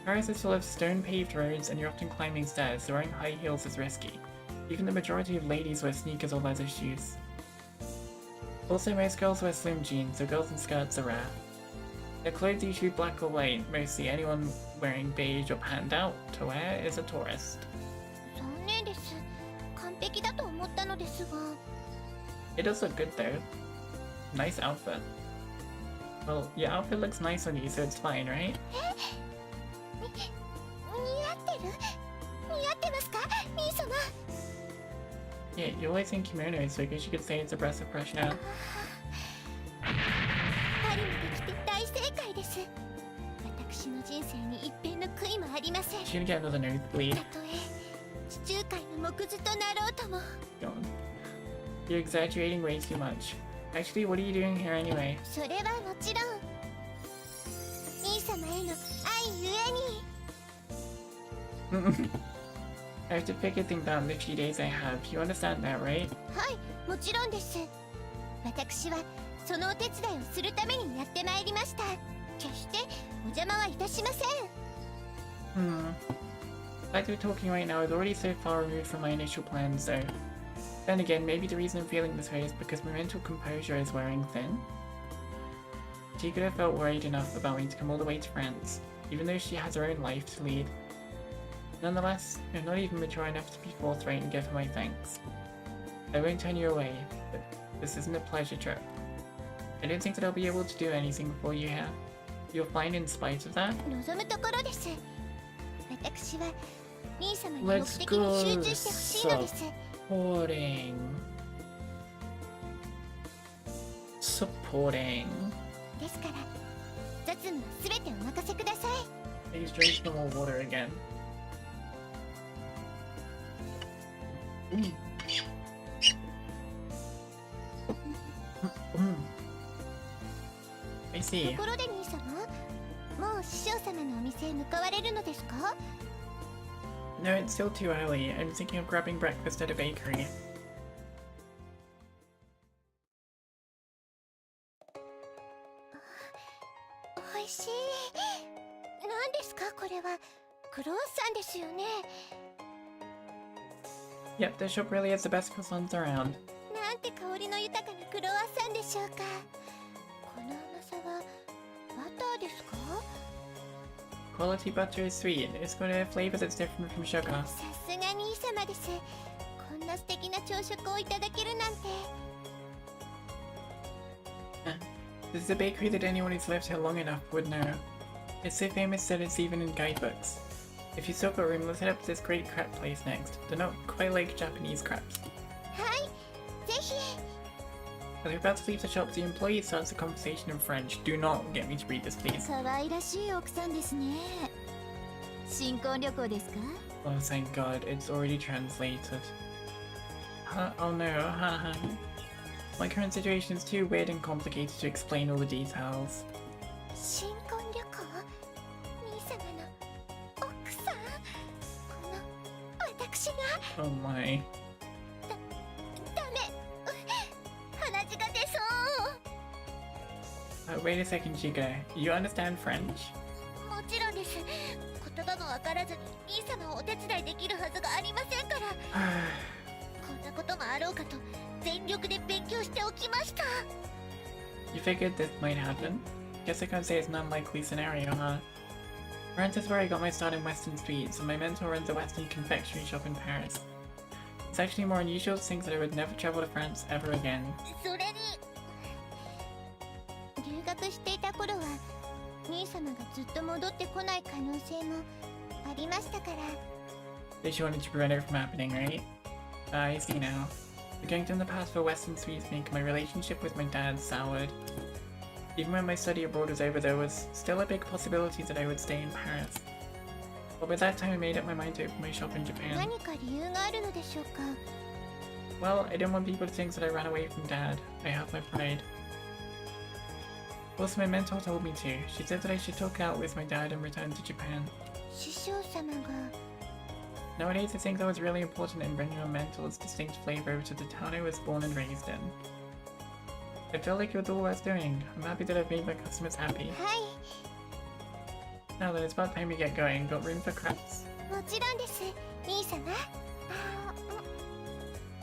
Speaker 2: Paris is full of stone-paved roads, and you're often climbing stairs, so wearing high heels is risky. Even the majority of ladies wear sneakers or leather shoes. Also, most girls wear slim jeans, so girls in skirts are rare. Their clothes usually black or white. Mostly anyone wearing beige or panned out to wear is a tourist.
Speaker 1: 残念です。完璧だと思ったのですが。
Speaker 2: It does look good though. Nice outfit. Well, your outfit looks nice on you, so it's fine, right?
Speaker 1: 似合ってる？似合ってますか、兄様？
Speaker 2: Yeah, you're always in kimonos, so I guess you could say it's a breath of fresh air.
Speaker 1: パリにできて大正解です。私の人生に一片の悔いもありません。
Speaker 2: She's gonna get another nosebleed.
Speaker 1: たとえ地中海の木図となろうとも。
Speaker 2: God. You're exaggerating way too much. Actually, what are you doing here anyway?
Speaker 1: それはもちろん兄様への愛ゆえに。
Speaker 2: I have to figure things out in the few days I have. You understand that, right?
Speaker 1: はい、もちろんです。私はそのお手伝いをするためにやってまいりました。決してお邪魔はいたしません。
Speaker 2: Like we're talking right now, I was already so far removed from my initial plans, though. Then again, maybe the reason I'm feeling this way is because my mental composure is wearing thin. She could have felt worried enough about me to come all the way to France, even though she has her own life to lead. Nonetheless, I'm not even mature enough to be forthright and give her my thanks. I won't turn you away, but this isn't a pleasure trip. I don't think that I'll be able to do anything for you here. You'll find in spite of that.
Speaker 1: 望むところです。私は兄様に目的に集中してほしいのです。
Speaker 2: Supporting.
Speaker 1: ですから雑務は全てお任せください。
Speaker 2: Please drink some more water again. I see.
Speaker 1: ところで兄様、もう師匠様のお店へ向かわれるのですか？
Speaker 2: No, it's still too early. I'm thinking of grabbing breakfast at a bakery.
Speaker 1: おいしい。何ですかこれは？クロワッサンですよね。
Speaker 2: Yep, this shop really has the best croissants around.
Speaker 1: なんて香りの豊かなクロワッサンでしょうか。この甘さはバターですか？
Speaker 2: Quality butter is sweet. It's got a flavor that's different from sugar.
Speaker 1: さすが兄様です。こんな素敵な朝食をいただけるなんて。
Speaker 2: This is a bakery that anyone who's lived here long enough would know. It's so famous that it's even in guidebooks. If you still got room, let's head up to this great crepe place next. They're not quite like Japanese crepes.
Speaker 1: はい、ぜひ。
Speaker 2: As we're about to leave the shop, the employee starts a conversation in French. Do not get me to read this, please.
Speaker 1: 可愛らしい奥さんですね。新婚旅行ですか？
Speaker 2: Oh, thank God, it's already translated. Oh no, haha. My current situation is too weird and complicated to explain all the details.
Speaker 1: 新婚旅行？兄様の奥さん？この私が？
Speaker 2: Oh my.
Speaker 1: ダメ。鼻血が出そう。
Speaker 2: Wait a second, Chica. You understand French?
Speaker 1: もちろんです。言葉もわからずに兄様をお手伝いできるはずがありませんから。こんなこともあろうかと全力で勉強しておきました。
Speaker 2: You figured this might happen? Guess I can't say it's an unlikely scenario, huh? France is where I got my start in Western sweets, and my mentor runs a Western confectionery shop in Paris. It's actually more unusual to think that I would never travel to France ever again.
Speaker 1: それに留学していた頃は兄様がずっと戻ってこない可能性もありましたから。
Speaker 2: They just wanted to prevent it from happening, right? I see now. Going down the path for Western sweets make my relationship with my dad soured. Even when my study abroad was over, there was still a big possibility that I would stay in Paris. But by that time I made up my mind to open my shop in Japan.
Speaker 1: 何か理由があるのでしょうか。
Speaker 2: Well, I didn't want people to think that I ran away from Dad. I have my pride. Also, my mentor told me to. She said that I should talk out with my dad and return to Japan.
Speaker 1: 師匠様が
Speaker 2: Nowadays, I think that was really important in bringing my mentor's distinct flavor to the town I was born and raised in. I felt like it was all worth doing. I'm happy that I've made my customers happy.
Speaker 1: はい
Speaker 2: Now then, it's about time we get going. Got room for crafts?
Speaker 1: もちろんです兄様。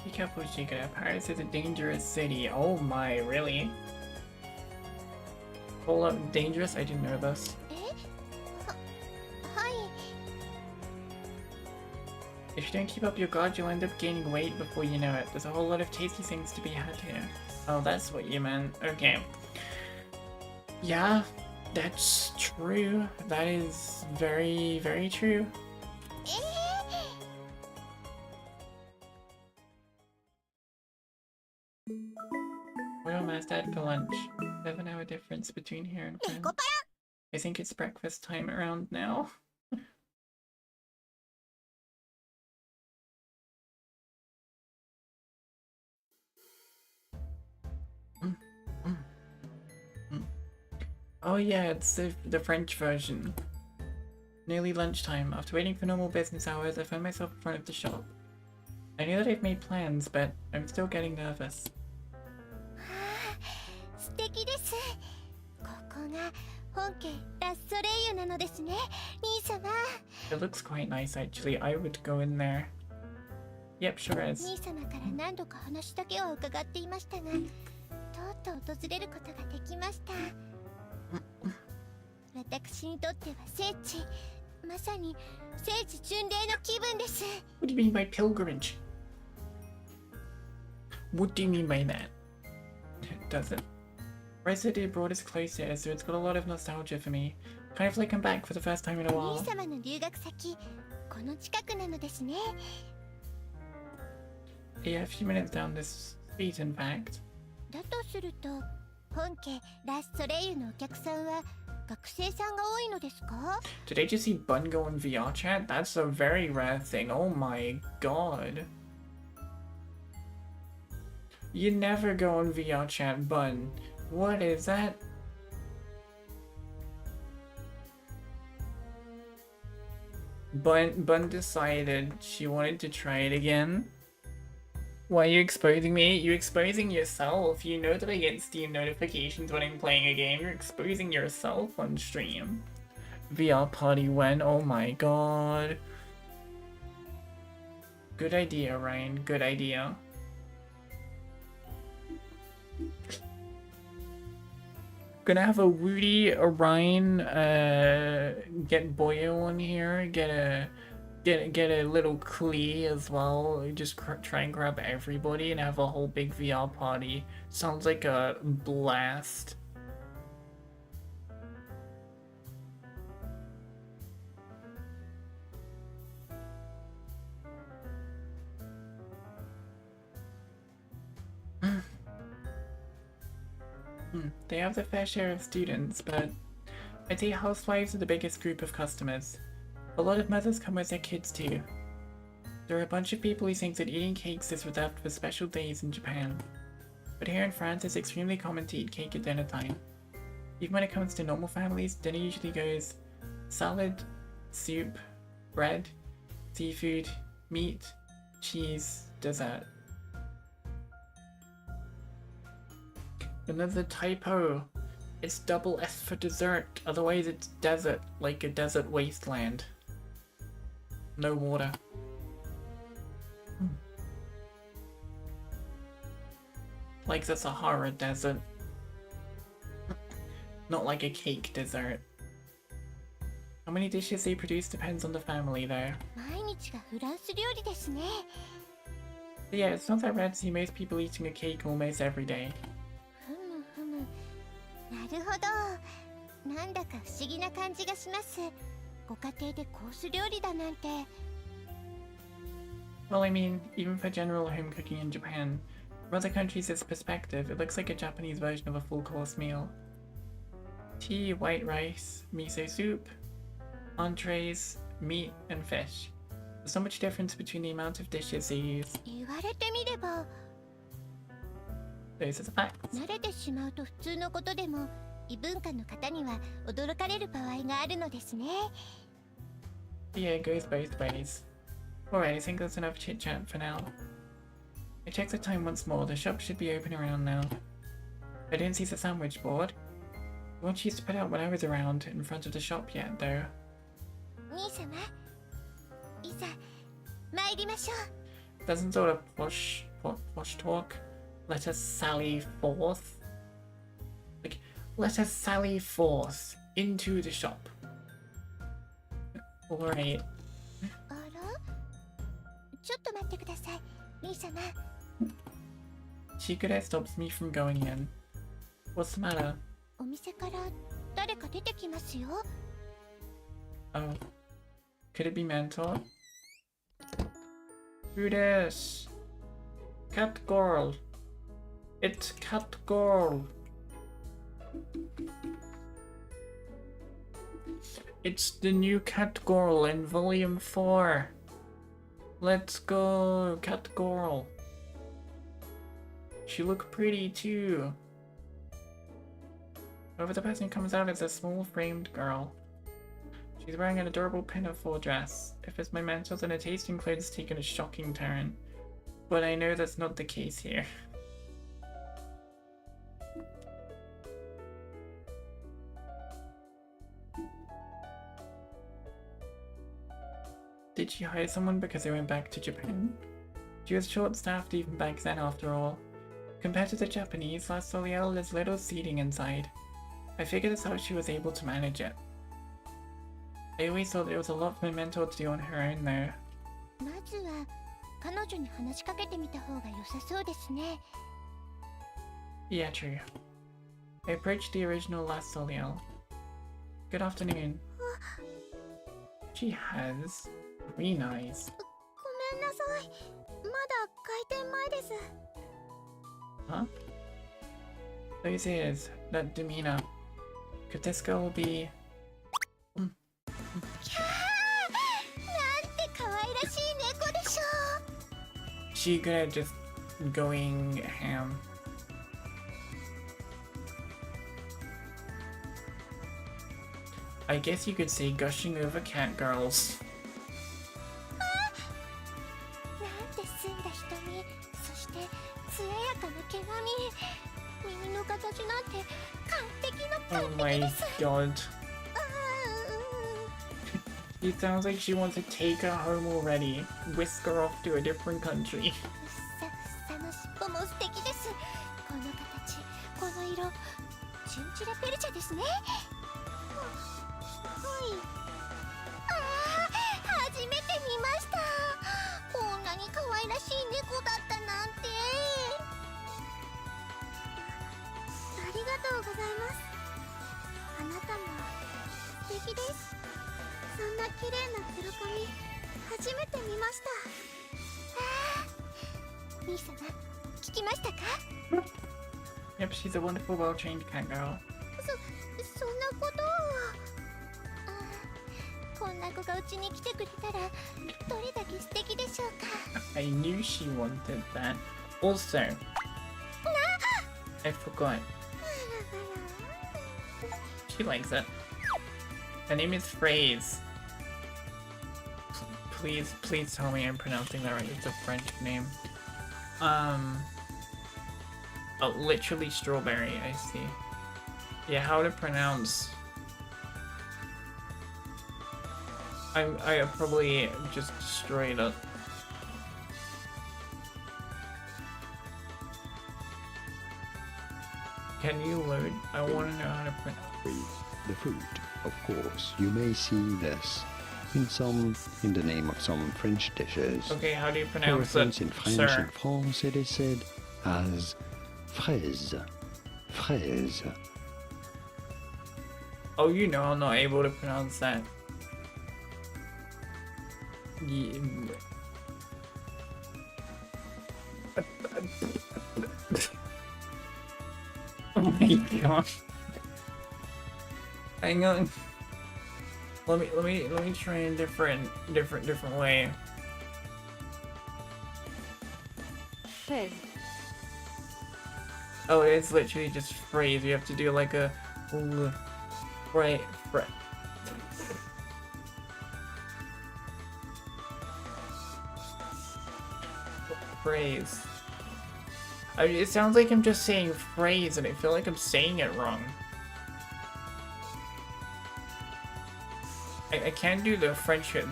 Speaker 2: Be careful, Shiga. Paris is a dangerous city. Oh my, really? Hold up, dangerous? I didn't know this.
Speaker 1: はい
Speaker 2: If you don't keep up your guard, you'll end up gaining weight before you know it. There's a whole lot of tasty things to be had here. Oh, that's what you meant. Okay. Yeah, that's true. That is very, very true. We're almost dad for lunch. 7-hour difference between here and France.
Speaker 4: ネコパ
Speaker 2: I think it's breakfast time around now. Oh yeah, it's the French version. Nearly lunchtime. After waiting for normal business hours, I found myself in front of the shop. I knew that I've made plans, but I'm still getting nervous.
Speaker 1: 素敵です。ここが本家ラスソレイユなのですね兄様。
Speaker 2: It looks quite nice actually. I would go in there. Yep, sure is.
Speaker 1: 兄様から何度か話だけは伺っていましたが、とうとう訪れることができました。私にとっては聖地、まさに聖地巡礼の気分です。
Speaker 2: What do you mean by pilgrimage? What do you mean by that? It doesn't. Resident abroad is closer, so it's got a lot of nostalgia for me. Kind of like I'm back for the first time in a
Speaker 1: 兄
Speaker 2: while.
Speaker 1: 様の留学先、この近くなのですね。
Speaker 2: Yeah, a few minutes down this street, in fact.
Speaker 1: だとすると、本家ラスソレイユのお客さんは学生さんが多いのですか？
Speaker 2: Did I just see Bun go in VR chat? That's a very rare thing. Oh my god. You never go in VR chat, Bun. What is that? Bun decided she wanted to try it again. Why are you exposing me? You're exposing yourself. You know that I get Steam notifications when I'm playing a game. You're exposing yourself on stream. VR party when? Oh my god. Good idea, Ryan. Good idea. Gonna have a Woody, a Ryan, get Boyo on here, get a little Klee as well. Just try and grab everybody and have a whole big VR party. Sounds like a blast. They have their fair share of students, but I'd say housewives are the biggest group of customers. A lot of mothers come with their kids too. There are a bunch of people who think that eating cakes is reserved for special days in Japan. But here in France, it's extremely common to eat cake at dinner time. Even when it comes to normal families, dinner usually goes salad, soup, bread, seafood, meat, cheese, dessert. Another typo. It's double S for dessert, otherwise it's desert, like a desert wasteland. No water. Like the Sahara Desert. Not like a cake dessert. How many dishes they produce depends on the family though.
Speaker 1: 毎日がフランス料理ですね。
Speaker 2: But yeah, it's not that rare to see most people eating a cake almost every day.
Speaker 1: ふむふむ。なるほど。なんだか不思議な感じがします。ご家庭でコース料理だなんて。
Speaker 2: Well, I mean, even for general home cooking in Japan, From other countries, it's perspective. It looks like a Japanese version of a full course meal. Tea, white rice, miso soup, entrees, meat, and fish. There's so much difference between the amount of dishes they use.
Speaker 1: 言われてみれば
Speaker 2: Those are the facts.
Speaker 1: 慣れてしまうと普通のことでも異文化の方には驚かれる場合があるのですね。
Speaker 2: Yeah, it goes both ways. Alright, I think that's enough chit chat for now. I checked the time once more. The shop should be open around now. I didn't see the sandwich board. The one she used to put out when I was around in front of the shop yet, though.
Speaker 1: 兄様、いざ参りましょう。
Speaker 2: Doesn't sort of posh talk. Let us sally forth. Like, let us sally forth into the shop. Alright.
Speaker 1: あら、ちょっと待ってください、兄様。
Speaker 2: Shikure stops me from going in. What's the matter?
Speaker 1: お店から誰か出てきますよ。
Speaker 2: Oh. Could it be Mentor? Who this? Cat girl. It's cat girl. It's the new cat girl in volume 4. Let's go, cat girl. She look pretty too. However, the person who comes out is a small framed girl. She's wearing an adorable pinafore dress. If it's my mentor, then her taste in clothes has taken a shocking turn. But I know that's not the case here. Did she hire someone because they went back to Japan? She was short-staffed even back then after all. Compared to the Japanese, La Soliel, there's little seating inside. I figured that's how she was able to manage it. I always thought there was a lot for my mentor to do on her own there.
Speaker 1: まずは彼女に話しかけてみた方が良さそうですね。
Speaker 2: Yeah, true. I approached the original La Soliel. Good afternoon. She has green eyes.
Speaker 1: ごめんなさい。まだ開店前です。
Speaker 2: Huh? Those ears, that demeanor. Could this girl be...
Speaker 1: キャー、なんて可愛らしい猫でしょう。
Speaker 2: She good at just going ham. I guess you could say gushing over catgirls.
Speaker 1: なんて澄んだ瞳、そして艶やかな毛並み、耳の形なんて完璧の
Speaker 2: Oh
Speaker 1: 完
Speaker 2: my
Speaker 1: 璧です。
Speaker 2: god.
Speaker 1: あ
Speaker 2: It sounds like she wants to take her home already. Whisk her off to a different country.
Speaker 1: ふっさふっさの尻尾も素敵です。この形、この色、チュンチラペルチャですね。はい。初めて見ました。こんなに可愛らしい猫だったなんて。ありがとうございます。あなたも素敵です。そんな綺麗な黒髪、初めて見ました。兄様、聞きましたか？
Speaker 2: Yep, she's a wonderful, well-trained cat girl.
Speaker 1: そんなことを。こんな子がうちに来てくれたらどれだけ素敵でしょうか。
Speaker 2: I knew she wanted that. Also, I forgot. She likes it. Her name is Phrase. Please tell me I'm pronouncing that right. It's a French name. Oh, literally strawberry, I see. Yeah, how to pronounce... I probably just destroyed it. Can you load? I want to know how to pronounce.
Speaker 5: The food, of course. You may see this in the name of some French dishes.
Speaker 2: Okay, how do you
Speaker 5: For
Speaker 2: pronounce it,
Speaker 5: instance, in French,
Speaker 2: sir?
Speaker 5: in France, it is said as fraise. Fraise.
Speaker 2: Oh, you know I'm not able to pronounce that. Yeah. my god. Hang on. Let me try a different way.
Speaker 6: Phrase.
Speaker 2: Oh, it's literally just phrase. You have to do like a right. Phrase. I mean, it sounds like I'm just saying phrase, and I feel like I'm saying it wrong. I can't do the French. It's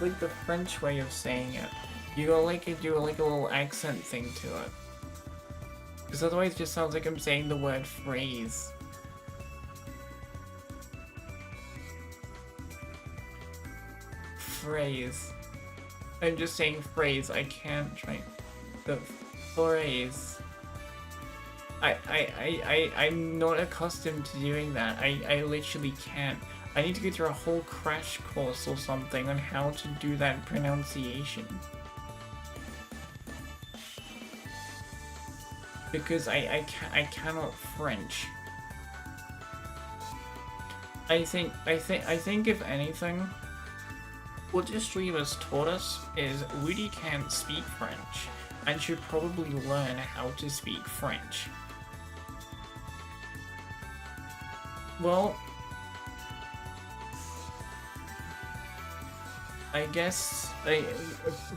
Speaker 2: like the French way of saying it. You go like do like a little accent thing to it, because otherwise it just sounds like I'm saying the word phrase. Phrase. I'm just saying phrase. I can't try the phrase. I'm not accustomed to doing that. I literally can't. I need to go through a whole crash course or something on how to do that pronunciation. Because I cannot French. I think if anything, what this stream has taught us is Woody can't speak French and should probably learn how to speak French. Well, I guess a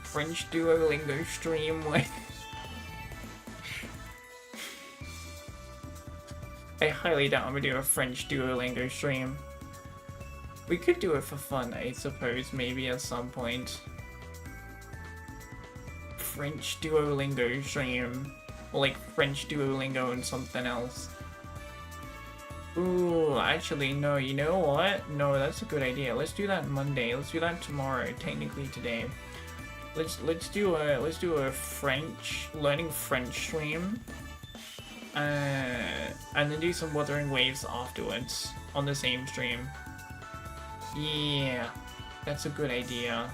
Speaker 2: French Duolingo stream where I highly doubt I'm gonna do a French Duolingo stream. We could do it for fun, I suppose, maybe at some point. French Duolingo stream. Or like French Duolingo and something else. Ooh, actually, no, you know what? No, that's a good idea. Let's do that Monday. Let's do that tomorrow, technically today. Let's do a French, learning French stream. And then do some Wuthering Waves afterwards on the same stream. Yeah, that's a good idea.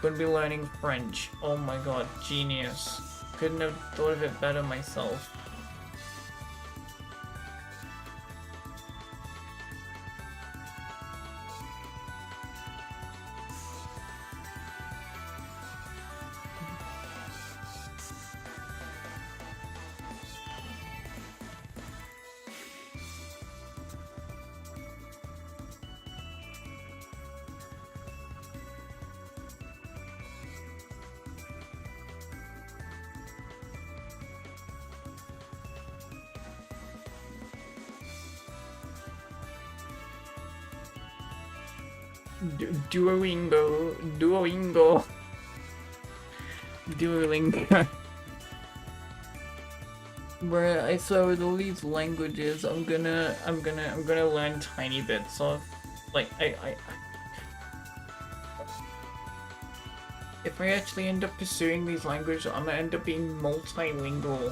Speaker 2: Gonna be learning French. Oh my god, genius. Couldn't have thought of it better myself. Duolingo. Where I saw with all these languages, I'm gonna learn tiny bits of, like, if I actually end up pursuing these languages, I'm gonna end up being multilingual.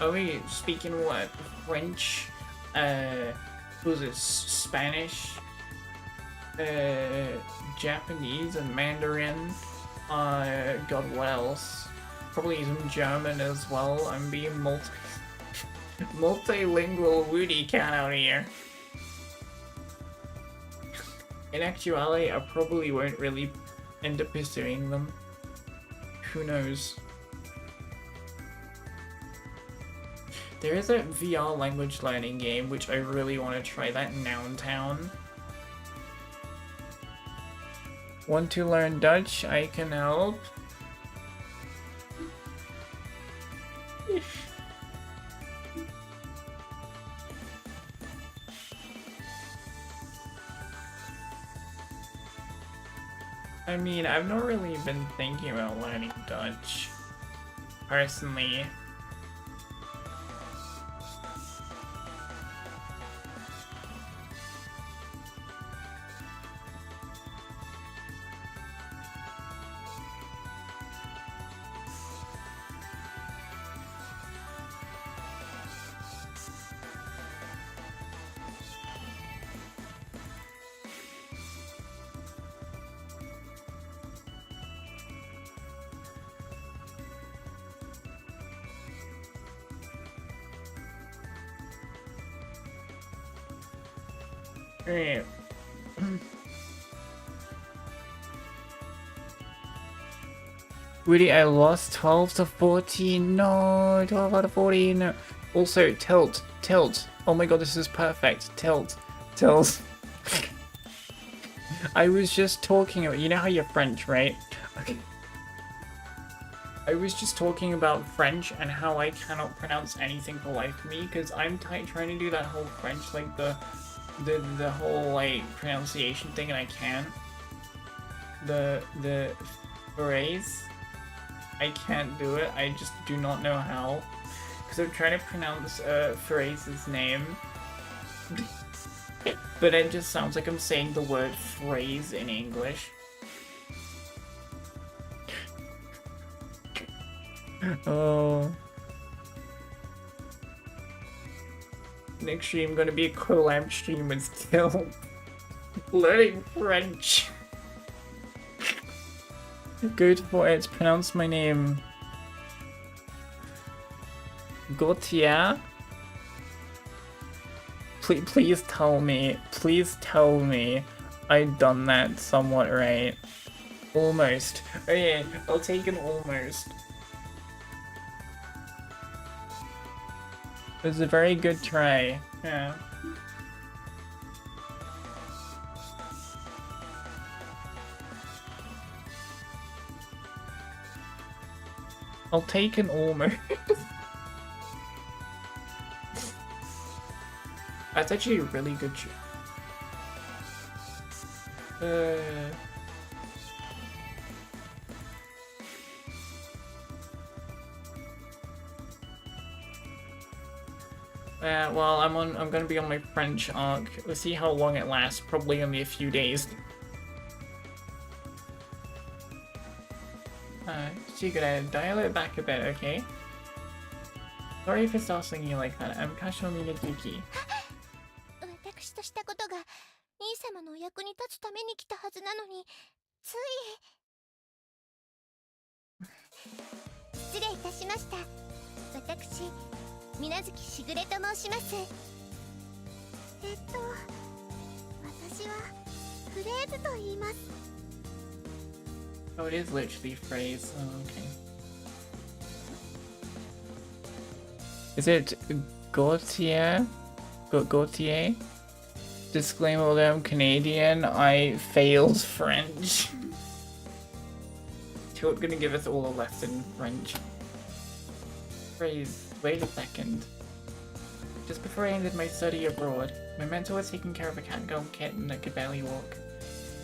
Speaker 2: Are we speaking what? French, was it Spanish, Japanese and Mandarin, god, what else? Probably some German as well. I'm being multilingual Woody cat out here. In actuality, I probably won't really end up pursuing them. Who knows? There is a VR language learning game which I really want to try, that Noun Town. Want to learn Dutch? I can help. I mean, I've not really been thinking about learning Dutch, personally. Alright. Really, I lost 12 to 14. No, 12 out of 14. No. Also, tilt. Oh my god, this is perfect. Tilt. I was just talking about, you know how you're French, right? Okay. I was just talking about French and how I cannot pronounce anything for life of me because I'm trying to do that whole French, like the whole like pronunciation thing, and I can't. The phrase, I can't do it. I just do not know how. Because I'm trying to pronounce Phrase's name, but it just sounds like I'm saying the word phrase in English. Oh. Next stream gonna be a collab stream with still learning French. Good for it. Pronounce my name. Gautier? Please tell me. Please tell me I've done that somewhat right. Almost. Oh yeah, I'll take an almost. It was a very good try. Yeah. I'll take an almost. That's actually a really good well, I'm gonna be on my French arc. Let's see how long it lasts. Probably only a few days. So you're gonna dial it back a bit, okay? Sorry for startling you like that. I'm Kashomine Yuki.
Speaker 1: 私としたことが兄様のお役に立つために来たはずなのに、つい失礼いたしました。私、水無月しぐれと申します。私はフレーズと言います。
Speaker 2: Oh, it is literally phrase. Oh, okay. Is it Gautier? Gautier? Disclaimer, although I'm Canadian, I failed French. Tilt gonna give us all a lesson in French. Phrase, wait a second. Just before I ended my study abroad, my mentor was taking care of a catgirl kitten that could barely walk.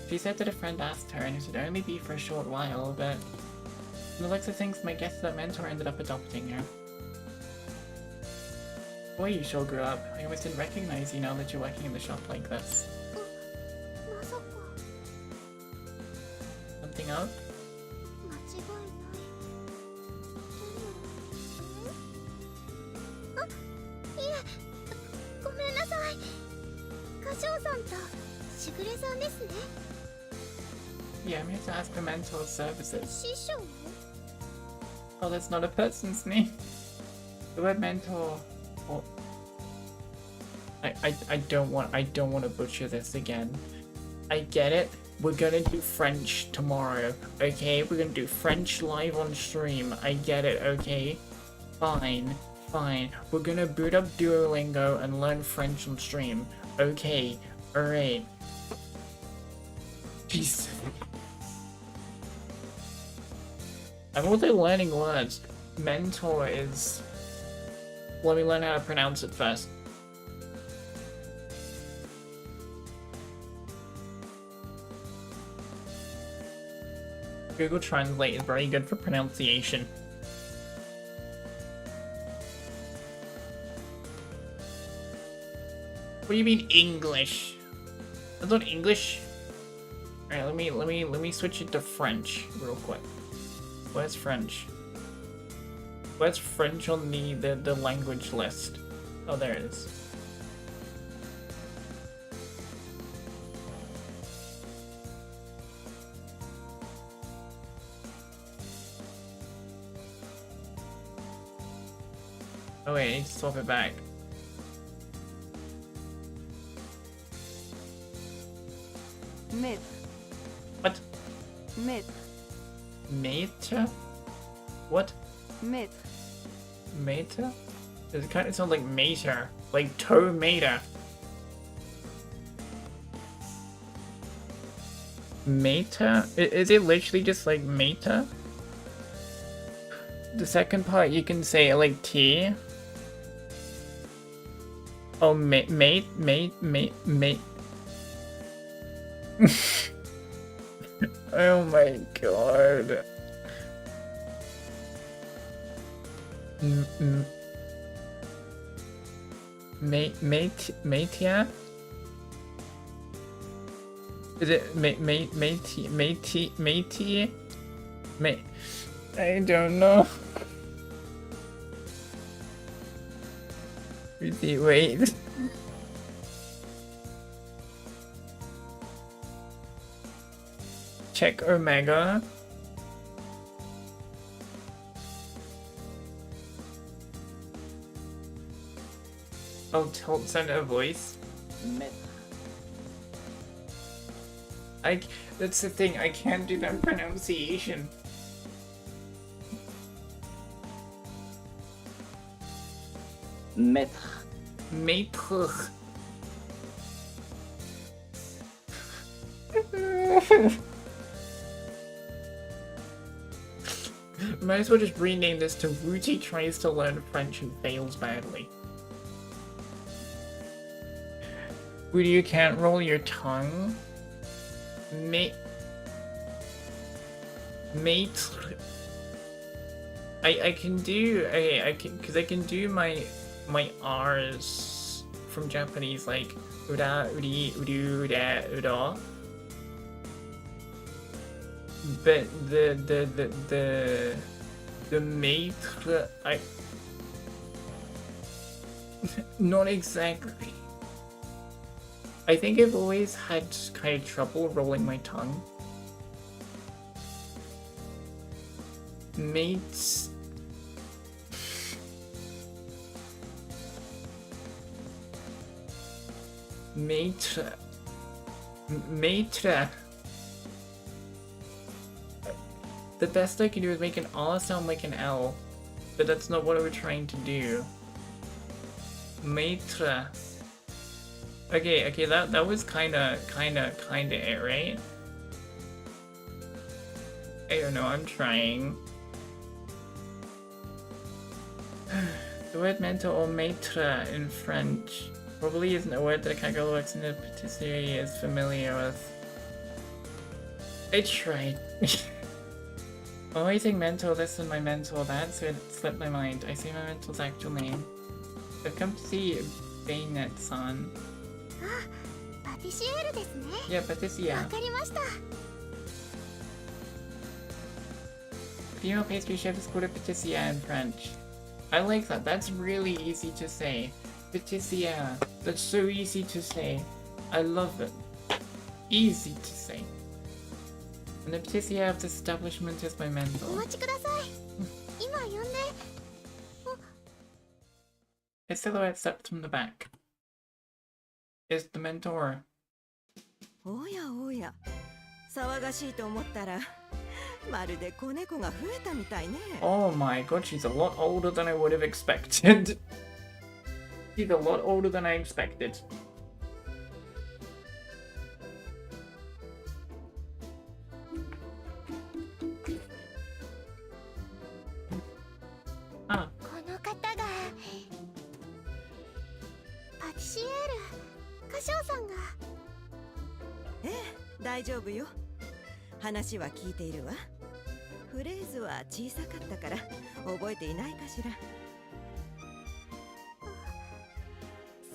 Speaker 2: She said that a friend asked her and it would only be for a short while, but from the looks of things, my guess is that mentor ended up adopting her. Boy, you sure grew up. I almost didn't recognize you now that you're working in the shop like this.
Speaker 1: まさか
Speaker 2: Something up?
Speaker 1: 間違いない。でもあ、いえ、ごめんなさい。歌唱さんとしぐれさんですね。
Speaker 2: Yeah, I'm here to ask for mentor services.
Speaker 1: 師匠？
Speaker 2: Oh, that's not a person's name. The word mentor. Oh. I don't want to butcher this again. I get it. We're gonna do French tomorrow, okay? We're gonna do French live on stream. I get it, okay? Fine. We're gonna boot up Duolingo and learn French on stream. Okay, alright. Jeez. I'm also learning words. Mentor is... Let me learn how to pronounce it first. Google Translate is very good for pronunciation. What do you mean English? That's not English. Alright, let me switch it to French real quick. Where's French? Where's French on the language list? Oh, there it is. Oh wait, I need to swap it back.
Speaker 6: Myth.
Speaker 2: What?
Speaker 6: Myth.
Speaker 2: Meta? What?
Speaker 6: Myth.
Speaker 2: Meta? It kind of sounds like Mater. Like tomato. Meta? Is it literally just like meta? The second part you can say like T. Oh, mate. Oh my god. Matea? Is it matey? I don't know. Wait. Check Omega. Oh, send a voice. That's the thing, I can't do that pronunciation. Maître. Might as well just rename this to Wooty tries to learn French and fails badly. Wooty, you can't roll your tongue. Maître. I can do because I can do my R's from Japanese, like ura, uri, uru, ura, ura. But the maître, not exactly. I think I've always had kind of trouble rolling my tongue. Mates. Maître. Maître. The best I can do is make an R sound like an L, but that's not what we're trying to do. Maître. Okay, that was kinda it, right? I don't know, I'm trying. The word mentor or maître in French probably isn't a word that a catgirl works in a patisserie is familiar with. I tried. Oh, I think mentor this and my mentor that, so it slipped my mind. I say my mentor's actual name. I've come to see Bayonet-san. Yeah, Patricia. Female pastry chef is called a pâtissière in French. I like that. That's really easy to say. Pâtissière. That's so easy to say. I love it. Easy to say. And the pâtissière of this establishment is my mentor. His silhouette stepped from the back. Is the mentor.
Speaker 7: おやおや、騒がしいと思ったら、まるで子猫が増えたみたいね。
Speaker 2: Oh my god, she's a lot older than I would have expected. She's a lot older than I expected. Ah.
Speaker 1: この方がパティシエール歌唱さんが。
Speaker 7: ええ、大丈夫よ。話は聞いているわ。フレーズは小さかったから覚えていないかしら。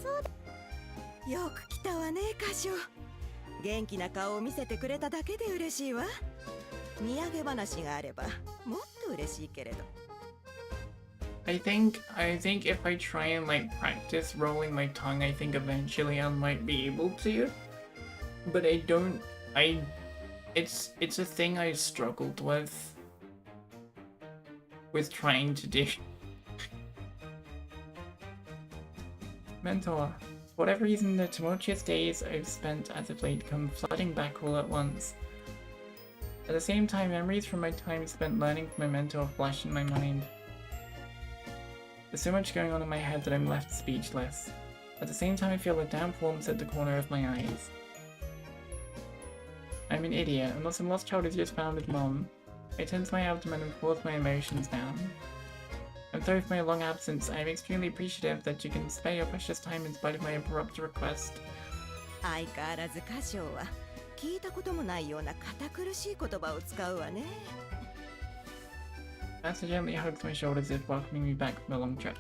Speaker 1: そうだ。
Speaker 7: よく来たわね、歌唱。元気な顔を見せてくれただけで嬉しいわ。土産話があればもっと嬉しいけれど。
Speaker 2: I think if I try and like practice rolling my tongue, I think eventually I might be able to. But it's a thing I struggled with trying to do. Mentor. For whatever reason, the tumultuous days I've spent as of late come flooding back all at once. At the same time, memories from my time spent learning from my mentor flash in my mind. There's so much going on in my head that I'm left speechless. At the same time, I feel a damp warmth at the corner of my eyes. I'm an idiot, unless some lost child has just found his mom. I tense my abdomen and force my emotions down. I'm sorry for my long absence. I am extremely appreciative that you can spare your precious time in spite of my abrupt request.
Speaker 7: 相変わらず歌唱は聞いたこともないような堅苦しい言葉を使うわね。
Speaker 2: Master gently hugs my shoulders as if welcoming me back from a long trip.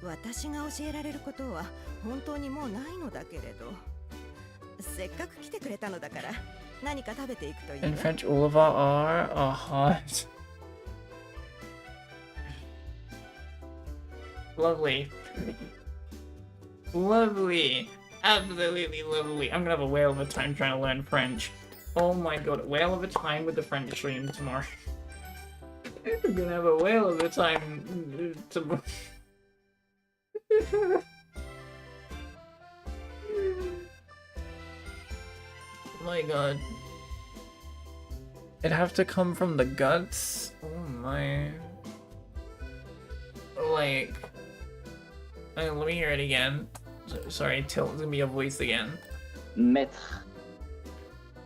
Speaker 7: 私が教えられることは本当にもうないのだけれど、せっかく来てくれたのだから何か食べていくといいわ。
Speaker 2: In French, all of our are hot. Lovely. Lovely. Absolutely lovely. I'm gonna have a whale of a time trying to learn French. Oh my god, a whale of a time with the French stream tomorrow. I'm gonna have a whale of a time tomorrow. Oh my god. It'd have to come from the guts? Oh my. Like... let me hear it again. Sorry, tell me your voice again.
Speaker 8: Maître.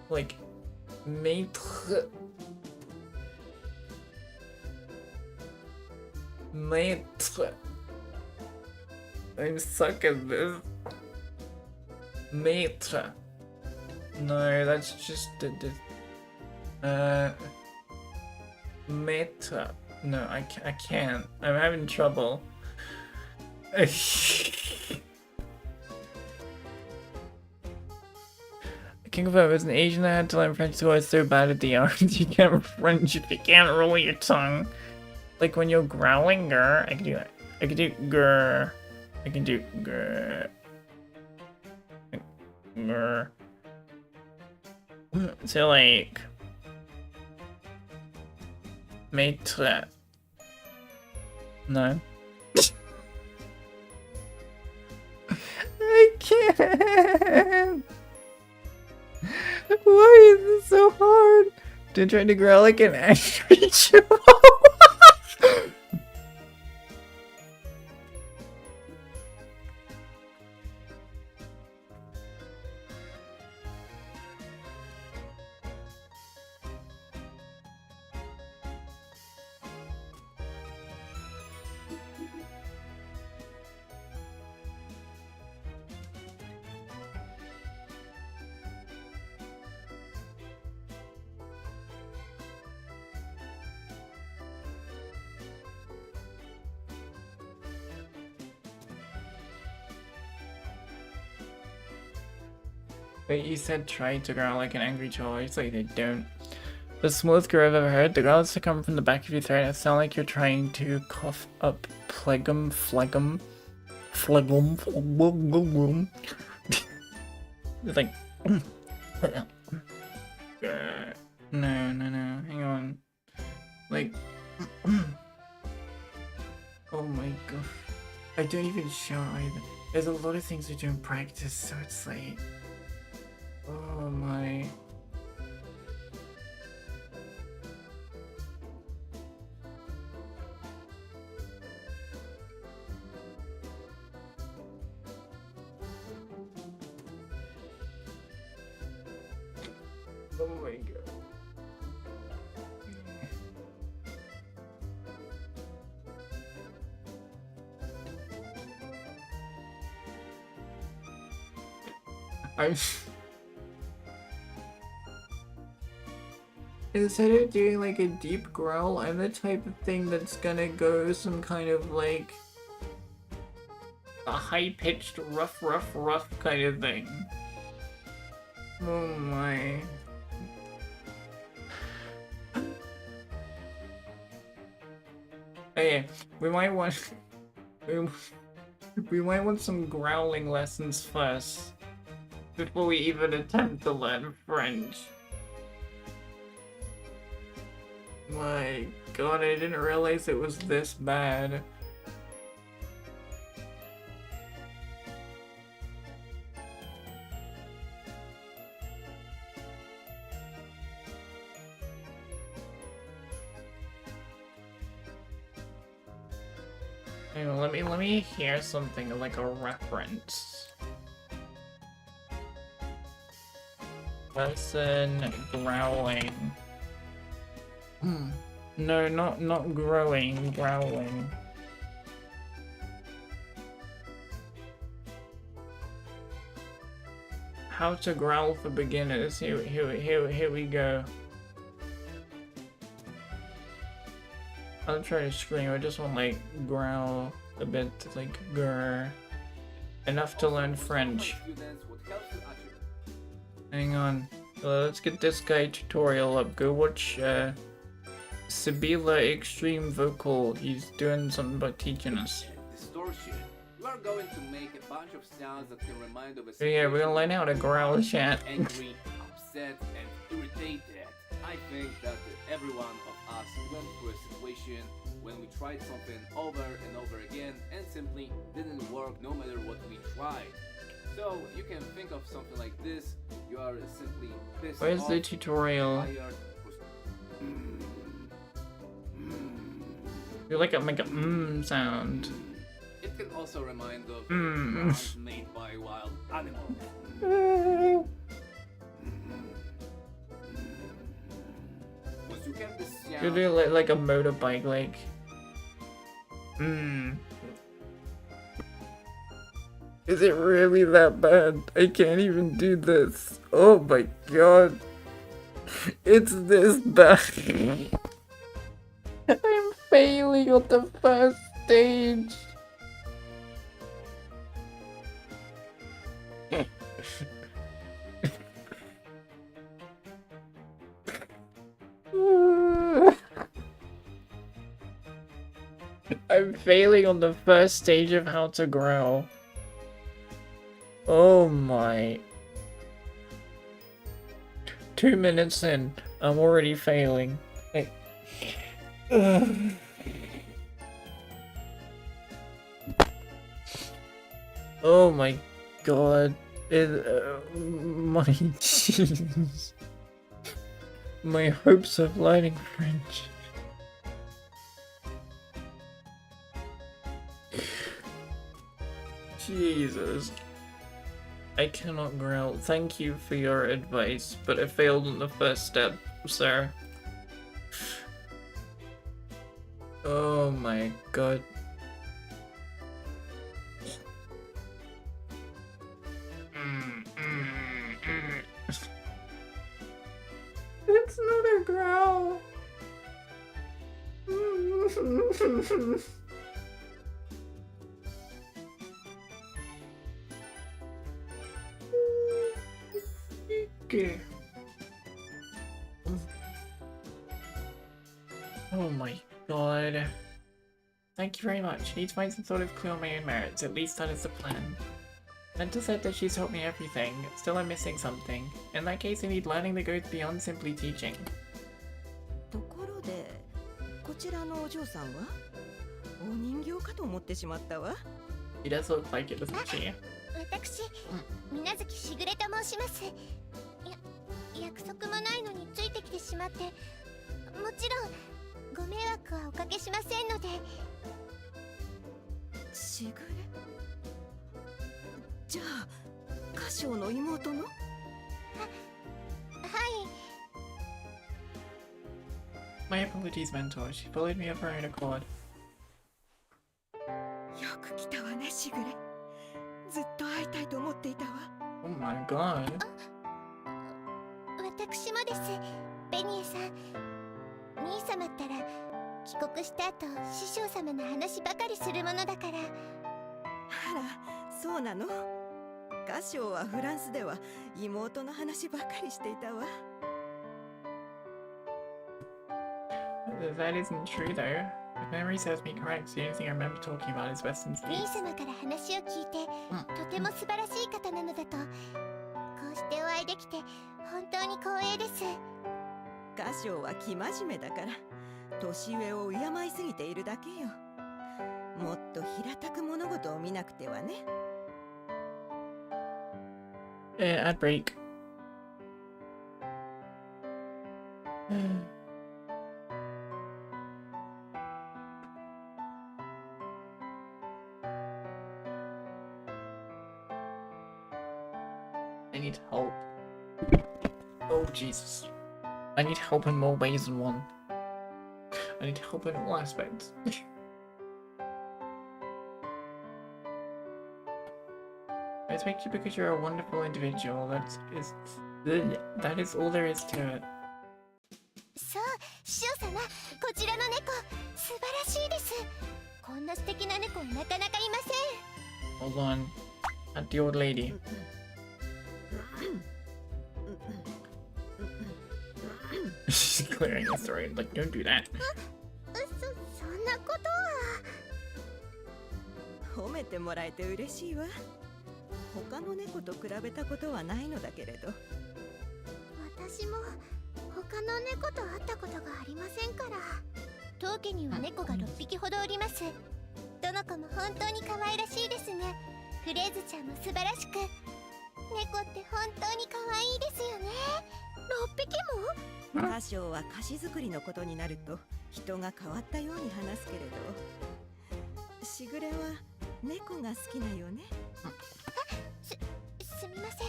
Speaker 2: Like... Maître... Maître... I'm stuck at this. Maître... No, that's just... Maître... No, I can't. I'm having trouble. King of Earth was an Asian that had to learn French so I was so bad at the art. You can't French if you can't roll your tongue. Like when you're growling, grr, I can do it. I can do grr. I can do grr. Grr. So like... Maître. No. I can't! Why is this so hard? They're trying to growl like an angry chihuahua. But you said try to growl like an angry chihuahua. It's like they don't. The smoothest growl I've ever heard. The growls to come from the back of your throat and sound like you're trying to cough up phlegm. It's like. No. Hang on. Like. Oh my god. I don't even shout either. There's a lot of things we do in practice, so it's like. Oh my. Oh my god. I'm instead of doing like a deep growl, I'm the type of thing that's gonna go some kind of like a high-pitched rough kind of thing. Oh my. Okay, we might want we might want some growling lessons first before we even attempt to learn French. My god, I didn't realize it was this bad. Hang on, let me hear something like a reference. Person growling. No, not growing, growling. How to growl for beginners. Here we go. I'll try to scream. I just want like growl a bit, like grr. Enough to learn French. Hang on. Let's get this guy tutorial up. Go watch Sibila Extreme Vocal. He's doing something about teaching us.
Speaker 8: Distortion. We are going to make a bunch of sounds that can remind of a
Speaker 2: So yeah, we're gonna learn how to growl chat.
Speaker 8: angry, upset, and irritated. I think that every one of us went through a situation when we tried something over and over again and simply didn't work no matter what we tried. So you can think of something like this. You are simply pissed
Speaker 2: Where's
Speaker 8: off,
Speaker 2: the tutorial?
Speaker 8: tired,
Speaker 2: You like it, make a sound.
Speaker 8: It can also remind of
Speaker 2: Mm.
Speaker 8: sounds made by wild animals. Once you get this
Speaker 2: You
Speaker 8: sound,
Speaker 2: do like a motorbike, like. Is it really that bad? I can't even do this. Oh my god. It's this bad. I'm failing on the first stage. I'm failing on the first stage of how to growl. Oh my. 2 minutes in, I'm already failing. Oh my god. My jeez. My hopes of learning French. Jesus. I cannot growl. Thank you for your advice, but I failed on the first step, sir. Oh my god. It's not a growl. Okay. Oh my god. Thank you very much. Need to find some sort of clue on my own merits. At least that is the plan. Mentor said that she's taught me everything. Still I'm missing something. In that case I need learning that goes beyond simply teaching.
Speaker 7: ところで、こちらのお嬢さんはお人形かと思ってしまったわ。
Speaker 2: She does look like it, doesn't she?
Speaker 1: 私、水月しぐれと申します。約束もないのについてきてしまって、もちろんご迷惑はおかけしませんので。
Speaker 7: しぐれ？じゃあ、歌唱の妹の？
Speaker 1: はい。
Speaker 2: My apologies, mentor. She followed me of her own accord.
Speaker 7: よく来たわね、しぐれ。ずっと会いたいと思っていたわ。
Speaker 2: Oh my god.
Speaker 1: 私もです、ベニエさん。兄様ったら帰国した後、師匠様の話ばかりするものだから。
Speaker 7: あら、そうなの？歌唱はフランスでは妹の話ばかりしていたわ。
Speaker 2: That isn't true though. If memory serves me correct, the only thing I remember talking about is Western
Speaker 1: 兄
Speaker 2: speeds.
Speaker 1: 様から話を聞いて、とても素晴らしい方なのだと。こうしてお会いできて本当に光栄です。
Speaker 7: 歌唱は生真面目だから年上を敬いすぎているだけよ。もっと平たく物事を見なくてはね。
Speaker 2: Ad break. I need help. Oh Jesus. I need help in more ways than one. I need help in all aspects. I respect you because you're a wonderful individual. That is all there is to it.
Speaker 1: そう、シオ様、こちらの猫、素晴らしいです。こんな素敵な猫なかなかいません。
Speaker 2: Hold on. At the old lady. She's clearing the throat. Like, don't do that.
Speaker 1: そんなことは。
Speaker 7: 褒めてもらえて嬉しいわ。他の猫と比べたことはないのだけれど。
Speaker 1: 私も他の猫と会ったことがありませんから。当家には猫が6匹ほどおります。どの子も本当に可愛らしいですね。フレーズちゃんも素晴らしく。猫って本当に可愛いですよね。6匹も？
Speaker 7: 歌唱は歌詞作りのことになると人が変わったように話すけれど、しぐれは猫が好きなよね。
Speaker 1: すみません。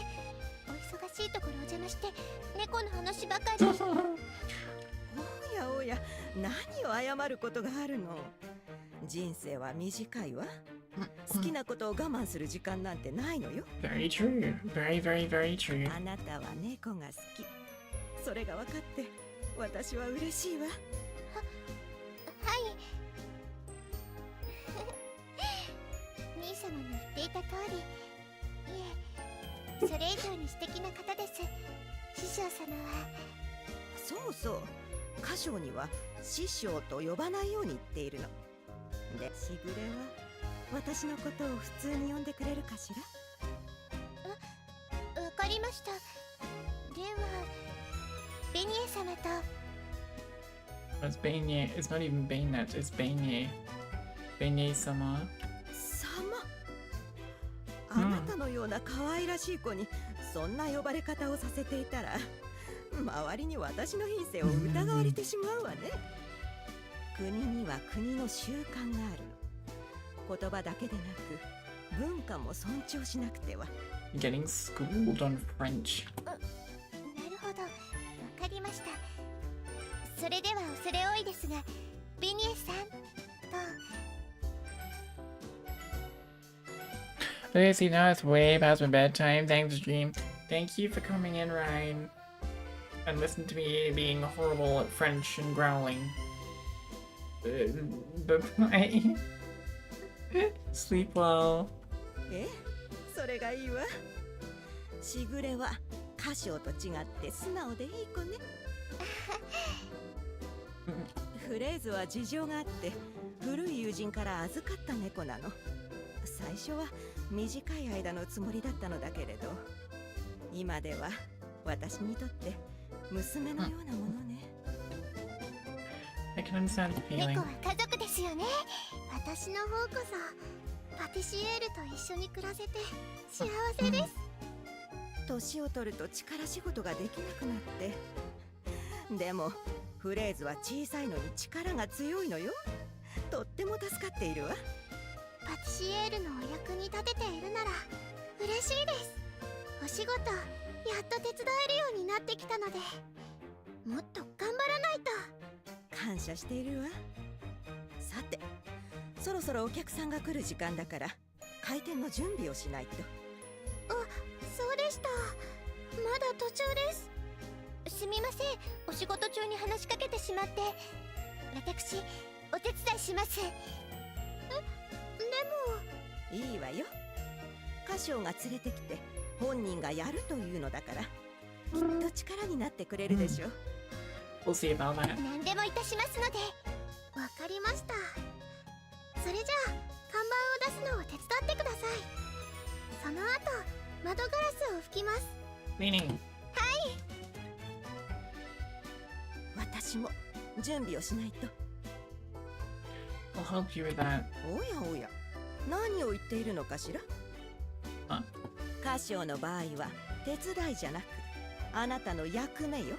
Speaker 1: お忙しいところお邪魔して猫の話ばかり。
Speaker 7: おやおや、何を謝ることがあるの。人生は短いわ。好きなことを我慢する時間なんてないのよ。
Speaker 2: Very true. Very, very, very true.
Speaker 7: あなたは猫が好き。それが分かって私は嬉しいわ。
Speaker 1: はい。兄様の言っていた通り、いえ、それ以上に素敵な方です。師匠様は。
Speaker 7: そうそう、歌唱には師匠と呼ばないように言っているので、しぐれは私のことを普通に呼んでくれるかしら。
Speaker 1: わかりました。ではベニエ様と。
Speaker 2: It's Beignet. It's not even Bayonet. It's Beignet. Beignet-sama.
Speaker 7: 様、あなたのような可愛らしい子にそんな呼ばれ方をさせていたら、周りに私の品性を疑われてしまうわね。国には国の習慣があるの。言葉だけでなく文化も尊重しなくては。
Speaker 2: Getting schooled on French.
Speaker 1: なるほど、わかりました。それでは恐れ多いですが、ベニエさんと。
Speaker 2: Okay, see, now it's way past my bedtime. Thanks, Dream. Thank you for coming in, Ryan. And listen to me being horrible at French and growling. Bye-bye. Sleep well.
Speaker 7: ええ、それがいいわ。しぐれは歌唱と違って素直でいい子ね。フレーズは事情があって古い友人から預かった猫なの。最初は短い間のつもりだったのだけれど、今では私にとって娘のようなものね。
Speaker 2: I can understand the
Speaker 1: 猫
Speaker 2: feeling.
Speaker 1: は家族ですよね。私の方こそパティシエールと一緒に暮らせて幸せです。
Speaker 7: 年を取ると力仕事ができなくなって。でもフレーズは小さいのに力が強いのよ。とっても助かっているわ。
Speaker 1: パティシエールのお役に立てているなら嬉しいです。お仕事やっと手伝えるようになってきたので、もっと頑張らないと。
Speaker 7: 感謝しているわ。さて、そろそろお客さんが来る時間だから開店の準備をしないと。
Speaker 1: あ、そうでした。まだ途中です。すみません、お仕事中に話しかけてしまって。私お手伝いします。でも
Speaker 7: いいわよ。歌唱が連れてきて本人がやるというのだから、きっと力になってくれるでしょ。
Speaker 2: We'll see about that.
Speaker 1: 何でもいたしますので。わかりました。それじゃあ看板を出すのを手伝ってください。その後窓ガラスを拭きます。
Speaker 2: Meaning.
Speaker 7: 私も準備をしないと。
Speaker 2: I'll help you with that.
Speaker 7: おやおや、何を言っているのかしら。
Speaker 2: あ、
Speaker 7: 歌唱の場合は手伝いじゃなくあなたの役目よ。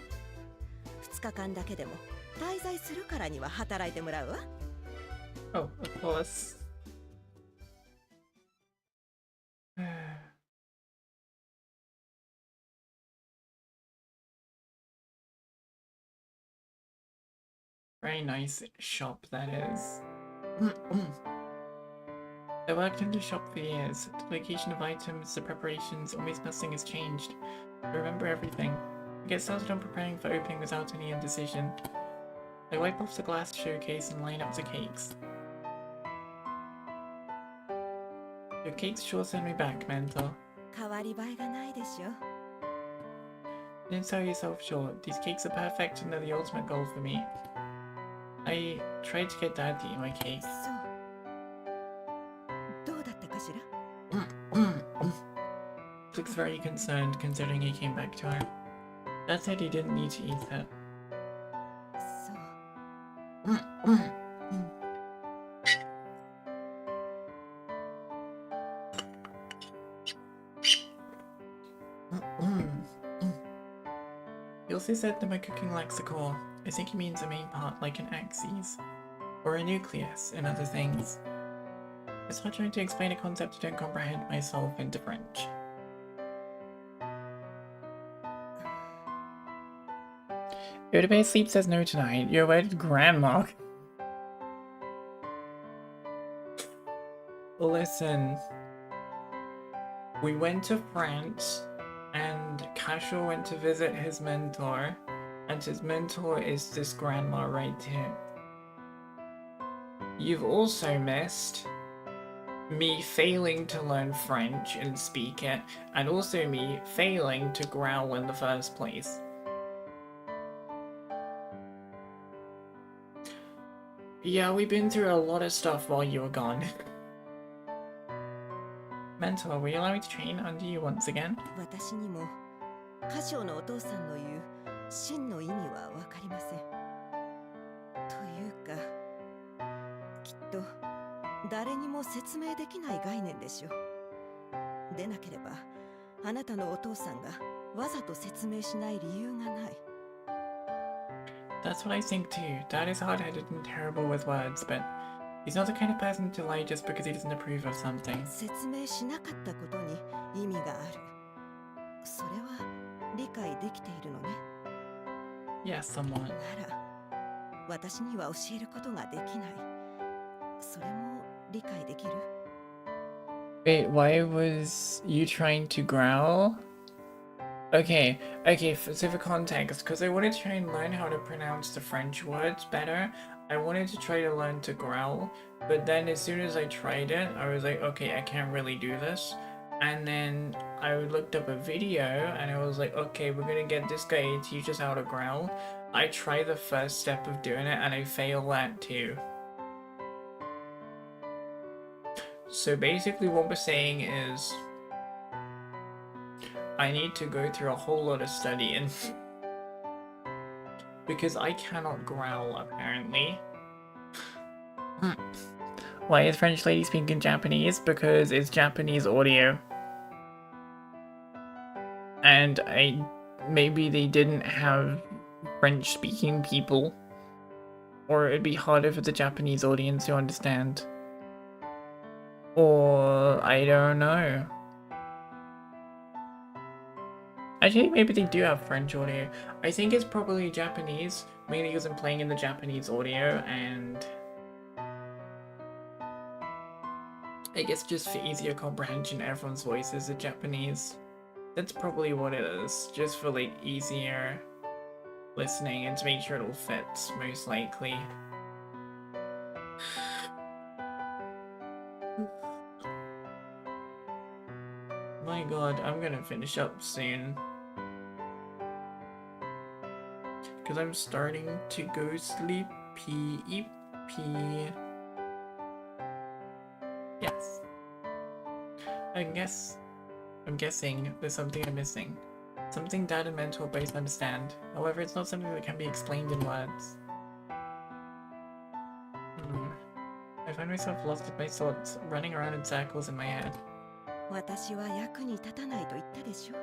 Speaker 7: 2日間だけでも滞在するからには働いてもらうわ。
Speaker 2: Oh, of course. Very nice shop, that is. I worked in the shop for years. The location of items, the preparations, almost nothing has changed. I remember everything. I get started on preparing for opening without any indecision. I wipe off the glass showcase and line up the cakes. Your cakes sure send me back, mentor.
Speaker 7: 変わり映えがないでしょ。
Speaker 2: Don't sell yourself short. These cakes are perfect and they're the ultimate goal for me. I tried to get Dad to eat my cake.
Speaker 7: そう。どうだったかしら？
Speaker 2: Looks very concerned considering he came back to her. Dad said he didn't need to eat it.
Speaker 7: そう。
Speaker 2: He also said that my cooking lacks a core. I think he means a main part like an axis, or a nucleus, and other things. It's hard trying to explain a concept I don't comprehend myself into French. Yoda Sleep says no tonight. You're wedded grandma. Listen. We went to France, and Casual went to visit his mentor, and his mentor is this grandma right here. You've also missed me failing to learn French and speak it, and also me failing to growl in the first place. Yeah, we've been through a lot of stuff while you were gone. Mentor, will you allow me to train under you once again?
Speaker 7: 私にも歌唱のお父さんの言う真の意味はわかりません。というか、きっと誰にも説明できない概念でしょう。でなければ、あなたのお父さんがわざと説明しない理由がない。
Speaker 2: That's what I think too. Dad is hard-headed and terrible with words, but he's not the kind of person to lie just because he doesn't approve of something.
Speaker 7: 説明しなかったことに意味がある。それは理解できているのね。
Speaker 2: Yes, somewhat.
Speaker 7: なら、私には教えることができない。それも理解できる？
Speaker 2: Wait, why was you trying to growl? Okay, so for context, because I wanted to try and learn how to pronounce the French words better, I wanted to try to learn to growl, but then as soon as I tried it, I was like, okay, I can't really do this. And then I looked up a video and I was like, okay, we're gonna get this guy to teach us how to growl. I tried the first step of doing it and I failed that too. So basically what we're saying is I need to go through a whole lot of studying because I cannot growl apparently. Why is French lady speaking Japanese? Because it's Japanese audio. And maybe they didn't have French speaking people, or it'd be harder for the Japanese audience to understand. Or I don't know. Actually, maybe they do have French audio. I think it's probably Japanese, mainly because I'm playing in the Japanese audio, and I guess just for easier comprehension, everyone's voices are Japanese. That's probably what it is, just for like easier listening and to make sure it all fits, most likely. My god, I'm gonna finish up soon. Because I'm starting to go sleepy. Yes. I'm guessing there's something I'm missing. Something Dad and Mentor both understand. However, it's not something that can be explained in words. I find myself lost in my thoughts, running around in circles in my head.
Speaker 7: 私は役に立たないと言ったでしょ。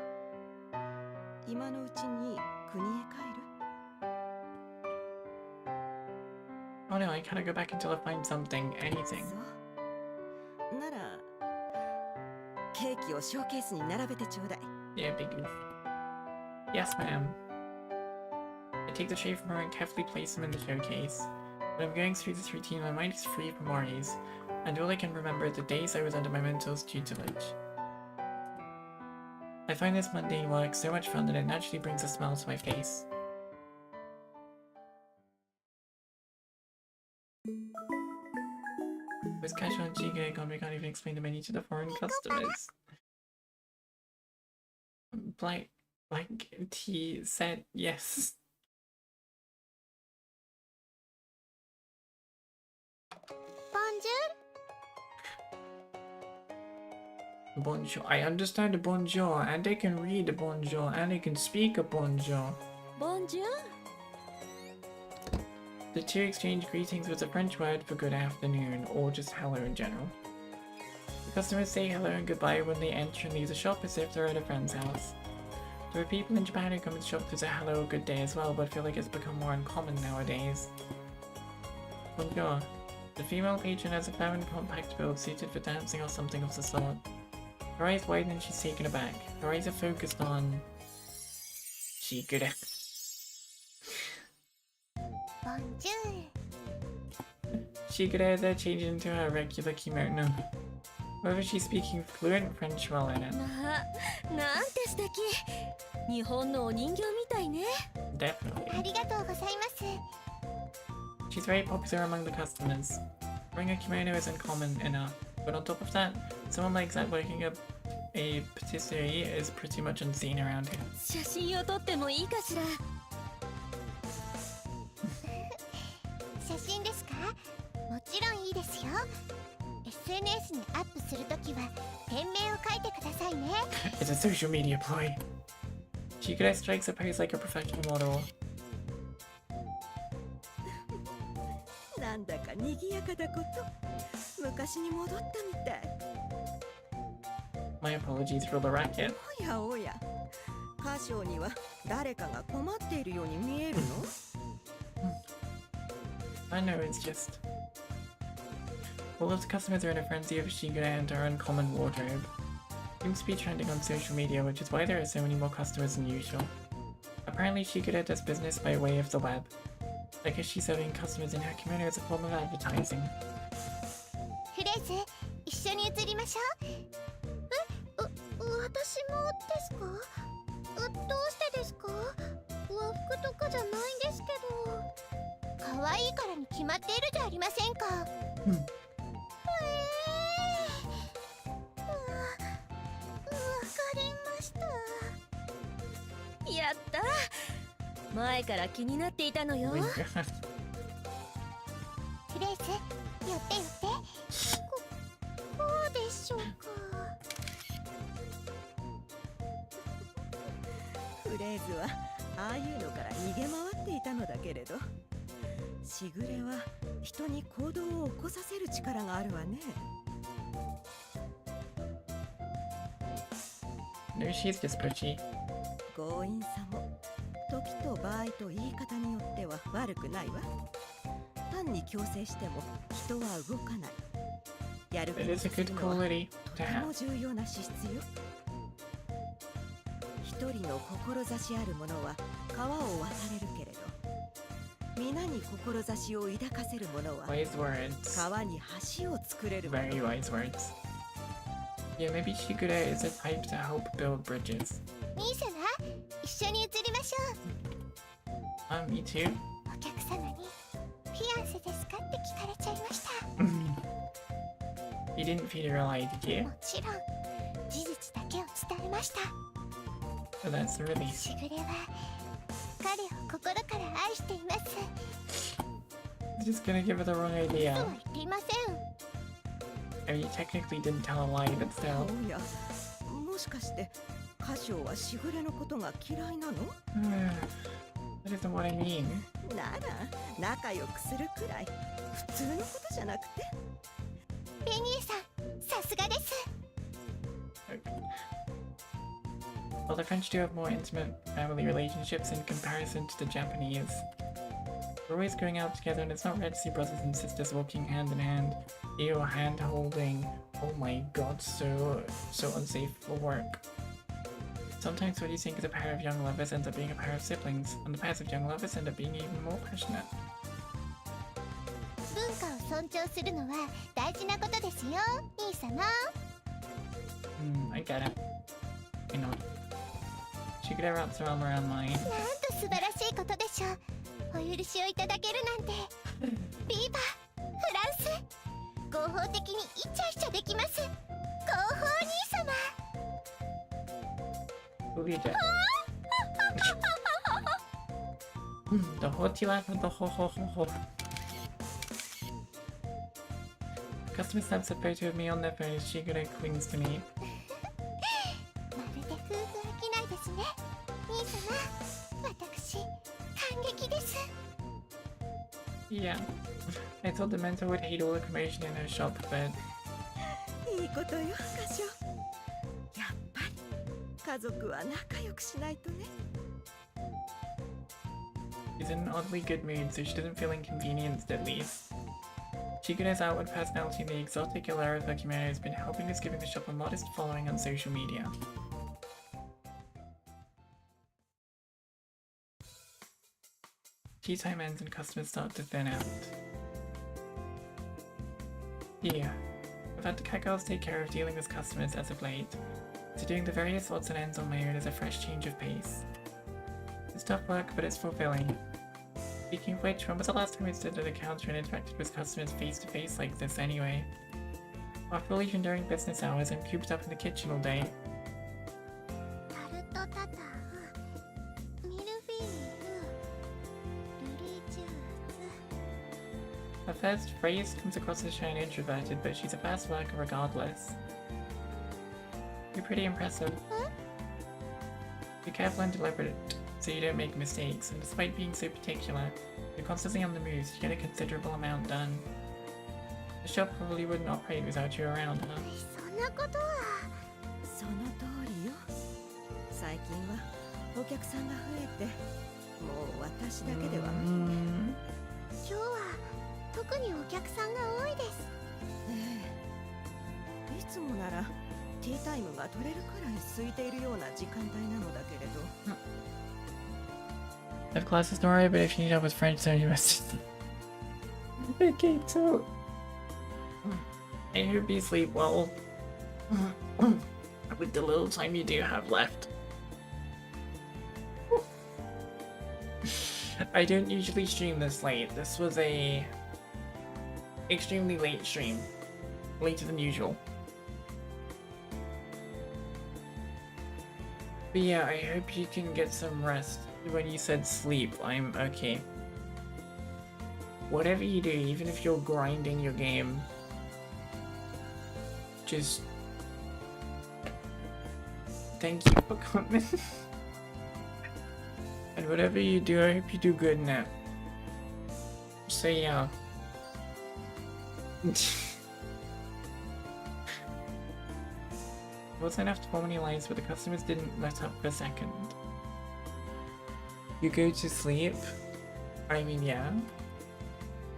Speaker 7: 今のうちに国へ帰る？
Speaker 2: Oh no, I cannot go back until I find something, anything.
Speaker 7: そうならケーキをショーケースに並べてちょうだい。
Speaker 2: Yeah, big goof. Yes, ma'am. I take the shade from her and carefully place them in the showcase. When I'm going through this routine, my mind is free from worries, and all I can remember are the days I was under my mentor's tutelage. I find this mundane work so much fun that it naturally brings a smile to my face. With casual and Chica gone, we can't even explain the menu to the foreign customers. Black tea set, yes.
Speaker 1: Bonjour.
Speaker 2: Bonjour. I understand a bonjour, and I can read a bonjour, and I can speak a bonjour.
Speaker 3: Bonjour.
Speaker 2: The two exchange greetings with a French word for good afternoon, or just hello in general. The customers say hello and goodbye when they enter and leave the shop as if they're at a friend's house. There are people in Japan who come to the shop to say hello or good day as well, but I feel like it's become more uncommon nowadays. Bonjour. The female patron has a firm and compact build suited for dancing or something of the sort. Her eyes widen and she's taken aback. Her eyes are focused on... Shigure.
Speaker 1: Bonjour.
Speaker 2: Shigure then changed into her regular kimono. However, she's speaking fluent French well in it.
Speaker 3: なんて素敵。日本のお人形みたいね。
Speaker 2: Definitely.
Speaker 1: ありがとうございます。
Speaker 2: She's very popular among the customers. Wearing a kimono isn't common enough, but on top of that, someone like that working a patisserie is pretty much unseen around here.
Speaker 3: 写真を撮ってもいいかしら。
Speaker 1: 写真ですか？もちろんいいですよ。SNS にアップするときは店名を書いてくださいね。
Speaker 2: It's a social media ploy. Shigure strikes a pose like a professional model.
Speaker 7: なんだか賑やかだこと。昔に戻ったみたい。
Speaker 2: My apologies for the racket.
Speaker 7: おやおや。歌唱には誰かが困っているように見えるの？
Speaker 2: I know, it's just... All of the customers are in a frenzy of Shigure and her uncommon wardrobe. Seems to be trending on social media, which is why there are so many more customers than usual. Apparently Shigure does business by way of the web. I guess she's serving customers in her kimono as a form of advertising.
Speaker 1: フレーズ、一緒に写りましょう。私もですか？どうしてですか？和服とかじゃないんですけど。可愛いからに決まっているじゃありませんか。
Speaker 2: うん。
Speaker 1: わかりました。
Speaker 3: やった。前から気になっていたのよ。
Speaker 2: Oh my god.
Speaker 1: フレーズ、寄って寄って。こうでしょうか。
Speaker 7: フレーズはああいうのから逃げ回っていたのだけれど、しぐれは人に行動を起こさせる力があるわね。
Speaker 2: No, she's just pushy.
Speaker 7: 強引さも時と場合と言い方によっては悪くないわ。単に強制しても人は動かない。やる気
Speaker 2: It
Speaker 7: に
Speaker 2: is a
Speaker 7: させ
Speaker 2: good
Speaker 7: るのは
Speaker 2: quality
Speaker 7: と
Speaker 2: to
Speaker 7: て
Speaker 2: have.
Speaker 7: も重要な資質よ。一人の志ある者は川を渡れるけれど、皆に志を抱かせる者は
Speaker 2: Wise words.
Speaker 7: 川に橋を作れるもの。
Speaker 2: Very wise words. Yeah, maybe Shigure is a type to help build bridges.
Speaker 1: 兄さま、一緒に写りましょう。
Speaker 2: Me too.
Speaker 1: お客様にフィアンセですかって聞かれちゃいました。
Speaker 2: You didn't feed her a lie, did you?
Speaker 1: もちろん事実だけを伝えました。
Speaker 2: So that's the relief.
Speaker 1: しぐれは彼を心から愛しています。
Speaker 2: Just gonna give her the wrong
Speaker 1: 嘘
Speaker 2: idea.
Speaker 1: は言っていません。
Speaker 2: I mean, you technically didn't tell a lie, but still.
Speaker 7: おや、もしかして歌唱はしぐれのことが嫌いなの？
Speaker 2: That isn't what I mean.
Speaker 7: なら仲良くするくらい普通のことじゃなくて。
Speaker 1: ベニエさん、さすがです。
Speaker 2: Well, the French do have more intimate family relationships in comparison to the Japanese. We're always going out together, and it's not rare to see brothers and sisters walking hand in hand. Ew, hand holding. Oh my god, so unsafe for work. Sometimes what you think is a pair of young lovers ends up being a pair of siblings, and the pairs of young lovers end up being even more passionate.
Speaker 1: 文化を尊重するのは大事なことですよ、兄様。
Speaker 2: I get it. Why not? She could wrap her arm around mine.
Speaker 1: なんと素晴らしいことでしょう。お許しをいただけるなんて。ビーバー、フランス、合法的にイチャイチャできます。合法兄様。
Speaker 2: Believe it. The haughty laugh of the ho ho ho ho. Customer snaps a photo of me on their phone as Shigure clings to me.
Speaker 1: まるで夫婦飽きないですね。兄様、私、感激です。
Speaker 2: Yeah. I thought the mentor would hate all the commotion in her shop, but
Speaker 7: いいことよカシオ。やっぱり家族は仲良くしないとね。
Speaker 2: she's in an oddly good mood, so she doesn't feel inconvenienced at least. Shigure's outward personality and the exotic allure of her kimono has been helping us giving the shop a modest following on social media. Tea time ends and customers start to thin out. Yeah, I've had the catgirls take care of dealing with customers as of late, so doing the various odds and ends on my own is a fresh change of pace. It's tough work, but it's fulfilling. Speaking of which, when was the last time we stood at a counter and interacted with customers face to face like this anyway? After all, even during business hours, I'm cooped up in the kitchen all day.
Speaker 1: タルトタタン、ミルフィーユ、ルリジュース。
Speaker 2: At first, Phrase comes across as shy and introverted, but she's a fast worker regardless. You're pretty impressive. Be careful and deliberate, so you don't make mistakes, and despite being so particular, you're constantly on the move, so you get a considerable amount done. The shop probably wouldn't operate without you around, huh?
Speaker 1: そんなことは。
Speaker 7: その通りよ。最近はお客さんが増えて、もう私だけでは無理ね。
Speaker 1: 今日は特にお客さんが多いです。
Speaker 7: ええ、いつもならティータイムが取れるくらい空いているような時間帯なのだけれど。
Speaker 2: I have classes tomorrow, but if you need help with French, send you a message. Okay, so I hope you sleep well with the little time you do have left. I don't usually stream this late. This was a extremely late stream, later than usual. But yeah, I hope you can get some rest. When you said sleep, I'm okay. Whatever you do, even if you're grinding your game, just thank you for coming. And whatever you do, I hope you do good in it. So yeah. Wasn't enough to form any lines, but the customers didn't let up for a second. You go to sleep? I mean, yeah.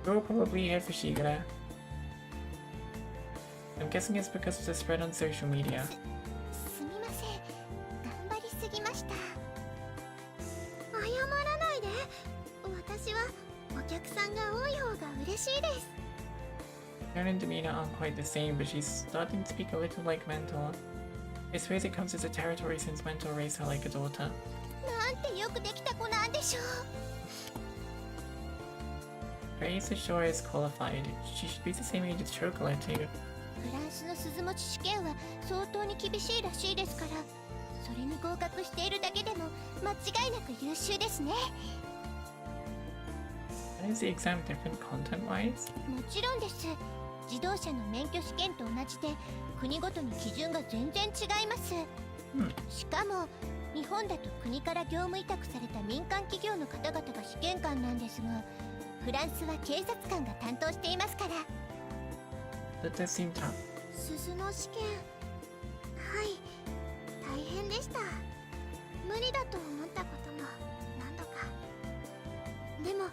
Speaker 2: We're probably here for Shigure. I'm guessing it's because of the spread on social media.
Speaker 1: すみません。頑張りすぎました。謝らないで。私はお客さんが多い方が嬉しいです。
Speaker 2: Tone and demeanor aren't quite the same, but she's starting to speak a little like Mentor. I suppose it comes as a territory since Mentor raised her like a daughter.
Speaker 1: なんてよくできた子なんでしょう。
Speaker 2: Grace is sure is qualified. She should be the same age as Chocolate too.
Speaker 1: フランスの鈴持ち試験は相当に厳しいらしいですから、それに合格しているだけでも間違いなく優秀ですね。
Speaker 2: And is the exam different content-wise?
Speaker 1: もちろんです。自動車の免許試験と同じで国ごとに基準が全然違います。しかも日本だと国から業務委託された民間企業の方々が試験官なんですが、フランスは警察官が担当していますから。
Speaker 2: That does seem tough.
Speaker 1: 鈴の試験、はい、大変でした。無理だと思ったことも何度か。でも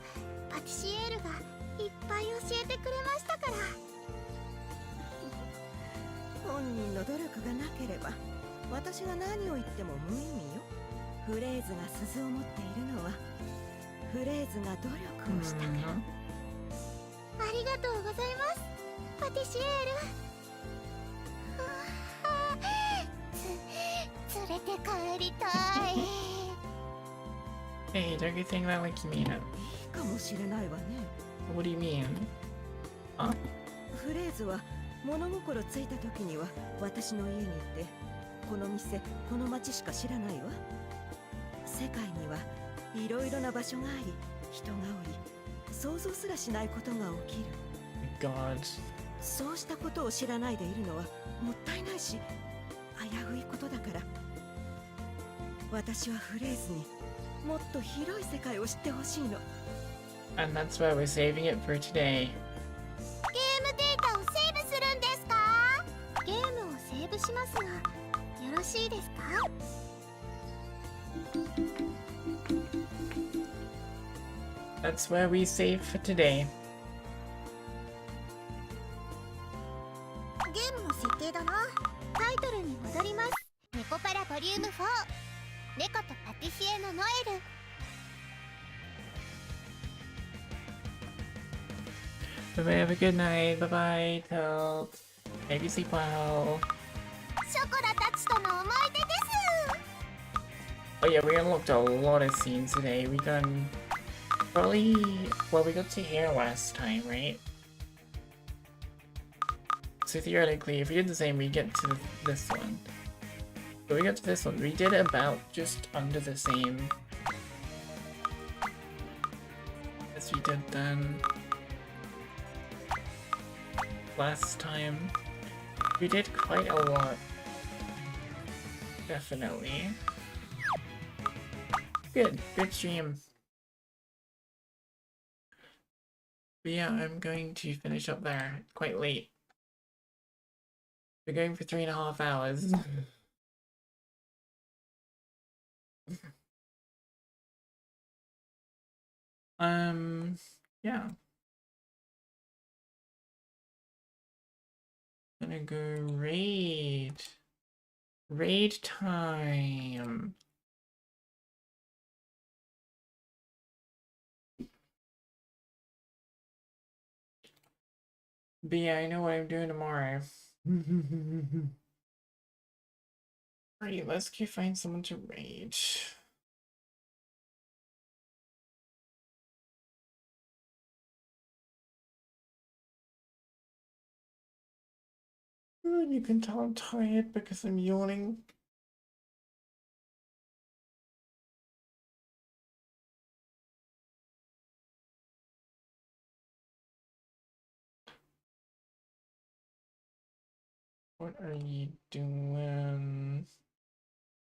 Speaker 1: パティシエールがいっぱい教えてくれましたから。
Speaker 7: 本人の努力がなければ私が何を言っても無意味よ。フレーズが鈴を持っているのはフレーズが努力をしたから。
Speaker 1: ありがとうございます、パティシエール。連れて帰りたい。
Speaker 2: Hey, don't you think that like you mean it?
Speaker 7: いいかもしれないわね。
Speaker 2: What do you mean?
Speaker 7: フレーズは物心ついた時には私の家にいて、この店この町しか知らないわ。世界にはいろいろな場所があり、人がおり、想像すらしないことが起きる。
Speaker 2: God.
Speaker 7: そうしたことを知らないでいるのはもったいないし危ういことだから、私はフレーズにもっと広い世界を知ってほしいの。
Speaker 2: And that's why we're saving it for today.
Speaker 1: ゲームデータをセーブするんですか？ゲームをセーブしますが、よろしいですか？
Speaker 2: That's where we save for today.
Speaker 1: ゲームの設定だな。タイトルに戻ります。ネコパラボリューム4、猫とパティシエのノエル。
Speaker 2: Bye-bye, have a good night. Bye-bye, till maybe sleep well.
Speaker 1: ショコラたちとの思い出です。
Speaker 2: Oh yeah, we unlocked a lot of scenes today. We done probably, well, we got to here last time, right? So theoretically, if we did the same, we get to this one. But we got to this one. We did about just under the same as we did then last time. We did quite a lot. Definitely. Good stream. But yeah, I'm going to finish up there. It's quite late. We're going for 3.5 hours. Yeah. Gonna go raid. Raid time. But yeah, I know what I'm doing tomorrow. Alright, let's go find someone to raid. And you can tell I'm tired because I'm yawning. What are you doing?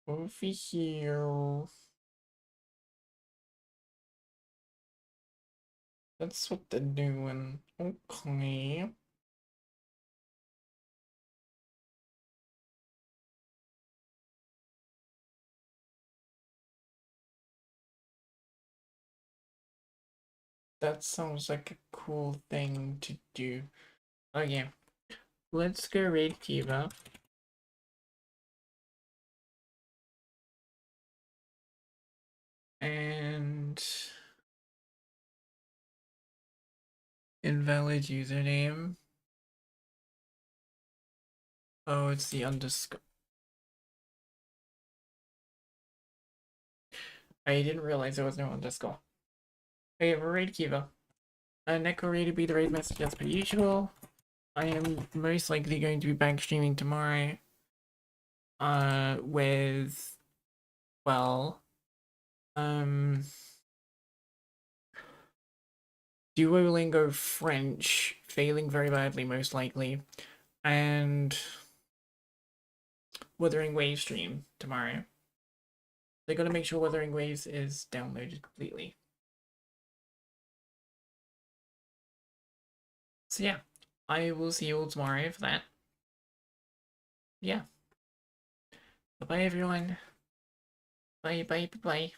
Speaker 2: Over here. That's what they're doing. Okay. That sounds like a cool thing to do. Okay. Let's go raid Kiva. And invalid username. Oh, it's the underscore. I didn't realize there was no underscore. Okay, we're raid Kiva. Neko raid to be the raid message as per usual. I am most likely going to be back streaming tomorrow. With, well, Duolingo French, failing very badly most likely, and Wuthering Waves stream tomorrow. They gotta make sure Wuthering Waves is downloaded completely. So yeah, I will see you all tomorrow for that. Yeah. Bye bye everyone. Bye bye bye bye.